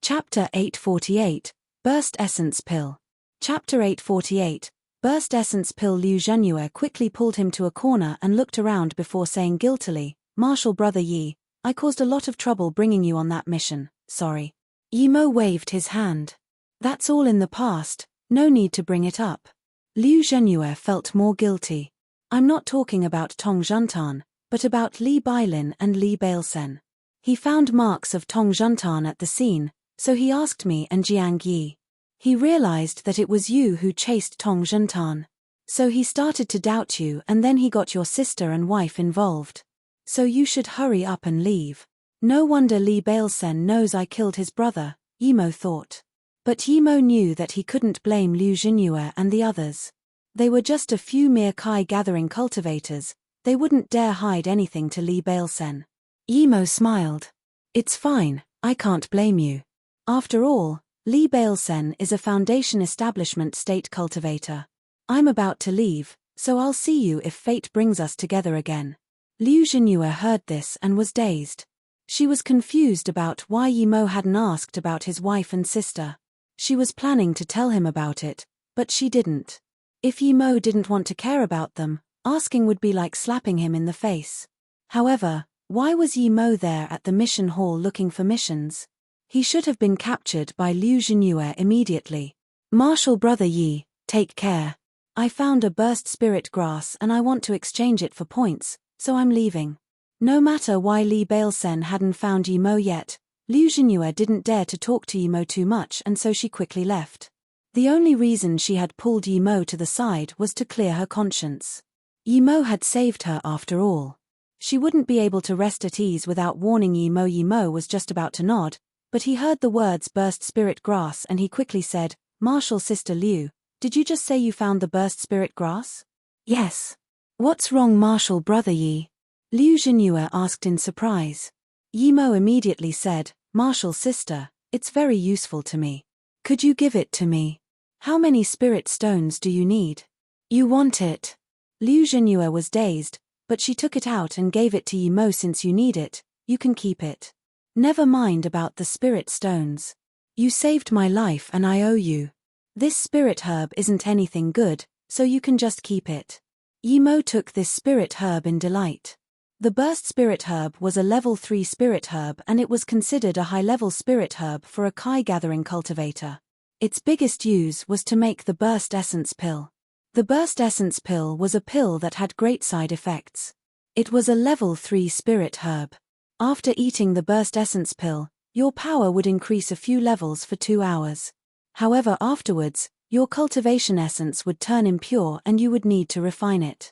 Chapter 848, Burst Essence Pill. Chapter 848, Burst Essence Pill. Liu Zhenyue quickly pulled him to a corner and looked around before saying guiltily, "Marshal brother Yi, I caused a lot of trouble bringing you on that mission, sorry." Yi Mo waved his hand. "That's all in the past, no need to bring it up." Liu Zhenyue felt more guilty. "I'm not talking about Tong Juntan, but about Li Bailin and Li Bailsen. He found marks of Tong Juntan at the scene, so he asked me and Jiang Yi. He realized that it was you who chased Tong Juntan. So he started to doubt you and then he got your sister and wife involved. So you should hurry up and leave. No wonder Li Bailsen knows I killed his brother," Yi Mo thought. But Yi Mo knew that he couldn't blame Liu Zhenyue and the others. They were just a few mere Kai gathering cultivators, they wouldn't dare hide anything to Li Bailsen. Yi Mo smiled. "It's fine, I can't blame you. After all, Li Bailsen is a Foundation Establishment State cultivator. I'm about to leave, so I'll see you if fate brings us together again." Liu Zhenyue heard this and was dazed. She was confused about why Yi Mo hadn't asked about his wife and sister. She was planning to tell him about it, but she didn't. If Yi Mo didn't want to care about them, asking would be like slapping him in the face. However, why was Yi Mo there at the mission hall looking for missions? He should have been captured by Liu Zhenyue immediately. "Marshal brother Yi, take care. I found a burst spirit grass and I want to exchange it for points, so I'm leaving." No matter why Li Bailsen hadn't found Yi Mo yet, Liu Zhenyue didn't dare to talk to Yi Mo too much and so she quickly left. The only reason she had pulled Yi Mo to the side was to clear her conscience. Yi Mo had saved her after all. She wouldn't be able to rest at ease without warning Yi Mo. Yi Mo was just about to nod, but he heard the words burst spirit grass and he quickly said, "Marshal sister Liu, did you just say you found the burst spirit grass?" "Yes." "What's wrong Marshal brother Yi?" Liu Zhenyue asked in surprise. Yi Mo immediately said, "Marshal sister, it's very useful to me. Could you give it to me?" How many spirit stones do you need? You want it. Liu Zhenyue was dazed, but she took it out and gave it to Yi Mo. Since you need it, you can keep it. Never mind about the spirit stones. You saved my life and I owe you. This spirit herb isn't anything good, so you can just keep it. Yi Mo took this spirit herb in delight. The burst spirit herb was a level 3 spirit herb, and it was considered a high-level spirit herb for a Kai-gathering cultivator. Its biggest use was to make the burst essence pill. The burst essence pill was a pill that had great side effects. It was a level 3 spirit herb. After eating the burst essence pill, your power would increase a few levels for 2 hours. However, afterwards, your cultivation essence would turn impure and you would need to refine it.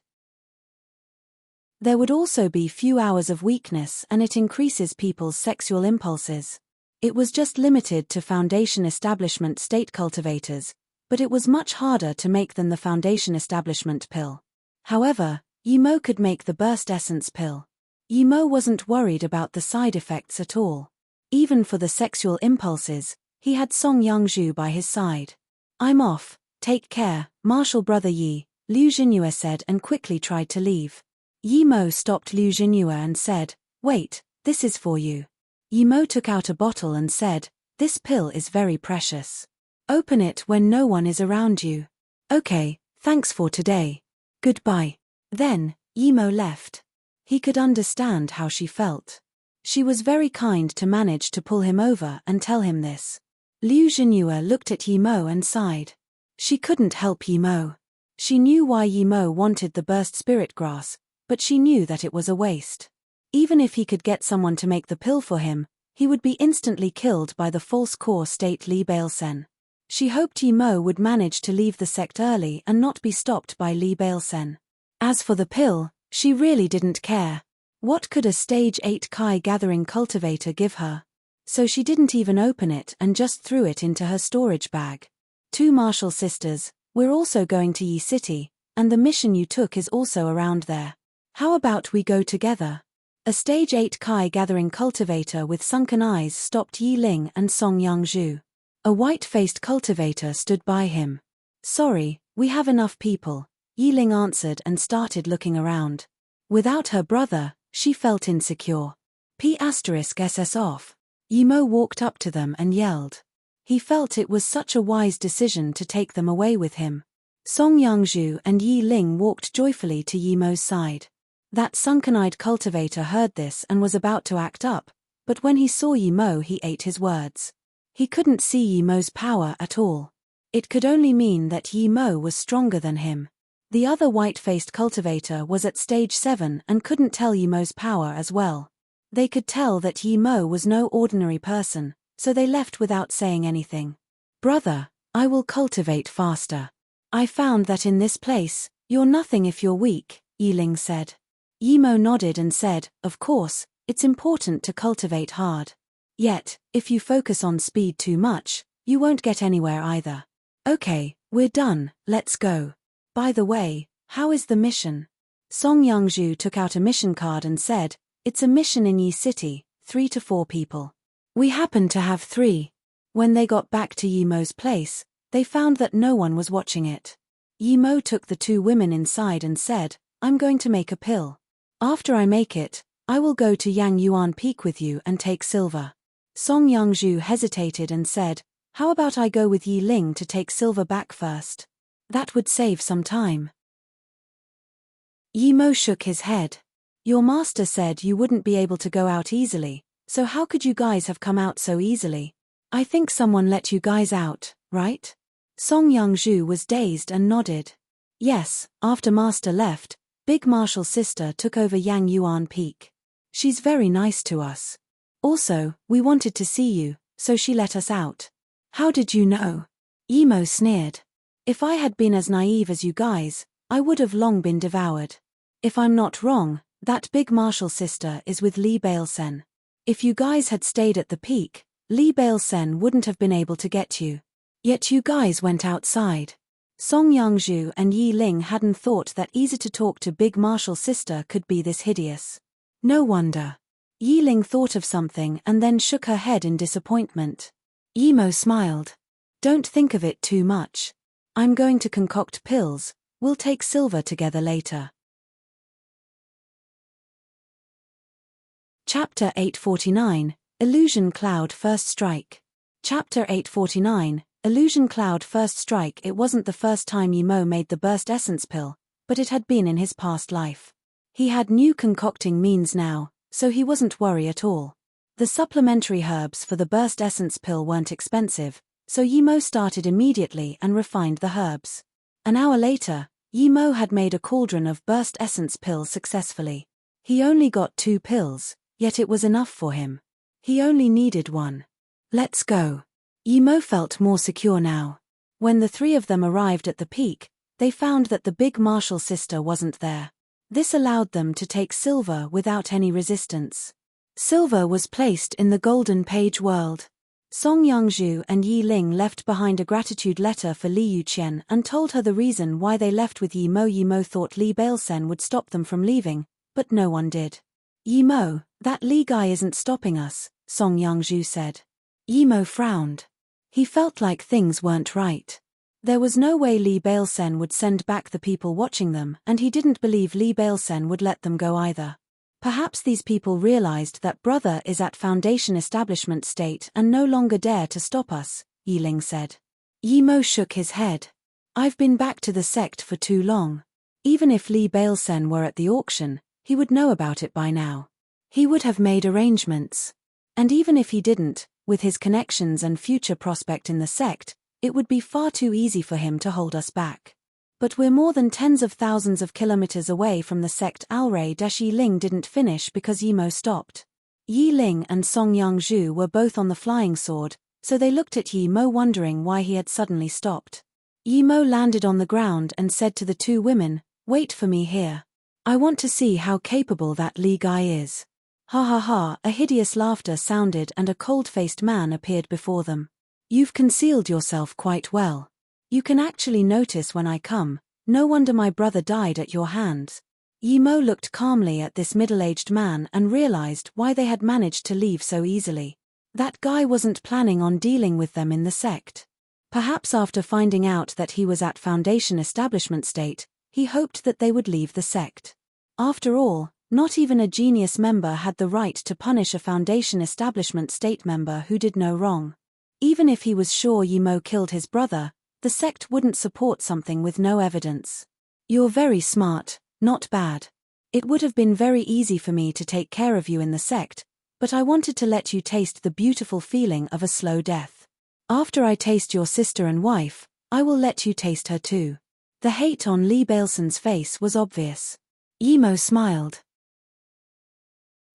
There would also be few hours of weakness, and it increases people's sexual impulses. It was just limited to foundation establishment state cultivators, but it was much harder to make than the foundation establishment pill. However, Yi Mo could make the burst essence pill. Yi Mo wasn't worried about the side effects at all. Even for the sexual impulses, he had Song Yangzhu by his side. I'm off, take care, Martial Brother Yi, Liu Zhenyue said, and quickly tried to leave. Yi Mo stopped Liu Zhenyue and said, wait, this is for you. Yi Mo took out a bottle and said, this pill is very precious. Open it when no one is around you. Okay, thanks for today. Goodbye. Then, Yi Mo left. He could understand how she felt. She was very kind to manage to pull him over and tell him this. Liu Zhenyue looked at Yi Mo and sighed. She couldn't help Yi Mo. She knew why Yi Mo wanted the burst spirit grass, but she knew that it was a waste. Even if he could get someone to make the pill for him, he would be instantly killed by the false core state Li Bailsen. She hoped Yi Mo would manage to leave the sect early and not be stopped by Li Bailsen. As for the pill, she really didn't care. What could a stage 8 Kai gathering cultivator give her? So she didn't even open it and just threw it into her storage bag. 2 Martial sisters, we're also going to Yi City, and the mission you took is also around there. How about we go together? A stage 8 Kai gathering cultivator with sunken eyes stopped Yi Ling and Song Yangzhu. A white-faced cultivator stood by him. Sorry, we have enough people, Yi Ling answered and started looking around. Without her brother, she felt insecure. P*SS off. Yi Mo walked up to them and yelled. He felt it was such a wise decision to take them away with him. Song Yangzhu and Yi Ling walked joyfully to Yi Mo's side. That sunken-eyed cultivator heard this and was about to act up, but when he saw Yi Mo he ate his words. He couldn't see Yi Mo's power at all. It could only mean that Yi Mo was stronger than him. The other white-faced cultivator was at stage 7 and couldn't tell Yi Mo's power as well. They could tell that Yi Mo was no ordinary person, so they left without saying anything. Brother, I will cultivate faster. I found that in this place, you're nothing if you're weak, Yi Ling said. Yi Mo nodded and said, of course, it's important to cultivate hard. Yet, if you focus on speed too much, you won't get anywhere either. Okay, we're done, let's go. By the way, how is the mission? Song Yangzhu took out a mission card and said, it's a mission in Yi City, 3 to 4 people. We happen to have 3. When they got back to Yi Mo's place, they found that no one was watching it. Yi Mo took the 2 women inside and said, I'm going to make a pill. After I make it, I will go to Yang Yuan Peak with you and take silver. Song Yangzhu hesitated and said, how about I go with Yi Ling to take silver back first? That would save some time. Yi Mo shook his head. Your master said you wouldn't be able to go out easily, so how could you guys have come out so easily? I think someone let you guys out, right? Song Yangzhu was dazed and nodded. Yes, after master left, Big Martial sister took over Yang Yuan Peak. She's very nice to us. Also, we wanted to see you, so she let us out. How did you know? Yi Mo sneered. If I had been as naive as you guys, I would have long been devoured. If I'm not wrong, that Big Martial sister is with Li Bailsen. If you guys had stayed at the peak, Li Bailsen wouldn't have been able to get you. Yet you guys went outside. Song Yangzhu and Yi Ling hadn't thought that easy to talk to Big Martial sister could be this hideous. No wonder. Yi Ling thought of something and then shook her head in disappointment. Yi Mo smiled. Don't think of it too much. I'm going to concoct pills, we'll take silver together later. Chapter 849, Illusion Cloud First Strike. Chapter 849, Illusion Cloud First Strike. It wasn't the first time Yimo made the burst essence pill, but it had been in his past life. He had new concocting means now, so he wasn't worried at all. The supplementary herbs for the burst essence pill weren't expensive, so Yimo started immediately and refined the herbs. An hour later, Yimo had made a cauldron of burst essence pills successfully. He only got 2 pills, yet it was enough for him. He only needed 1. Let's go. Yimo felt more secure now. When the 3 of them arrived at the peak, they found that the big martial sister wasn't there. This allowed them to take silver without any resistance. Silver was placed in the Golden Page world. Song Yangzhu and Yi Ling left behind a gratitude letter for Li Yuqian and told her the reason why they left with Yimo. Yimo thought Li Bailsen would stop them from leaving, but no one did. Yimo, that Li guy isn't stopping us, Song Yangzhu said. Yimo frowned. He felt like things weren't right. There was no way Li Bailsen would send back the people watching them, and he didn't believe Li Bailsen would let them go either. Perhaps these people realized that brother is at Foundation establishment state and no longer dare to stop us, Yi Ling said. Yimo shook his head. I've been back to the sect for too long. Even if Li Bailsen were at the auction, he would know about it by now. He would have made arrangements. And even if he didn't, with his connections and future prospect in the sect, it would be far too easy for him to hold us back. But we're more than tens of thousands of kilometers away from the sect. Yi Ling didn't finish because Yimo stopped. Yi Ling and Song Yangzhu were both on the flying sword, so they looked at Yimo wondering why he had suddenly stopped. Yimo landed on the ground and said to the 2 women, "Wait for me here. I want to see how capable that Li guy is." Ha ha ha, a hideous laughter sounded and a cold-faced man appeared before them. You've concealed yourself quite well. You can actually notice when I come, no wonder my brother died at your hands. Yimo looked calmly at this middle-aged man and realized why they had managed to leave so easily. That guy wasn't planning on dealing with them in the sect. Perhaps after finding out that he was at Foundation establishment state, he hoped that they would leave the sect. After all, not even a genius member had the right to punish a Foundation establishment state member who did no wrong. Even if he was sure Yimo killed his brother, the sect wouldn't support something with no evidence. You're very smart, not bad. It would have been very easy for me to take care of you in the sect, but I wanted to let you taste the beautiful feeling of a slow death. After I taste your sister and wife, I will let you taste her too. The hate on Li Bailsen's face was obvious. Yimo smiled.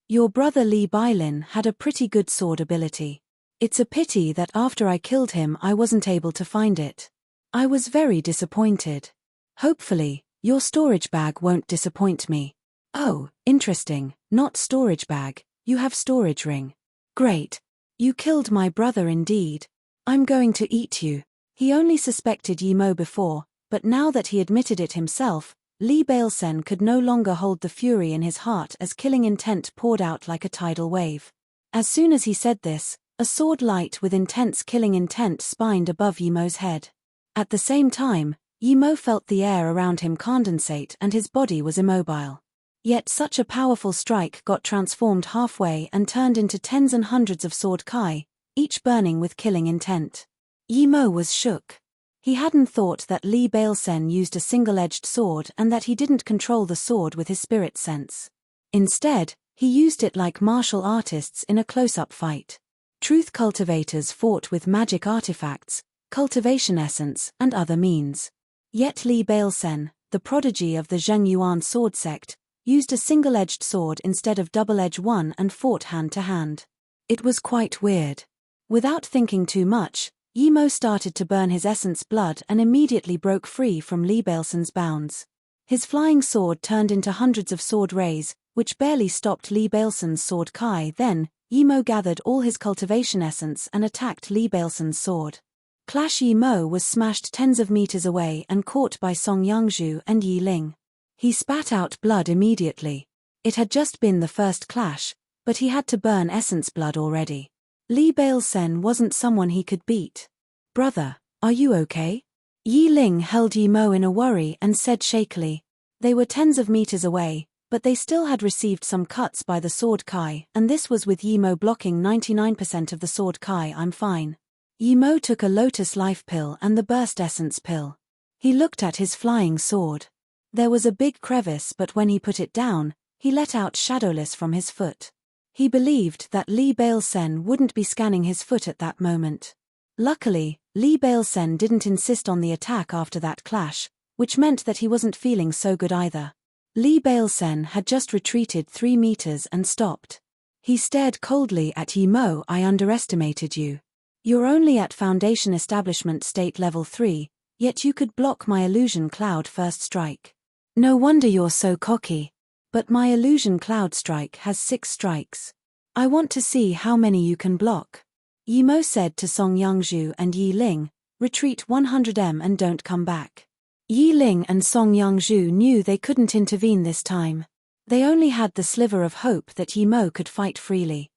Your brother Li Bailin had a pretty good sword ability. It's a pity that after I killed him I wasn't able to find it. I was very disappointed. Hopefully, your storage bag won't disappoint me. Oh, interesting, not storage bag, you have storage ring. Great. You killed my brother indeed. I'm going to eat you. He only suspected Yimo before, but now that he admitted it himself, Li Bailsen could no longer hold the fury in his heart as killing intent poured out like a tidal wave. As soon as he said this, a sword light with intense killing intent spined above Yimo's head. At the same time, Yimo felt the air around him condensate and his body was immobile. Yet such a powerful strike got transformed halfway and turned into tens and hundreds of sword kai, each burning with killing intent. Yimo was shook. He hadn't thought that Li Bailsen used a single-edged sword and that he didn't control the sword with his spirit sense. Instead, he used it like martial artists in a close-up fight. Truth cultivators fought with magic artifacts, cultivation essence, and other means. Yet Li Bailsen, the prodigy of the Zhengyuan sword sect, used a single-edged sword instead of double-edged one and fought hand-to-hand. It was quite weird. Without thinking too much, Yimo started to burn his essence blood and immediately broke free from Li Bailsen's bounds. His flying sword turned into hundreds of sword rays, which barely stopped Li Bailsen's sword kai. Then, Yimo gathered all his cultivation essence and attacked Li Bailsen's sword. Clash. Yimo was smashed tens of meters away and caught by Song Yangzhu and Yi Ling. He spat out blood immediately. It had just been the first clash, but he had to burn essence blood already. Li Bailsen wasn't someone he could beat. Brother, are you okay? Yi Ling held Yi Mo in a worry and said shakily. They were tens of meters away, but they still had received some cuts by the sword Kai, and this was with Yi Mo blocking 99% of the sword Kai. I'm fine. Yi Mo took a lotus life pill and the burst essence pill. He looked at his flying sword. There was a big crevice, but when he put it down, he let out shadowless from his foot. He believed that Li Bailsen wouldn't be scanning his foot at that moment. Luckily, Li Bailsen didn't insist on the attack after that clash, which meant that he wasn't feeling so good either. Li Bailsen had just retreated 3 meters and stopped. He stared coldly at Yi Mo. I underestimated you. You're only at Foundation Establishment State Level 3, yet you could block my Illusion Cloud first strike. No wonder you're so cocky. But my Illusion Cloud strike has 6 strikes. I want to see how many you can block. Yi Mo said to Song Yangzhu and Yi Ling, retreat 100m and don't come back. Yi Ling and Song Yangzhu knew they couldn't intervene this time. They only had the sliver of hope that Yi Mo could fight freely.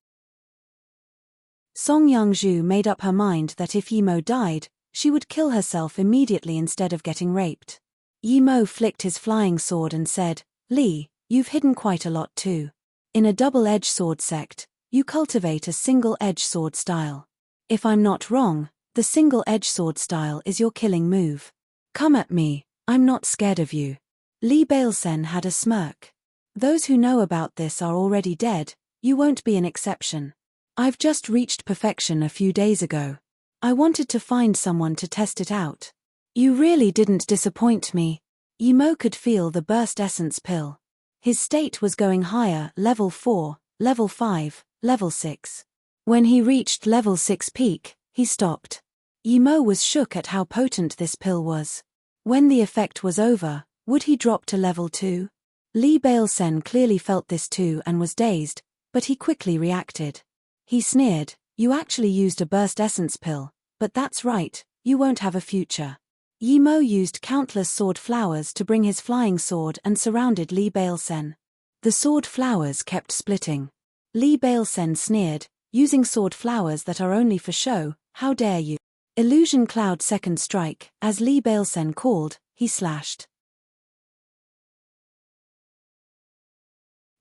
Song Yangzhu made up her mind that if Yi Mo died, she would kill herself immediately instead of getting raped. Yi Mo flicked his flying sword and said, Li, you've hidden quite a lot too. In a double-edged sword sect, you cultivate a single-edged sword style. If I'm not wrong, the single-edged sword style is your killing move. Come at me, I'm not scared of you. Li Bailsen had a smirk. Those who know about this are already dead, you won't be an exception. I've just reached perfection a few days ago. I wanted to find someone to test it out. You really didn't disappoint me. Yi Mo could feel the burst essence pill. His state was going higher, level 4, level 5, level 6. When he reached level 6 peak, he stopped. Yi Mo was shook at how potent this pill was. When the effect was over, would he drop to level 2? Li Bailsen clearly felt this too and was dazed, but he quickly reacted. He sneered, you actually used a burst essence pill, but that's right, you won't have a future. Yi Mo used countless sword flowers to bring his flying sword and surrounded Li Bailsen. The sword flowers kept splitting. Li Bailsen sneered, using sword flowers that are only for show, how dare you? Illusion Cloud second strike, as Li Bailsen called, he slashed.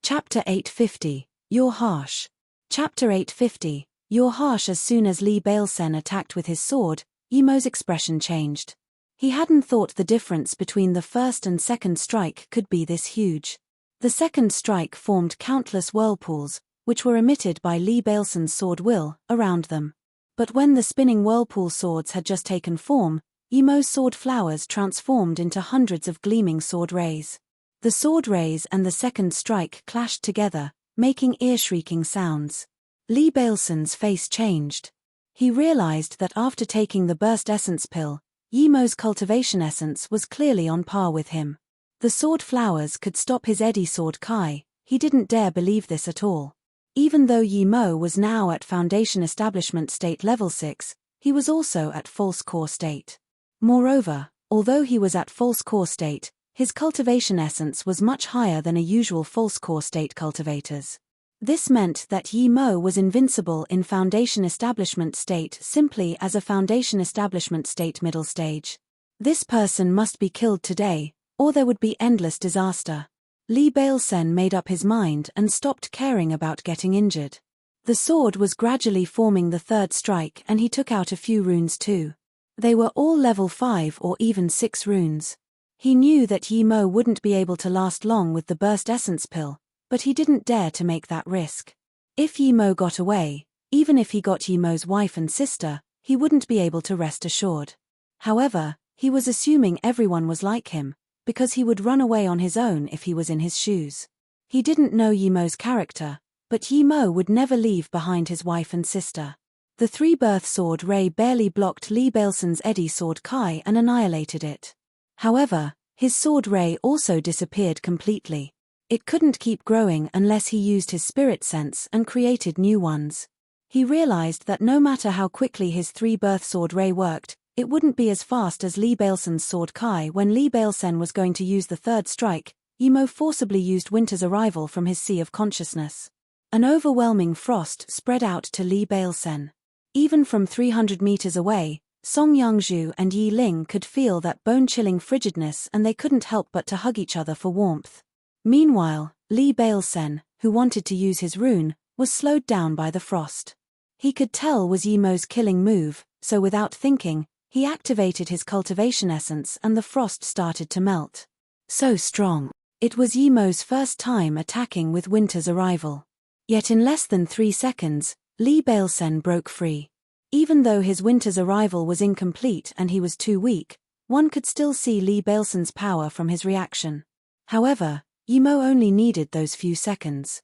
Chapter 850, You're Harsh. Chapter 850, You're Harsh. As soon as Li Bailsen attacked with his sword, Yi Mo's expression changed. He hadn't thought the difference between the first and second strike could be this huge. The second strike formed countless whirlpools, which were emitted by Li Bailsen's sword will, around them. But when the spinning whirlpool swords had just taken form, Yi Mo's sword flowers transformed into hundreds of gleaming sword rays. The sword rays and the second strike clashed together, making ear-shrieking sounds. Li Bailsen's face changed. He realized that after taking the burst essence pill, Yi Mo's cultivation essence was clearly on par with him. The sword flowers could stop his eddy sword Kai. He didn't dare believe this at all. Even though Yi Mo was now at Foundation Establishment State Level 6, he was also at False Core State. Moreover, although he was at False Core State, his cultivation essence was much higher than a usual False Core State cultivator's. This meant that Yi Mo was invincible in Foundation Establishment State simply as a Foundation Establishment State middle stage. This person must be killed today, or there would be endless disaster. Li Bailsen made up his mind and stopped caring about getting injured. The sword was gradually forming the third strike and he took out a few runes too. They were all level 5 or even 6 runes. He knew that Yi Mo wouldn't be able to last long with the burst essence pill, but he didn't dare to make that risk. If Yi Mo got away, even if he got Yi Mo's wife and sister, he wouldn't be able to rest assured. However, he was assuming everyone was like him, because he would run away on his own if he was in his shoes. He didn't know Yi Mo's character, but Yi Mo would never leave behind his wife and sister. The three-birth sword ray barely blocked Li Bailsen's eddy sword Kai and annihilated it. However, his sword ray also disappeared completely. It couldn't keep growing unless he used his spirit sense and created new ones. He realized that no matter how quickly his three-birth sword ray worked, it wouldn't be as fast as Li Bailsen's sword Kai. When Li Bailsen was going to use the third strike, Yi Mo forcibly used Winter's arrival from his sea of consciousness. An overwhelming frost spread out to Li Bailsen. Even from 300 meters away, Song Yangzhu and Yi Ling could feel that bone-chilling frigidness and they couldn't help but to hug each other for warmth. Meanwhile, Li Bailsen, who wanted to use his rune, was slowed down by the frost. He could tell was Yimo's killing move, so without thinking, he activated his cultivation essence and the frost started to melt. So strong. It was Yimo's first time attacking with winter's arrival. Yet in less than 3 seconds, Li Bailsen broke free. Even though his winter's arrival was incomplete and he was too weak, one could still see Li Bailsen's power from his reaction. However, Yimo only needed those few seconds.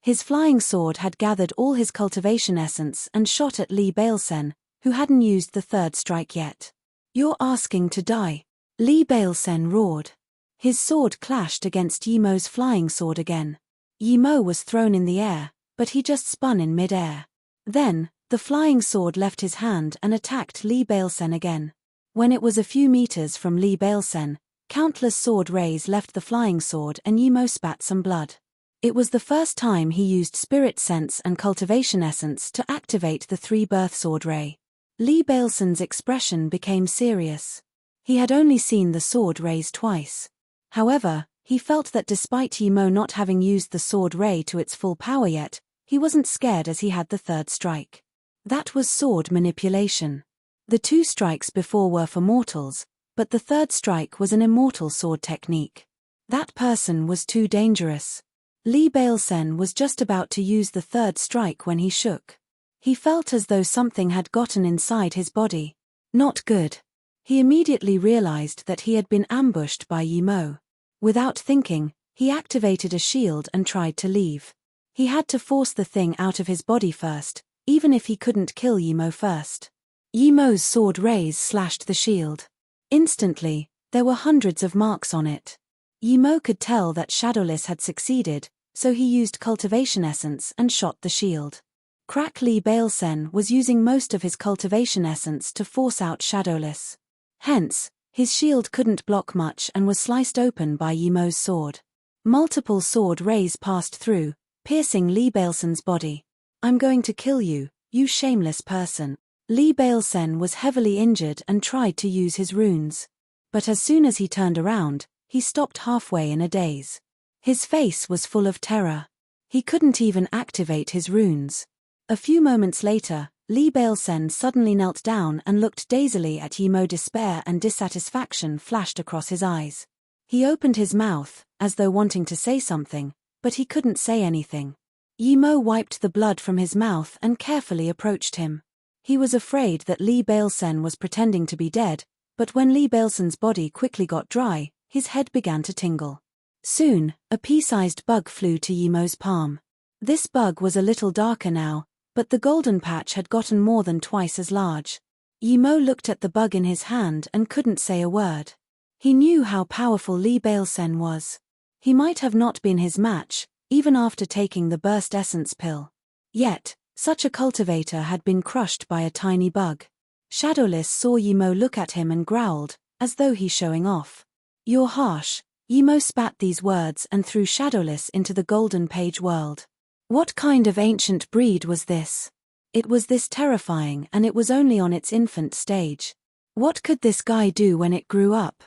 His flying sword had gathered all his cultivation essence and shot at Li Bailsen, who hadn't used the third strike yet. "You're asking to die," Li Bailsen roared. His sword clashed against Yimo's flying sword again. Yimo was thrown in the air, but he just spun in mid-air. Then, the flying sword left his hand and attacked Li Bailsen again. When it was a few meters from Li Bailsen, countless sword rays left the flying sword and Yimo spat some blood. It was the first time he used spirit sense and cultivation essence to activate the 3-birth sword ray. Li Bailsen's expression became serious. He had only seen the sword rays twice. However, he felt that despite Yimo not having used the sword ray to its full power yet, he wasn't scared as he had the third strike. That was sword manipulation. The 2 strikes before were for mortals, but the third strike was an immortal sword technique. That person was too dangerous. Li Bailsen was just about to use the third strike when he shook. He felt as though something had gotten inside his body. Not good. He immediately realized that he had been ambushed by Yimo. Without thinking, he activated a shield and tried to leave. He had to force the thing out of his body first, even if he couldn't kill Yimo first. Yimo's sword rays slashed the shield. Instantly, there were hundreds of marks on it. Yimo could tell that Shadowless had succeeded, so he used cultivation essence and shot the shield. Crack Li Bailsen was using most of his cultivation essence to force out Shadowless. Hence, his shield couldn't block much and was sliced open by Yimo's sword. Multiple sword rays passed through, piercing Li Bailsen's body. "I'm going to kill you, you shameless person." Li Bailsen was heavily injured and tried to use his runes. But as soon as he turned around, he stopped halfway in a daze. His face was full of terror. He couldn't even activate his runes. A few moments later, Li Bailsen suddenly knelt down and looked dazedly at Yimo. Despair and dissatisfaction flashed across his eyes. He opened his mouth, as though wanting to say something, but he couldn't say anything. Yimo wiped the blood from his mouth and carefully approached him. He was afraid that Li Bailsen was pretending to be dead, but when Li Bailsen's body quickly got dry, his head began to tingle. Soon, a pea-sized bug flew to Yimo's palm. This bug was a little darker now, but the golden patch had gotten more than twice as large. Yimo looked at the bug in his hand and couldn't say a word. He knew how powerful Li Bailsen was. He might have not been his match, even after taking the burst essence pill. Yet, such a cultivator had been crushed by a tiny bug. Shadowless saw Yimo look at him and growled, as though he's showing off. "You're harsh." Yimo spat these words and threw Shadowless into the golden page world. What kind of ancient breed was this? It was this terrifying and it was only on its infant stage. What could this guy do when it grew up?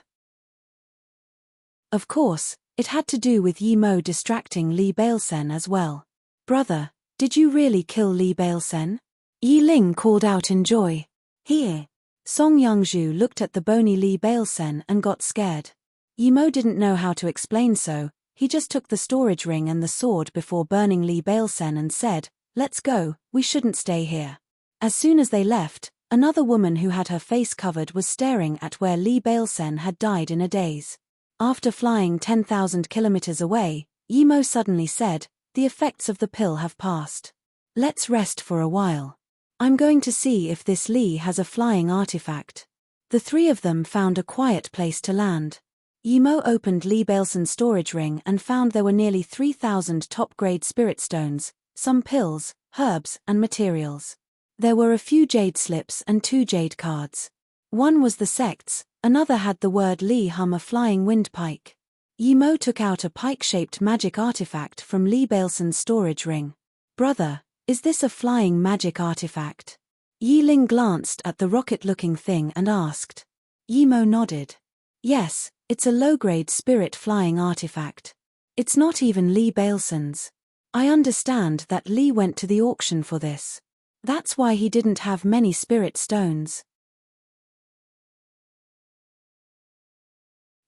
Of course, it had to do with Yimo distracting Li Bailsen as well. "Brother, did you really kill Li Bailsen?" Yi Ling called out in joy. "Here." Song Yangzhu looked at the bony Li Bailsen and got scared. Yimo didn't know how to explain, so he just took the storage ring and the sword before burning Li Bailsen and said, "Let's go, we shouldn't stay here." As soon as they left, another woman who had her face covered was staring at where Li Bailsen had died in a daze. After flying 10,000 kilometers away, Yimo suddenly said, "The effects of the pill have passed. Let's rest for a while. I'm going to see if this Li has a flying artifact." The 3 of them found a quiet place to land. Yimo opened Li Bailsen's storage ring and found there were nearly 3,000 top-grade spirit stones, some pills, herbs, and materials. There were a few jade slips and 2 jade cards. One was the sect's, another had the word Li hum, a flying windpike. Yimo took out a pike-shaped magic artifact from Li Bailsen's storage ring. "Brother, is this a flying magic artifact?" Yi Ling glanced at the rocket-looking thing and asked. Yi Mo nodded. Yes, it's a low-grade spirit flying artifact. It's not even Li Bailson's. I understand that Li went to the auction for this. That's why he didn't have many spirit stones.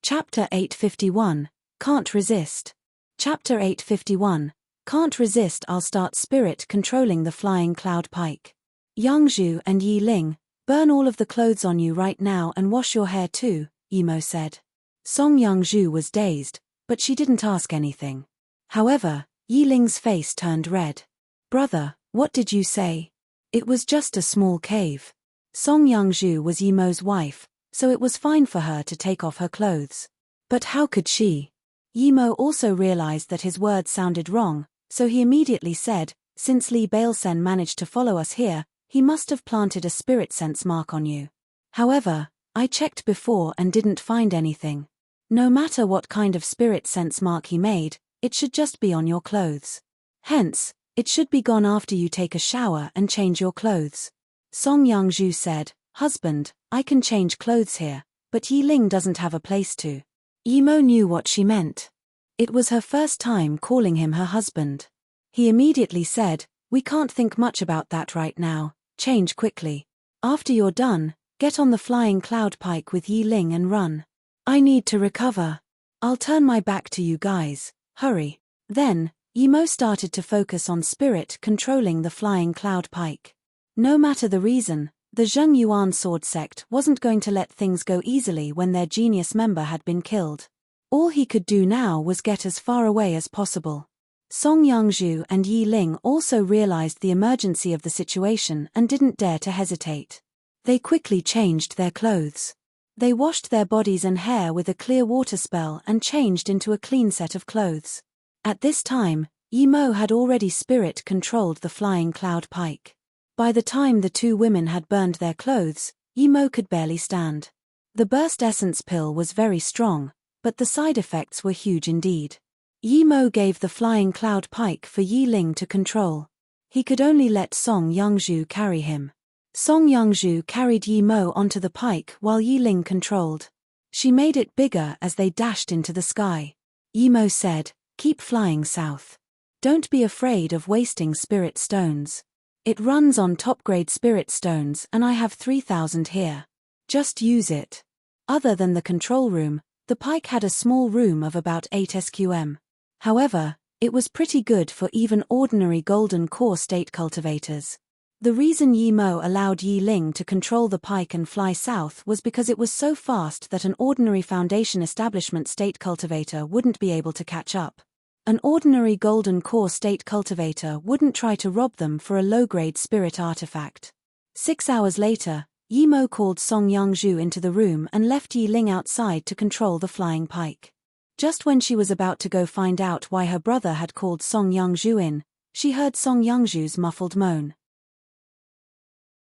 Chapter 851, Can't Resist. Chapter 851, Can't Resist. I'll start spirit controlling the flying cloud pike. Yang Zhu and Yi Ling, burn all of the clothes on you right now and wash your hair too, Yi Mo said. Song Yang Zhu was dazed, but she didn't ask anything. However, Yi Ling's face turned red. Brother, what did you say? It was just a small cave. Song Yang Zhu was Yi Mo's wife, so it was fine for her to take off her clothes. But how could she? Yi Mo also realized that his words sounded wrong, so he immediately said, since Li Bailsen managed to follow us here, he must have planted a spirit sense mark on you. However, I checked before and didn't find anything. No matter what kind of spirit sense mark he made, it should just be on your clothes. Hence, it should be gone after you take a shower and change your clothes. Song Yang Zhu said, Husband, I can change clothes here, but Yi Ling doesn't have a place to. Yi Mo knew what she meant. It was her first time calling him her husband. He immediately said, We can't think much about that right now, change quickly. After you're done, get on the flying cloud pike with Yi Ling and run. I need to recover. I'll turn my back to you guys, hurry. Then, Yi Mo started to focus on spirit controlling the flying cloud pike. No matter the reason, the Zheng Yuan sword sect wasn't going to let things go easily when their genius member had been killed. All he could do now was get as far away as possible. Song Yangzhu and Yi Ling also realized the emergency of the situation and didn't dare to hesitate. They quickly changed their clothes. They washed their bodies and hair with a clear water spell and changed into a clean set of clothes. At this time, Yi Mo had already spirit controlled the flying cloud pike. By the time the two women had burned their clothes, Yi Mo could barely stand. The burst essence pill was very strong, but the side effects were huge indeed. Yi Mo gave the flying cloud pike for Yi Ling to control. He could only let Song Yangzhu carry him. Song Yangzhu carried Yi Mo onto the pike while Yi Ling controlled. She made it bigger as they dashed into the sky. Yi Mo said, Keep flying south. Don't be afraid of wasting spirit stones. It runs on top-grade spirit stones and I have 3,000 here. Just use it. Other than the control room, the pike had a small room of about 8 SQM. However, it was pretty good for even ordinary golden core state cultivators. The reason Yi Mo allowed Yi Ling to control the pike and fly south was because it was so fast that an ordinary Foundation establishment state cultivator wouldn't be able to catch up. An ordinary golden core state cultivator wouldn't try to rob them for a low-grade spirit artifact. 6 hours later, Yi Mo called Song Yangzhu into the room and left Yi Ling outside to control the flying pike. Just when she was about to go find out why her brother had called Song Yangzhu in, she heard Song Yangzhu's muffled moan.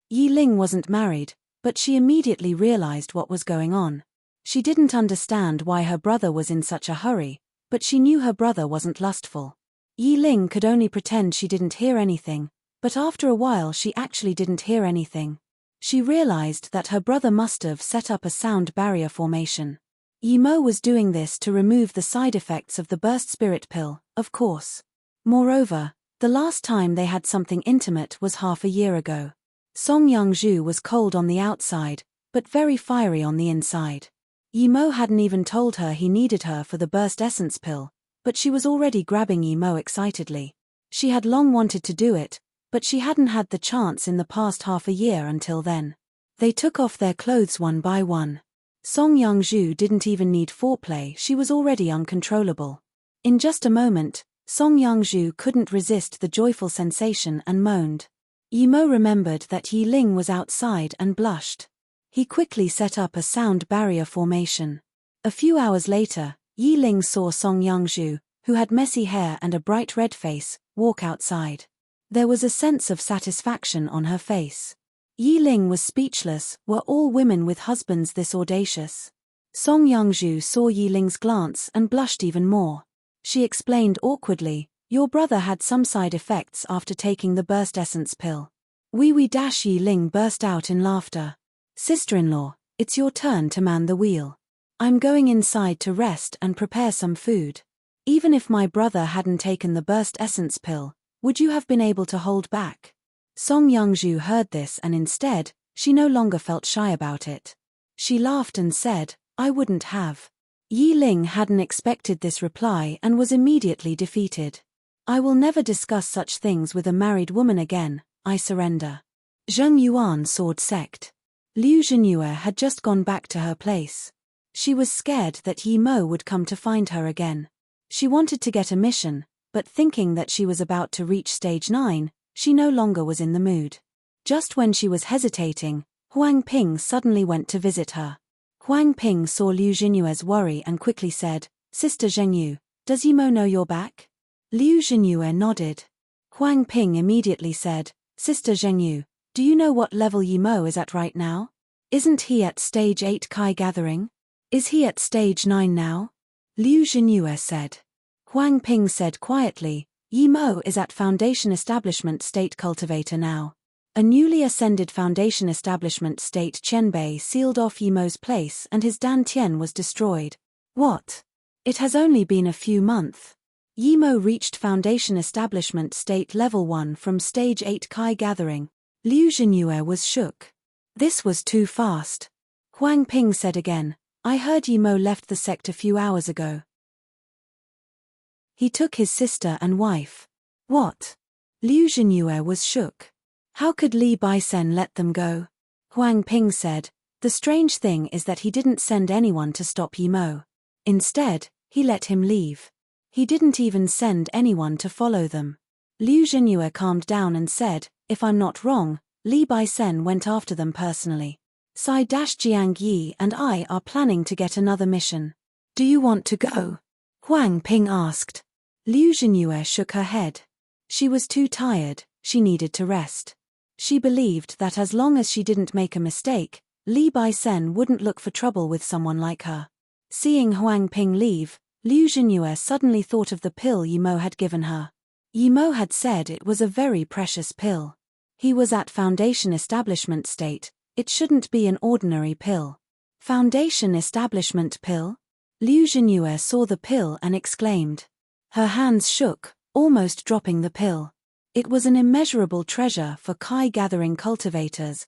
Yi Ling wasn't married, but she immediately realized what was going on. She didn't understand why her brother was in such a hurry, but she knew her brother wasn't lustful. Yi Ling could only pretend she didn't hear anything, but after a while she actually didn't hear anything. She realized that her brother must have set up a sound barrier formation. Yi Mo was doing this to remove the side effects of the burst spirit pill, of course. Moreover, the last time they had something intimate was half a year ago. Song Yangzhu was cold on the outside, but very fiery on the inside. Yi Mo hadn't even told her he needed her for the burst essence pill, but she was already grabbing Yi Mo excitedly. She had long wanted to do it, but she hadn't had the chance in the past half a year until then. They took off their clothes one by one. Song Yangzhu didn't even need foreplay, she was already uncontrollable. In just a moment, Song Yangzhu couldn't resist the joyful sensation and moaned. Yi Mo remembered that Yi Ling was outside and blushed. He quickly set up a sound barrier formation. A few hours later, Yi Ling saw Song Yangzhu, who had messy hair and a bright red face, walk outside. There was a sense of satisfaction on her face. Yi Ling was speechless. Were all women with husbands this audacious? Song Yangzhu saw Yi Ling's glance and blushed even more. She explained awkwardly, Your brother had some side effects after taking the burst essence pill. Yi Ling burst out in laughter. Sister-in-law, it's your turn to man the wheel. I'm going inside to rest and prepare some food. Even if my brother hadn't taken the burst essence pill, would you have been able to hold back? Song Youngju heard this and instead, she no longer felt shy about it. She laughed and said, I wouldn't have. Yi Ling hadn't expected this reply and was immediately defeated. I will never discuss such things with a married woman again, I surrender. Zheng Yuan Sword Sect. Liu Zhenyue had just gone back to her place. She was scared that Yi Mo would come to find her again. She wanted to get a mission, but thinking that she was about to reach stage 9, she no longer was in the mood. Just when she was hesitating, Huang Ping suddenly went to visit her. Huang Ping saw Liu Zhenyue's worry and quickly said, Sister Zhenyu, does Yi Mo know you're back? Liu Zhenyue nodded. Huang Ping immediately said, Sister Zhenyu, do you know what level Yi Mo is at right now? Isn't he at stage 8 Kai gathering? Is he at stage 9 now? Liu Zhenyue said. Huang Ping said quietly, Yi Mo is at Foundation Establishment State Cultivator now. A newly ascended Foundation Establishment State Qianbei sealed off Yi Mo's place and his Dantian was destroyed. What? It has only been a few months. Yi Mo reached Foundation Establishment State Level 1 from Stage 8 Kai Gathering. Liu Zhenyue was shook. This was too fast. Huang Ping said again, I heard Yi Mo left the sect a few hours ago. He took his sister and wife. What? Liu Zhenyue was shook. How could Li Baisen let them go? Huang Ping said, the strange thing is that he didn't send anyone to stop Yi Mo. Instead, he let him leave. He didn't even send anyone to follow them. Liu Zhenyue calmed down and said, if I'm not wrong, Li Baisen went after them personally. Jiang Yi and I are planning to get another mission. Do you want to go? Huang Ping asked. Liu Zhenyue shook her head. She was too tired, she needed to rest. She believed that as long as she didn't make a mistake, Li Baisen wouldn't look for trouble with someone like her. Seeing Huang Ping leave, Liu Zhenyue suddenly thought of the pill Yi Mo had given her. Yi Mo had said it was a very precious pill. He was at Foundation Establishment State, it shouldn't be an ordinary pill. Foundation Establishment Pill? Liu Zhenyue saw the pill and exclaimed. Her hands shook, almost dropping the pill. It was an immeasurable treasure for Kai gathering cultivators.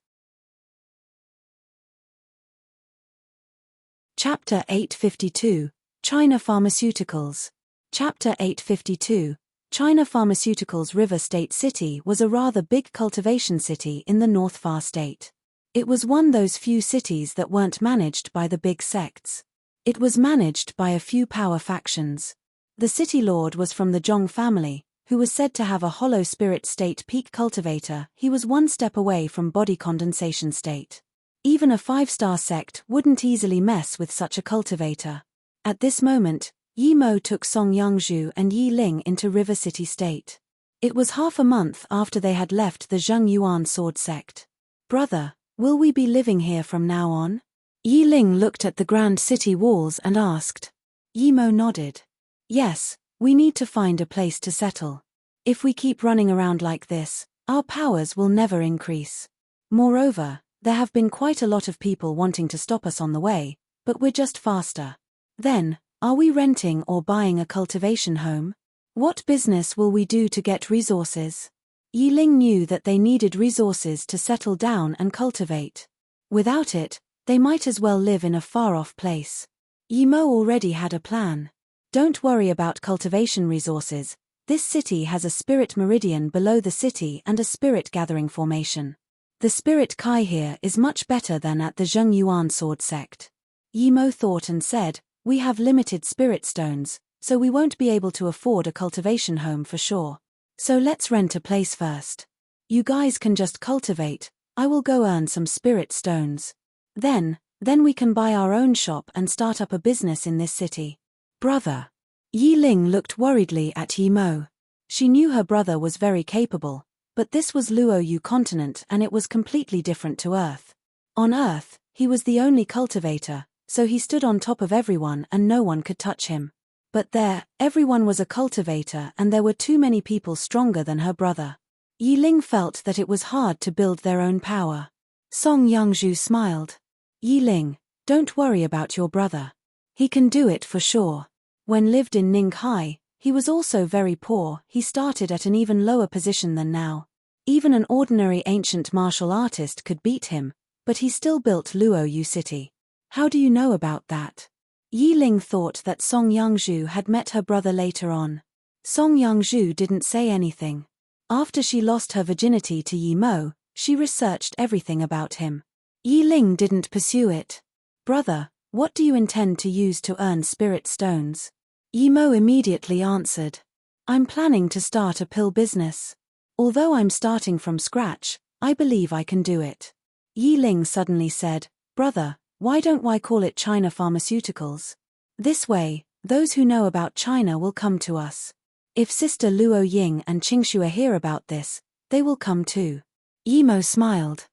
Chapter 852, China Pharmaceuticals. Chapter 852, China Pharmaceuticals. River State City was a rather big cultivation city in the North Far State. It was one of those few cities that weren't managed by the big sects. It was managed by a few power factions. The city lord was from the Zhong family, who was said to have a hollow spirit state peak cultivator. He was one step away from body condensation state. Even a 5-star sect wouldn't easily mess with such a cultivator. At this moment, Yi Mo took Song Yangzhu and Yi Ling into River City State. It was half a month after they had left the Zheng Yuan Sword Sect. Brother, will we be living here from now on? Yi Ling looked at the grand city walls and asked. Yi Mo nodded. Yes, we need to find a place to settle. If we keep running around like this, our powers will never increase. Moreover, there have been quite a lot of people wanting to stop us on the way, but we're just faster. Then, are we renting or buying a cultivation home? What business will we do to get resources? Yi Ling knew that they needed resources to settle down and cultivate. Without it, they might as well live in a far-off place. Yi Mo already had a plan. Don't worry about cultivation resources. This city has a spirit meridian below the city and a spirit gathering formation. The spirit Kai here is much better than at the Zheng Yuan Sword Sect. Yi Mo thought and said, we have limited spirit stones, so we won't be able to afford a cultivation home for sure. So let's rent a place first. You guys can just cultivate, I will go earn some spirit stones. Then we can buy our own shop and start up a business in this city. Brother. Yi Ling looked worriedly at Yi Mo. She knew her brother was very capable, but this was Luo Yu continent and it was completely different to Earth. On Earth, he was the only cultivator, so he stood on top of everyone and no one could touch him. But there, everyone was a cultivator and there were too many people stronger than her brother. Yi Ling felt that it was hard to build their own power. Song Yangzhu smiled. Yi Ling, don't worry about your brother. He can do it for sure. When lived in Ninghai, he was also very poor. He started at an even lower position than now. Even an ordinary ancient martial artist could beat him, but he still built Luoyu City. How do you know about that? Yi Ling thought that Song Yangzhu had met her brother later on. Song Yangzhu didn't say anything. After she lost her virginity to Yi Mo, she researched everything about him. Yi Ling didn't pursue it. Brother, what do you intend to use to earn spirit stones? Yi Mo immediately answered. I'm planning to start a pill business. Although I'm starting from scratch, I believe I can do it. Yi Ling suddenly said, Brother, why don't we call it China Pharmaceuticals? This way, those who know about China will come to us. If Sister Luo Ying and Qingxue hear about this, they will come too. Yi Mo smiled.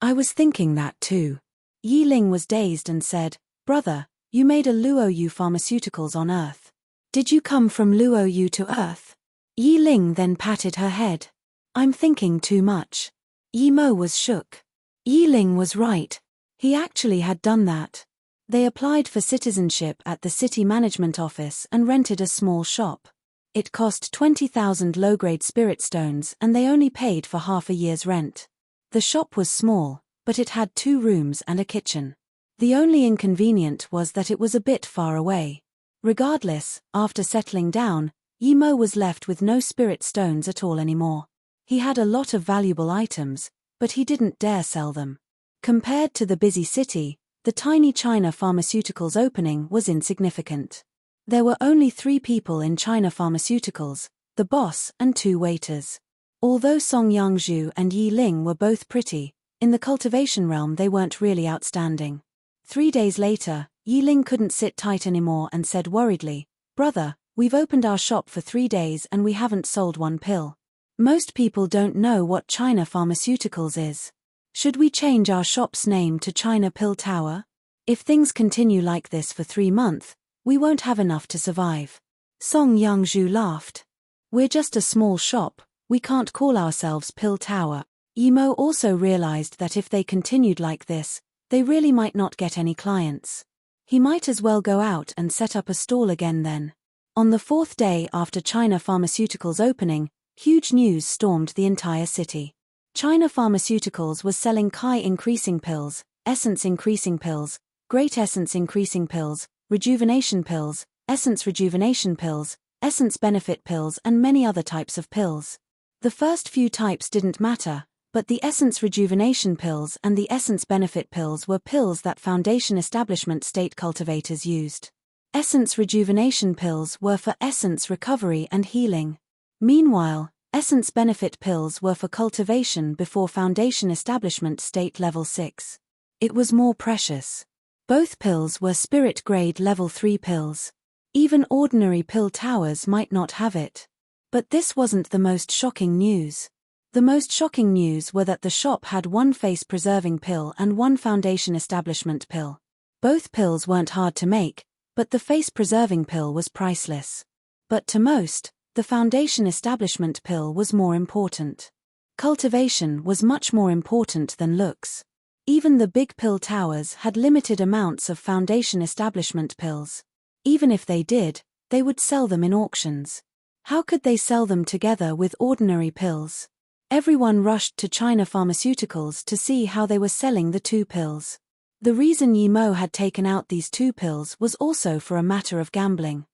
I was thinking that too. Yi Ling was dazed and said, Brother, you made a Luoyu Pharmaceuticals on Earth. Did you come from Luoyu to Earth? Yi Ling then patted her head. I'm thinking too much. Yi Mo was shook. Yi Ling was right. He actually had done that. They applied for citizenship at the city management office and rented a small shop. It cost 20,000 low-grade spirit stones and they only paid for half a year's rent. The shop was small, but it had 2 rooms and a kitchen. The only inconvenient was that it was a bit far away. Regardless, after settling down, Yi Mo was left with no spirit stones at all anymore. He had a lot of valuable items, but he didn't dare sell them. Compared to the busy city, the tiny China Pharmaceuticals opening was insignificant. There were only 3 people in China Pharmaceuticals, the boss and 2 waiters. Although Song Yangzhu and Yi Ling were both pretty, in the cultivation realm they weren't really outstanding. 3 days later, Yi Ling couldn't sit tight anymore and said worriedly, Brother, we've opened our shop for 3 days and we haven't sold 1 pill. Most people don't know what China Pharmaceuticals is. Should we change our shop's name to China Pill Tower? If things continue like this for 3 months, we won't have enough to survive. Song Yangzhu laughed. We're just a small shop, we can't call ourselves Pill Tower. Yi Mo also realized that if they continued like this, they really might not get any clients. He might as well go out and set up a stall again then. On the 4th day after China Pharmaceuticals opening, huge news stormed the entire city. China Pharmaceuticals was selling Kai increasing pills, essence increasing pills, great essence increasing pills, rejuvenation pills, essence rejuvenation pills, essence benefit pills and many other types of pills. The first few types didn't matter, but the essence rejuvenation pills and the essence benefit pills were pills that foundation establishment state cultivators used. Essence rejuvenation pills were for essence recovery and healing. Meanwhile, essence benefit pills were for cultivation before foundation establishment state level 6. It was more precious. Both pills were spirit grade level 3 pills. Even ordinary pill towers might not have it. But this wasn't the most shocking news. The most shocking news were that the shop had 1 face preserving pill and 1 foundation establishment pill. Both pills weren't hard to make, but the face preserving pill was priceless. But to most, the foundation establishment pill was more important. Cultivation was much more important than looks. Even the big pill towers had limited amounts of foundation establishment pills. Even if they did, they would sell them in auctions. How could they sell them together with ordinary pills? Everyone rushed to China Pharmaceuticals to see how they were selling the 2 pills. The reason Yi Mo had taken out these 2 pills was also for a matter of gambling.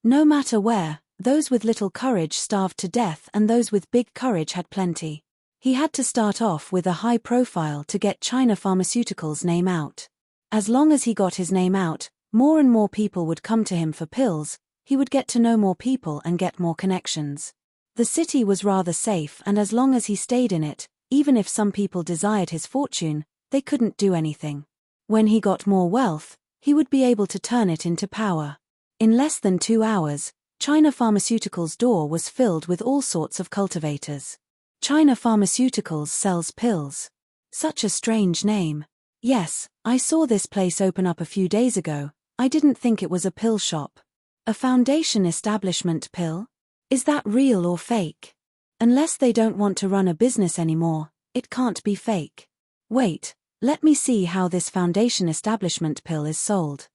No matter where, those with little courage starved to death and those with big courage had plenty. He had to start off with a high profile to get China Pharmaceuticals' name out. As long as he got his name out, more and more people would come to him for pills, he would get to know more people and get more connections. The city was rather safe and as long as he stayed in it, even if some people desired his fortune, they couldn't do anything. When he got more wealth, he would be able to turn it into power. In less than 2 hours, China Pharmaceuticals' door was filled with all sorts of cultivators. China Pharmaceuticals sells pills. Such a strange name. Yes, I saw this place open up a few days ago. I didn't think it was a pill shop. A foundation establishment pill? Is that real or fake? Unless they don't want to run a business anymore, it can't be fake. Wait, let me see how this foundation establishment pill is sold.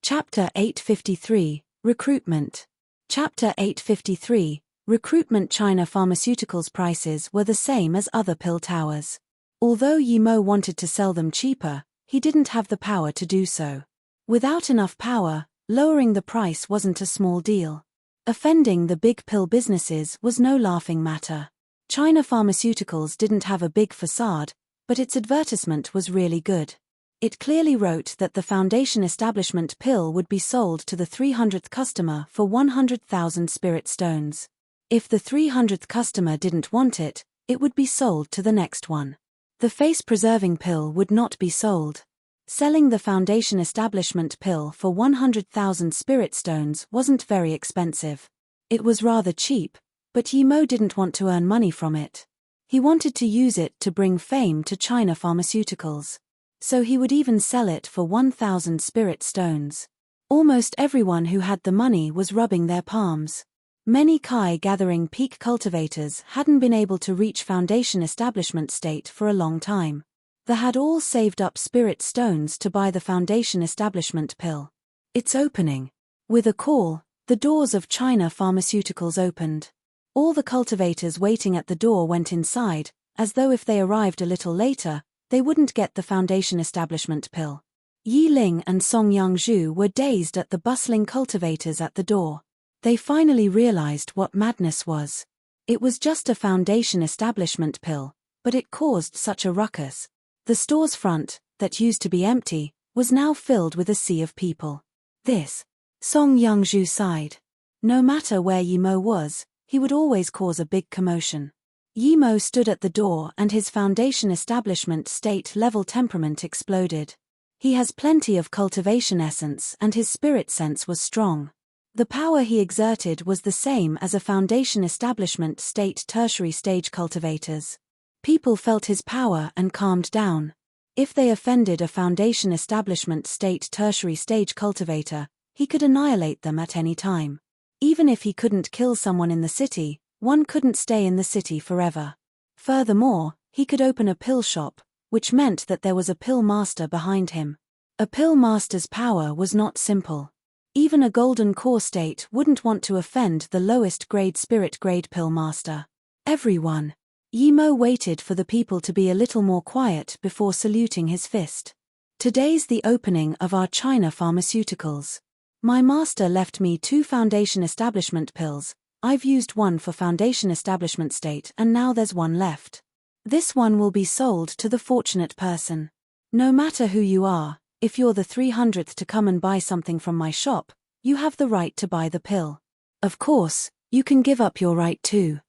Chapter 853, Recruitment. Chapter 853, Recruitment. China Pharmaceuticals prices were the same as other pill towers. Although Yimo wanted to sell them cheaper, he didn't have the power to do so. Without enough power, lowering the price wasn't a small deal. Offending the big pill businesses was no laughing matter. China Pharmaceuticals didn't have a big facade, but its advertisement was really good. It clearly wrote that the foundation establishment pill would be sold to the 300th customer for 100,000 spirit stones. If the 300th customer didn't want it, it would be sold to the next one. The face-preserving pill would not be sold. Selling the foundation establishment pill for 100,000 spirit stones wasn't very expensive. It was rather cheap, but Yimo didn't want to earn money from it. He wanted to use it to bring fame to China Pharmaceuticals. So he would even sell it for 1,000 spirit stones. Almost everyone who had the money was rubbing their palms. Many Kai-gathering peak cultivators hadn't been able to reach foundation establishment state for a long time. They had all saved up spirit stones to buy the foundation establishment pill. It's opening. With a call, the doors of China Pharmaceuticals opened. All the cultivators waiting at the door went inside, as though if they arrived a little later, they wouldn't get the foundation establishment pill. Yi Ling and Song Yangzhu were dazed at the bustling cultivators at the door. They finally realized what madness was. It was just a foundation establishment pill, but it caused such a ruckus. The store's front, that used to be empty, was now filled with a sea of people. This, Song Yangzhu sighed. No matter where Yimo was, he would always cause a big commotion. Yimo stood at the door and his foundation establishment state-level temperament exploded. He has plenty of cultivation essence and his spirit sense was strong. The power he exerted was the same as a foundation establishment state tertiary stage cultivators. People felt his power and calmed down. If they offended a foundation establishment state tertiary stage cultivator, he could annihilate them at any time. Even if he couldn't kill someone in the city, one couldn't stay in the city forever. Furthermore, he could open a pill shop, which meant that there was a pill master behind him. A pill master's power was not simple. Even a golden core state wouldn't want to offend the lowest grade spirit grade pill master. Everyone. Yimo waited for the people to be a little more quiet before saluting his fist. Today's the opening of our China Pharmaceuticals. My master left me 2 foundation establishment pills. I've used one for foundation establishment state and now there's one left. This one will be sold to the fortunate person. No matter who you are, if you're the 300th to come and buy something from my shop, you have the right to buy the pill. Of course, you can give up your right too.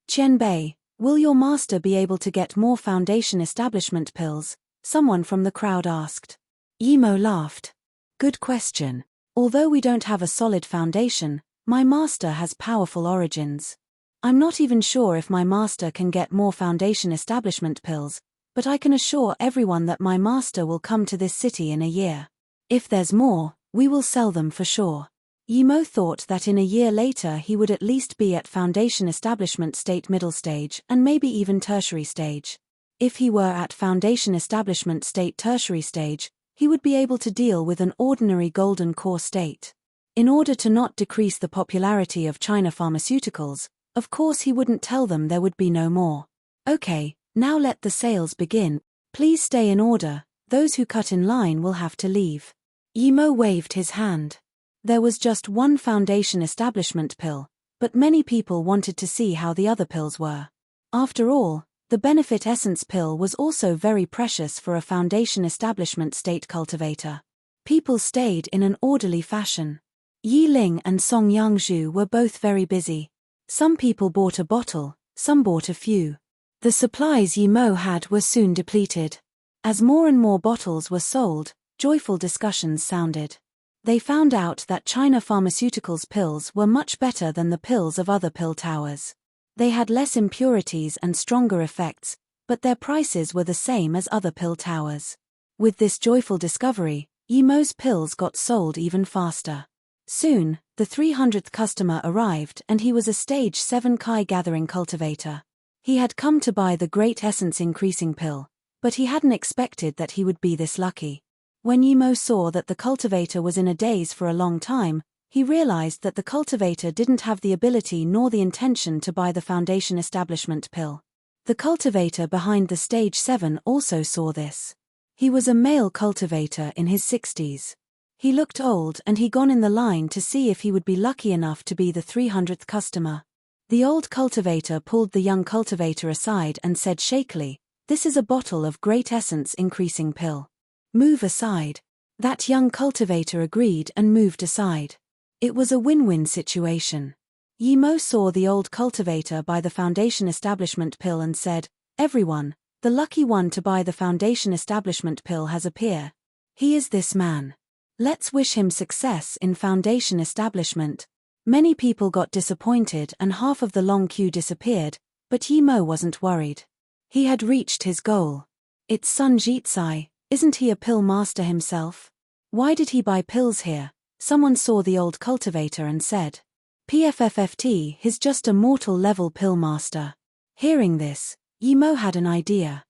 Qianbei, will your master be able to get more foundation establishment pills? Someone from the crowd asked. Yimo laughed. Good question. Although we don't have a solid foundation, my master has powerful origins. I'm not even sure if my master can get more foundation establishment pills, but I can assure everyone that my master will come to this city in a year. If there's more, we will sell them for sure. Yimo thought that in a year later he would at least be at foundation establishment state middle stage and maybe even tertiary stage. If he were at foundation establishment state tertiary stage, he would be able to deal with an ordinary golden core state. In order to not decrease the popularity of China Pharmaceuticals, of course he wouldn't tell them there would be no more. Okay, now let the sales begin. Please stay in order, those who cut in line will have to leave. Yimo waved his hand. There was just one foundation establishment pill, but many people wanted to see how the other pills were. After all, the benefit essence pill was also very precious for a foundation establishment state cultivator. People stayed in an orderly fashion. Yi Ling and Song Yangzhu were both very busy. Some people bought a bottle, some bought a few. The supplies Yimo had were soon depleted. As more and more bottles were sold, joyful discussions sounded. They found out that China Pharmaceuticals pills were much better than the pills of other pill towers. They had less impurities and stronger effects, but their prices were the same as other pill towers. With this joyful discovery, Yimo's pills got sold even faster. Soon, the 300th customer arrived and he was a stage 7 Kai gathering cultivator. He had come to buy the great essence increasing pill, but he hadn't expected that he would be this lucky. When Yimo saw that the cultivator was in a daze for a long time, he realized that the cultivator didn't have the ability nor the intention to buy the foundation establishment pill. The cultivator behind the stage 7 also saw this. He was a male cultivator in his 60s. He looked old and he'd gone in the line to see if he would be lucky enough to be the 300th customer. The old cultivator pulled the young cultivator aside and said shakily, "This is a bottle of great essence increasing pill. Move aside." That young cultivator agreed and moved aside. It was a win-win situation. Yimo saw the old cultivator buy the foundation establishment pill and said, "Everyone, the lucky one to buy the foundation establishment pill has appeared. He is this man. Let's wish him success in foundation establishment." Many people got disappointed and half of the long queue disappeared, but Yimo wasn't worried. He had reached his goal. It's Sun Jitsai, isn't he a pill master himself? Why did he buy pills here? Someone saw the old cultivator and said. PFFFT, he's just a mortal level pill master. Hearing this, Yimo had an idea.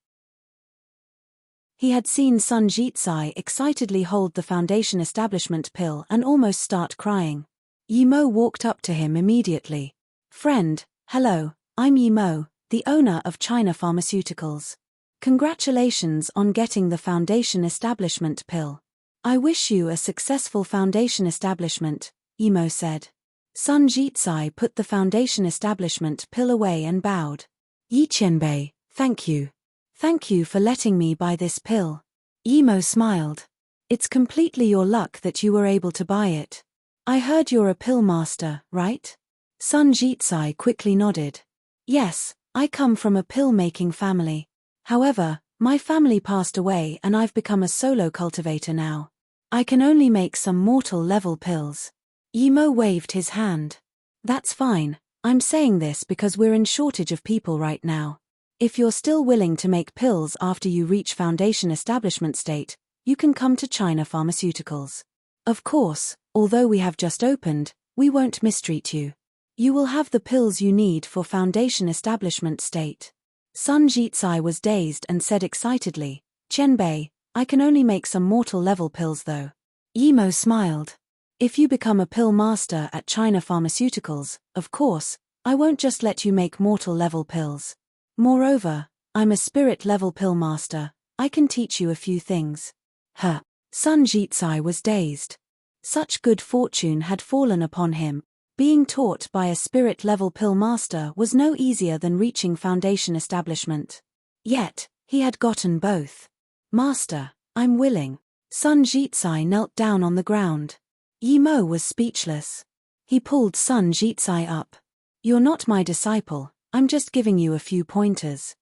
He had seen Sun Jitsai excitedly hold the foundation establishment pill and almost start crying. Yimo walked up to him immediately. "Friend, hello, I'm Yimo, the owner of China Pharmaceuticals. Congratulations on getting the foundation establishment pill. I wish you a successful foundation establishment," Yimo said. Sun Jitsai put the foundation establishment pill away and bowed. "Yiqianbei, thank you. Thank you for letting me buy this pill." Yimo smiled. "It's completely your luck that you were able to buy it. I heard you're a pill master, right?" Sun Jitsai quickly nodded. "Yes, I come from a pill-making family. However, my family passed away and I've become a solo cultivator now. I can only make some mortal-level pills." Yimo waved his hand. "That's fine, I'm saying this because we're in shortage of people right now. If you're still willing to make pills after you reach foundation establishment state, you can come to China Pharmaceuticals. Of course, although we have just opened, we won't mistreat you. You will have the pills you need for foundation establishment state." Sun Jitsai was dazed and said excitedly, "Qianbei, I can only make some mortal level pills though." Yimo smiled. "If you become a pill master at China Pharmaceuticals, of course, I won't just let you make mortal level pills. Moreover, I'm a spirit level pill master, I can teach you a few things." Huh. Sun Jitsai was dazed. Such good fortune had fallen upon him. Being taught by a spirit-level pill master was no easier than reaching foundation establishment. Yet, he had gotten both. "Master, I'm willing." Sun Jitsai knelt down on the ground. Yimo was speechless. He pulled Sun Jitsai up. "You're not my disciple, I'm just giving you a few pointers."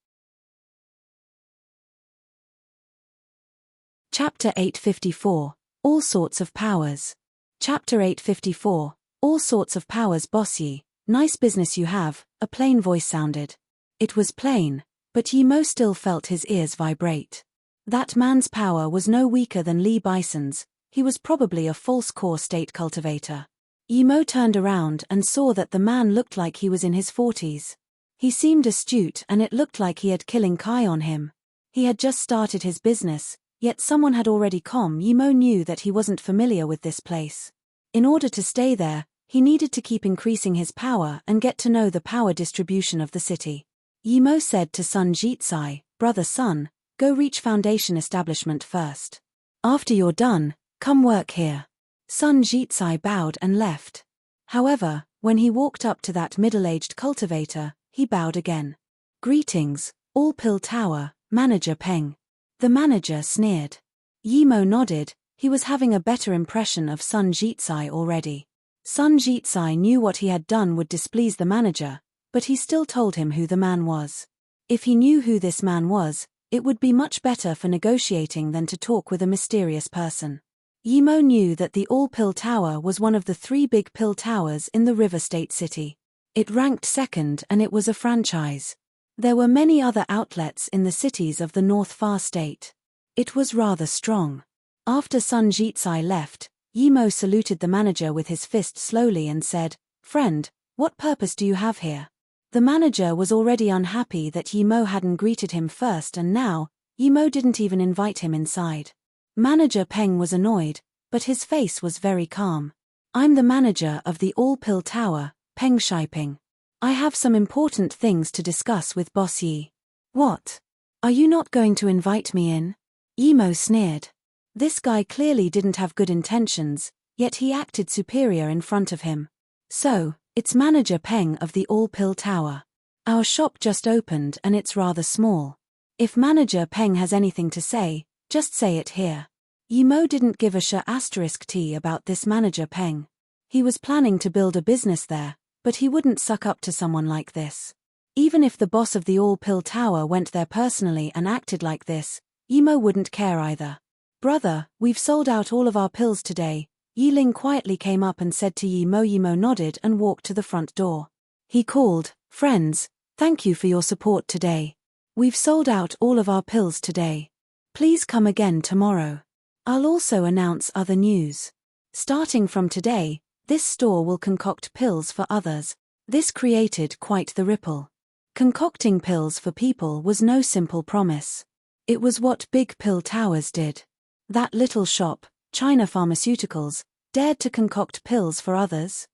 Chapter 854, All Sorts of Powers. Chapter 854, All Sorts of Powers. "Boss Yi, nice business you have," a plain voice sounded. It was plain, but Yimo still felt his ears vibrate. That man's power was no weaker than Li Bison's, he was probably a false core state cultivator. Yimo turned around and saw that the man looked like he was in his 40s. He seemed astute and it looked like he had killing Kai on him. He had just started his business, yet someone had already come. Yimo knew that he wasn't familiar with this place. In order to stay there, he needed to keep increasing his power and get to know the power distribution of the city. Yimo said to Sun Jitsai, "Brother Sun, go reach foundation establishment first. After you're done, come work here." Sun Jitsai bowed and left. However, when he walked up to that middle-aged cultivator, he bowed again. "Greetings, All Pill Tower, Manager Peng." The manager sneered. Yimo nodded, he was having a better impression of Sun Jitsai already. Sun Jitsai knew what he had done would displease the manager, but he still told him who the man was. If he knew who this man was, it would be much better for negotiating than to talk with a mysterious person. Yimo knew that the All Pill Tower was one of the 3 big pill towers in the River State City. It ranked second and it was a franchise. There were many other outlets in the cities of the North Far State. It was rather strong. After Sun Jitsai left, Yimo saluted the manager with his fist slowly and said, "Friend, what purpose do you have here?" The manager was already unhappy that Yimo hadn't greeted him first, and now, Yimo didn't even invite him inside. Manager Peng was annoyed, but his face was very calm. "I'm the manager of the All-Pill Tower, Peng Shiping. I have some important things to discuss with Boss Yi." "What? Are you not going to invite me in?" Yimo sneered. This guy clearly didn't have good intentions, yet he acted superior in front of him. "So, it's Manager Peng of the All-Pill Tower. Our shop just opened and it's rather small. If Manager Peng has anything to say, just say it here." Yimo didn't give a *T about this Manager Peng. He was planning to build a business there, but he wouldn't suck up to someone like this. Even if the boss of the All-Pill Tower went there personally and acted like this, Yimo wouldn't care either. "Brother, we've sold out all of our pills today." Yiling quietly came up and said to Yimo. Yimo nodded and walked to the front door. He called, "Friends, thank you for your support today. We've sold out all of our pills today. Please come again tomorrow. I'll also announce other news. Starting from today, this store will concoct pills for others." This created quite the ripple. Concocting pills for people was no simple promise. It was what big pill towers did. That little shop, China Pharmaceuticals, dared to concoct pills for others?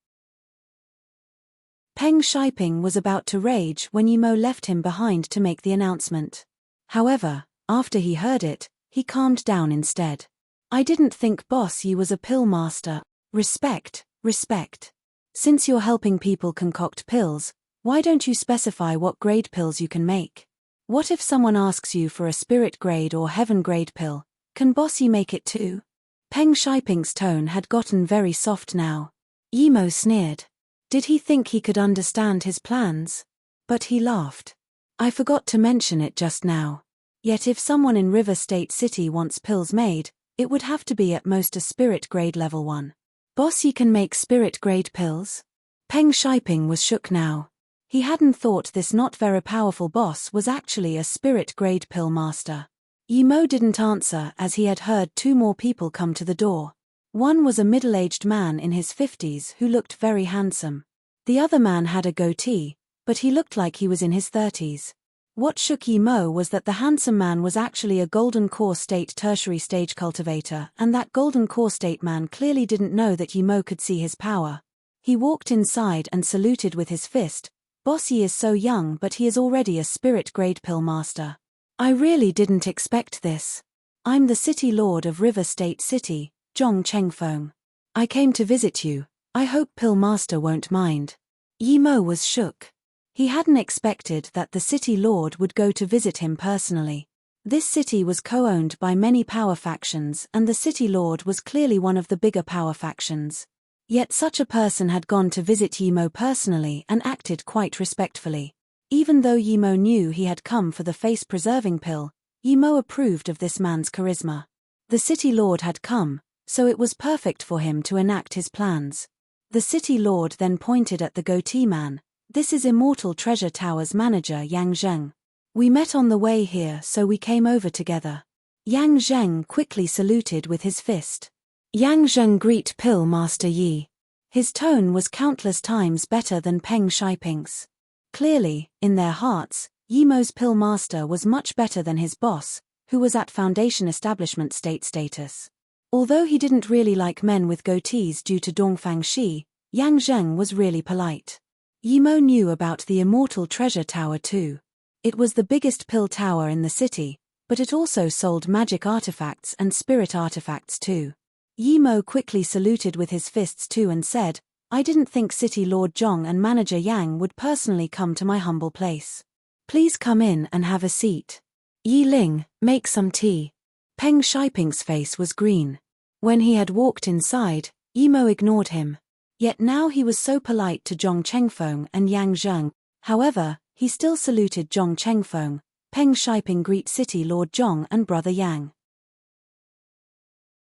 Peng Shiping was about to rage when Yimo left him behind to make the announcement. However, after he heard it, he calmed down instead. "I didn't think Boss Yi was a pill master. Respect, respect. Since you're helping people concoct pills, why don't you specify what grade pills you can make? What if someone asks you for a spirit grade or heaven grade pill? Can Boss Yi make it too?" Peng Shiping's tone had gotten very soft now. Yimo sneered. Did he think he could understand his plans? But he laughed. "I forgot to mention it just now. Yet if someone in River State City wants pills made, it would have to be at most a spirit grade level 1. Boss Yi can make spirit grade pills?" Peng Shiping was shook now. He hadn't thought this not very powerful boss was actually a spirit grade pill master. Yimo didn't answer as he had heard 2 more people come to the door. One was a middle-aged man in his 50s who looked very handsome. The other man had a goatee, but he looked like he was in his 30s. What shook Yimo was that the handsome man was actually a Golden Core State tertiary stage cultivator, and that Golden Core State man clearly didn't know that Yimo could see his power. He walked inside and saluted with his fist. "Boss Yi is so young, but he is already a spirit grade pill master. I really didn't expect this. I'm the City Lord of River State City, Zhong Chengfeng. I came to visit you. I hope Pill Master won't mind." Yimo was shook. He hadn't expected that the City Lord would go to visit him personally. This city was co-owned by many power factions, and the City Lord was clearly one of the bigger power factions. Yet such a person had gone to visit Yimo personally and acted quite respectfully. Even though Yimo knew he had come for the face-preserving pill, Yimo approved of this man's charisma. The City Lord had come, so it was perfect for him to enact his plans. The City Lord then pointed at the goatee man. "This is Immortal Treasure Tower's manager Yang Zheng. We met on the way here, so we came over together." Yang Zheng quickly saluted with his fist. "Yang Zheng, greet Pill Master Yi." His tone was countless times better than Peng Shiping's. Clearly, in their hearts, Yimo's pill master was much better than his boss, who was at Foundation Establishment State status. Although he didn't really like men with goatees due to Dongfang Shi, Yang Zheng was really polite. Yimo knew about the Immortal Treasure Tower too. It was the biggest pill tower in the city, but it also sold magic artifacts and spirit artifacts too. Yimo quickly saluted with his fists too and said, "I didn't think City Lord Zhong and Manager Yang would personally come to my humble place. Please come in and have a seat. Yi Ling, make some tea." Peng Shiping's face was green. When he had walked inside, Yimo ignored him. Yet now he was so polite to Zhong Chengfeng and Yang Zheng. However, he still saluted Zhong Chengfeng. "Peng Shiping, greet City Lord Zhong and Brother Yang."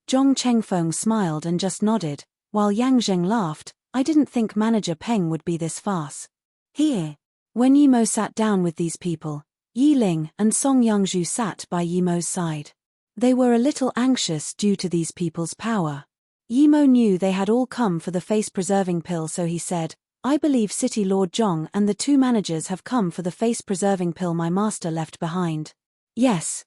Zhong Chengfeng smiled and just nodded, while Yang Zheng laughed. "I didn't think Manager Peng would be this fast." Here. When Yimo sat down with these people, Yi Ling and Song Yongzhu sat by Yimo's side. They were a little anxious due to these people's power. Yimo knew they had all come for the face-preserving pill, so he said, "I believe City Lord Zhong and the two managers have come for the face-preserving pill my master left behind." Yes,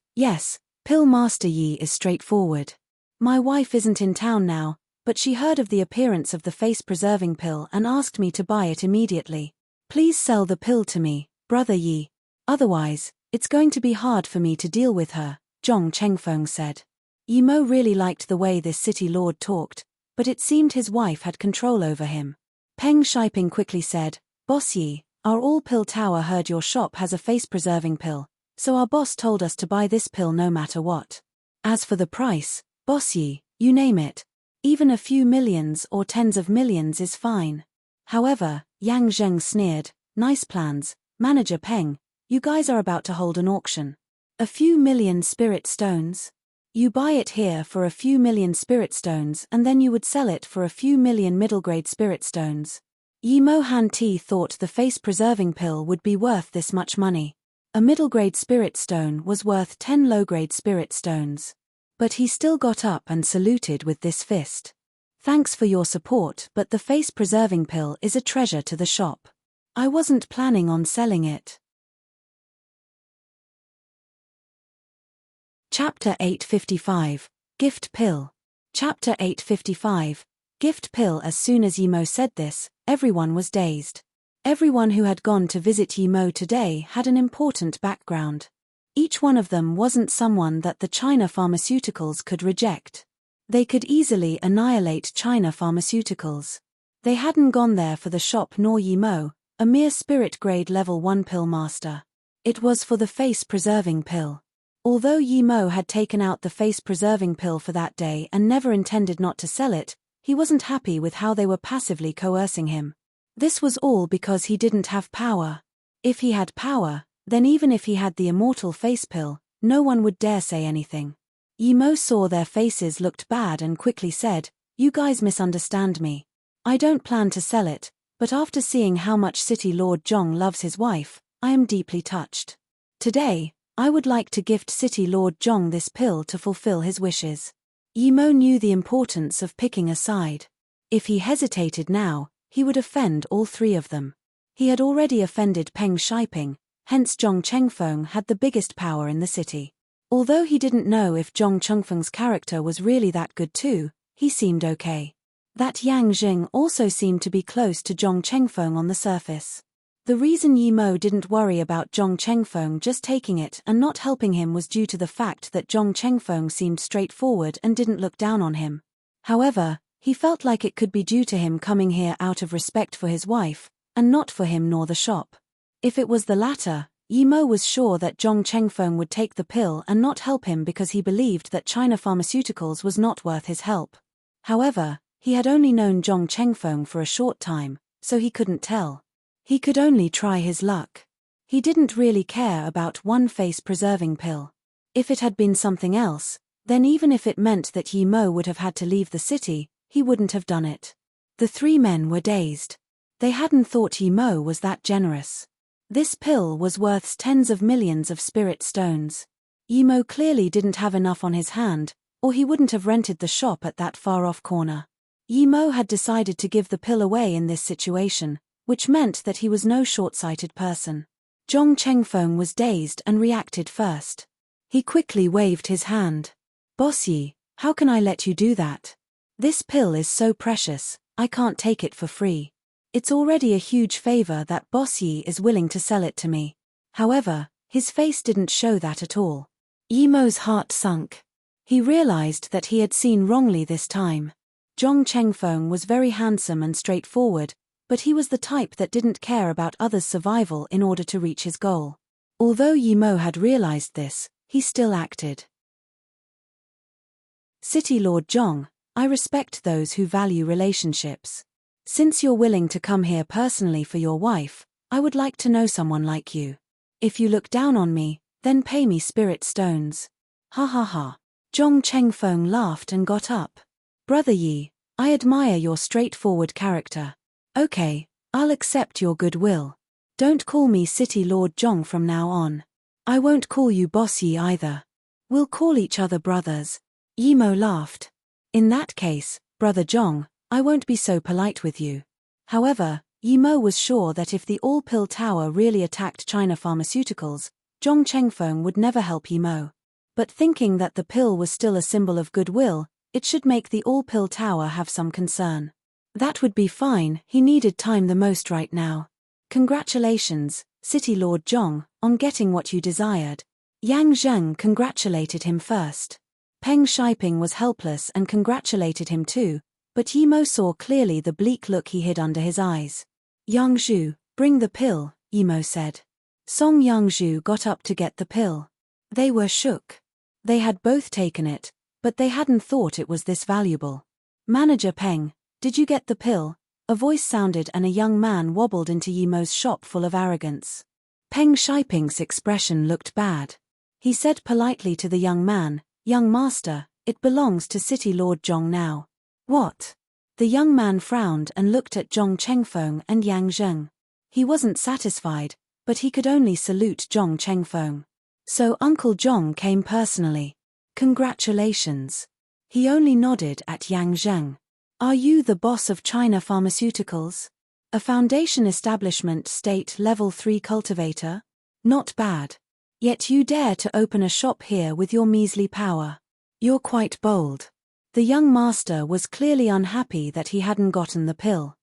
Pill Master Yi is straightforward. My wife isn't in town now, but she heard of the appearance of the face-preserving pill and asked me to buy it immediately. Please sell the pill to me, Brother Yi. Otherwise, it's going to be hard for me to deal with her, Zhong Chengfeng said. Yimo really liked the way this city lord talked, but it seemed his wife had control over him. Peng Shiping quickly said, "Boss Yi, our all-pill tower heard your shop has a face-preserving pill, so our boss told us to buy this pill no matter what. As for the price, Boss Yi, you name it. Even a few millions or tens of millions is fine." However, Yang Zheng sneered, "Nice plans, Manager Peng, you guys are about to hold an auction. A few million spirit stones? You buy it here for a few million spirit stones and then you would sell it for a few million middle-grade spirit stones." Yimo Han-ti thought the face-preserving pill would be worth this much money. A middle-grade spirit stone was worth 10 low-grade spirit stones. But he still got up and saluted with this fist. "Thanks for your support, but the face-preserving pill is a treasure to the shop. I wasn't planning on selling it." Chapter 855, Gift Pill. Chapter 855, Gift Pill. As soon as Yimo said this, everyone was dazed. Everyone who had gone to visit Yimo today had an important background. Each one of them wasn't someone that the China Pharmaceuticals could reject. They could easily annihilate China Pharmaceuticals. They hadn't gone there for the shop nor Yimo, a mere spirit-grade level 1 pill master. It was for the face-preserving pill. Although Yimo had taken out the face-preserving pill for that day and never intended not to sell it, he wasn't happy with how they were passively coercing him. This was all because he didn't have power. If he had power, then even if he had the immortal face pill, no one would dare say anything. Yimo saw their faces looked bad and quickly said, "You guys misunderstand me. I don't plan to sell it, but after seeing how much City Lord Zhong loves his wife, I am deeply touched. Today, I would like to gift City Lord Zhong this pill to fulfill his wishes." Yimo knew the importance of picking a side. If he hesitated now, he would offend all three of them. He had already offended Peng Shiping, hence Zhong Chengfeng had the biggest power in the city. Although he didn't know if Zhong Chengfeng's character was really that good too, he seemed okay. That Yang Jing also seemed to be close to Zhong Chengfeng on the surface. The reason Yimo didn't worry about Zhong Chengfeng just taking it and not helping him was due to the fact that Zhong Chengfeng seemed straightforward and didn't look down on him. However, he felt like it could be due to him coming here out of respect for his wife, and not for him nor the shop. If it was the latter, Yimo was sure that Zhong Chengfeng would take the pill and not help him because he believed that China Pharmaceuticals was not worth his help. However, he had only known Zhong Chengfeng for a short time, so he couldn't tell. He could only try his luck. He didn't really care about one face-preserving pill. If it had been something else, then even if it meant that Yimo would have had to leave the city, he wouldn't have done it. The three men were dazed. They hadn't thought Yimo was that generous. This pill was worth tens of millions of spirit stones. Yimo clearly didn't have enough on his hand, or he wouldn't have rented the shop at that far-off corner. Yimo had decided to give the pill away in this situation, which meant that he was no short-sighted person. Zhong Chengfeng was dazed and reacted first. He quickly waved his hand. "Boss Yi, how can I let you do that? This pill is so precious, I can't take it for free. It's already a huge favor that Boss Yi is willing to sell it to me." However, his face didn't show that at all. Yimo's heart sunk. He realized that he had seen wrongly this time. Zhong Chengfeng was very handsome and straightforward, but he was the type that didn't care about others' survival in order to reach his goal. Although Yimo had realized this, he still acted. "City Lord Zhong, I respect those who value relationships. Since you're willing to come here personally for your wife, I would like to know someone like you. If you look down on me, then pay me spirit stones." Ha ha ha. Zhong Chengfeng laughed and got up. "Brother Yi, I admire your straightforward character. Okay, I'll accept your goodwill. Don't call me City Lord Zhong from now on. I won't call you Boss Yi either. We'll call each other brothers. Yimo laughed. In that case, Brother Zhong, I won't be so polite with you. However, Yimo was sure that if the all-pill tower really attacked China Pharmaceuticals, Zhong Chengfeng would never help Yimo. But thinking that the pill was still a symbol of goodwill, it should make the all-pill tower have some concern. That would be fine, he needed time the most right now. Congratulations, City Lord Zhong, on getting what you desired. Yang Zheng congratulated him first. Peng Shiping was helpless and congratulated him too, but Yimo saw clearly the bleak look he hid under his eyes. Yang Zhu, bring the pill, Yimo said. Song Yangzhu got up to get the pill. They were shook. They had both taken it, but they hadn't thought it was this valuable. Manager Peng, did you get the pill? A voice sounded and a young man wobbled into Yimo's shop full of arrogance. Peng Shiping's expression looked bad. He said politely to the young man, Young master, it belongs to City Lord Zhong now. What? The young man frowned and looked at Zhong Chengfeng and Yang Zheng. He wasn't satisfied, but he could only salute Zhong Chengfeng. So Uncle Zhong came personally. Congratulations. He only nodded at Yang Zheng. Are you the boss of China Pharmaceuticals? A foundation establishment state level 3 cultivator? Not bad. Yet you dare to open a shop here with your measly power. You're quite bold. The young master was clearly unhappy that he hadn't gotten the pill.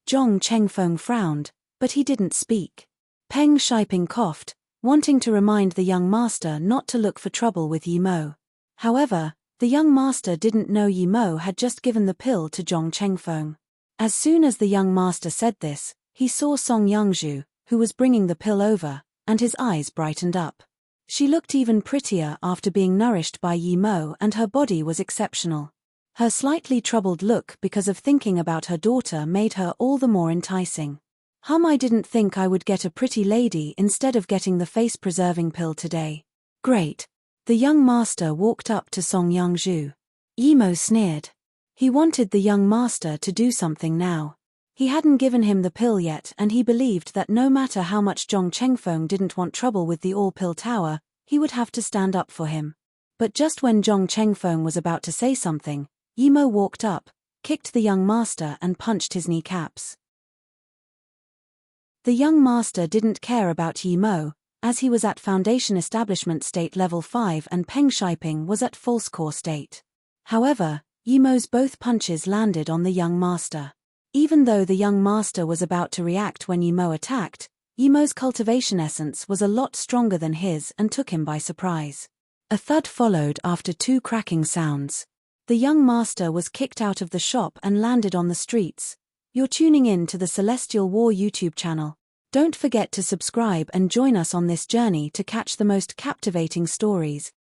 Zhong Chengfeng frowned, but he didn't speak. Peng Shiping coughed, wanting to remind the young master not to look for trouble with Yimo. However, the young master didn't know Yimo had just given the pill to Zhong Chengfeng. As soon as the young master said this, he saw Song Yangzhu, who was bringing the pill over, and his eyes brightened up. She looked even prettier after being nourished by Yimo, and her body was exceptional. Her slightly troubled look because of thinking about her daughter made her all the more enticing. I didn't think I would get a pretty lady instead of getting the face-preserving pill today. Great. The young master walked up to Song Yangzhu. Yimo sneered. He wanted the young master to do something now. He hadn't given him the pill yet, and he believed that no matter how much Zhong Chengfeng didn't want trouble with the all-pill tower, he would have to stand up for him. But just when Zhong Chengfeng was about to say something, Yimo walked up, kicked the young master and punched his kneecaps. The young master didn't care about Yimo, as he was at Foundation Establishment State Level 5 and Peng Shiping was at False Core State. However, Yimo's both punches landed on the young master. Even though the young master was about to react when Yimo attacked, Yimo's cultivation essence was a lot stronger than his and took him by surprise. A thud followed after two cracking sounds. The young master was kicked out of the shop and landed on the streets. You're tuning in to the Celestial War YouTube channel. Don't forget to subscribe and join us on this journey to catch the most captivating stories.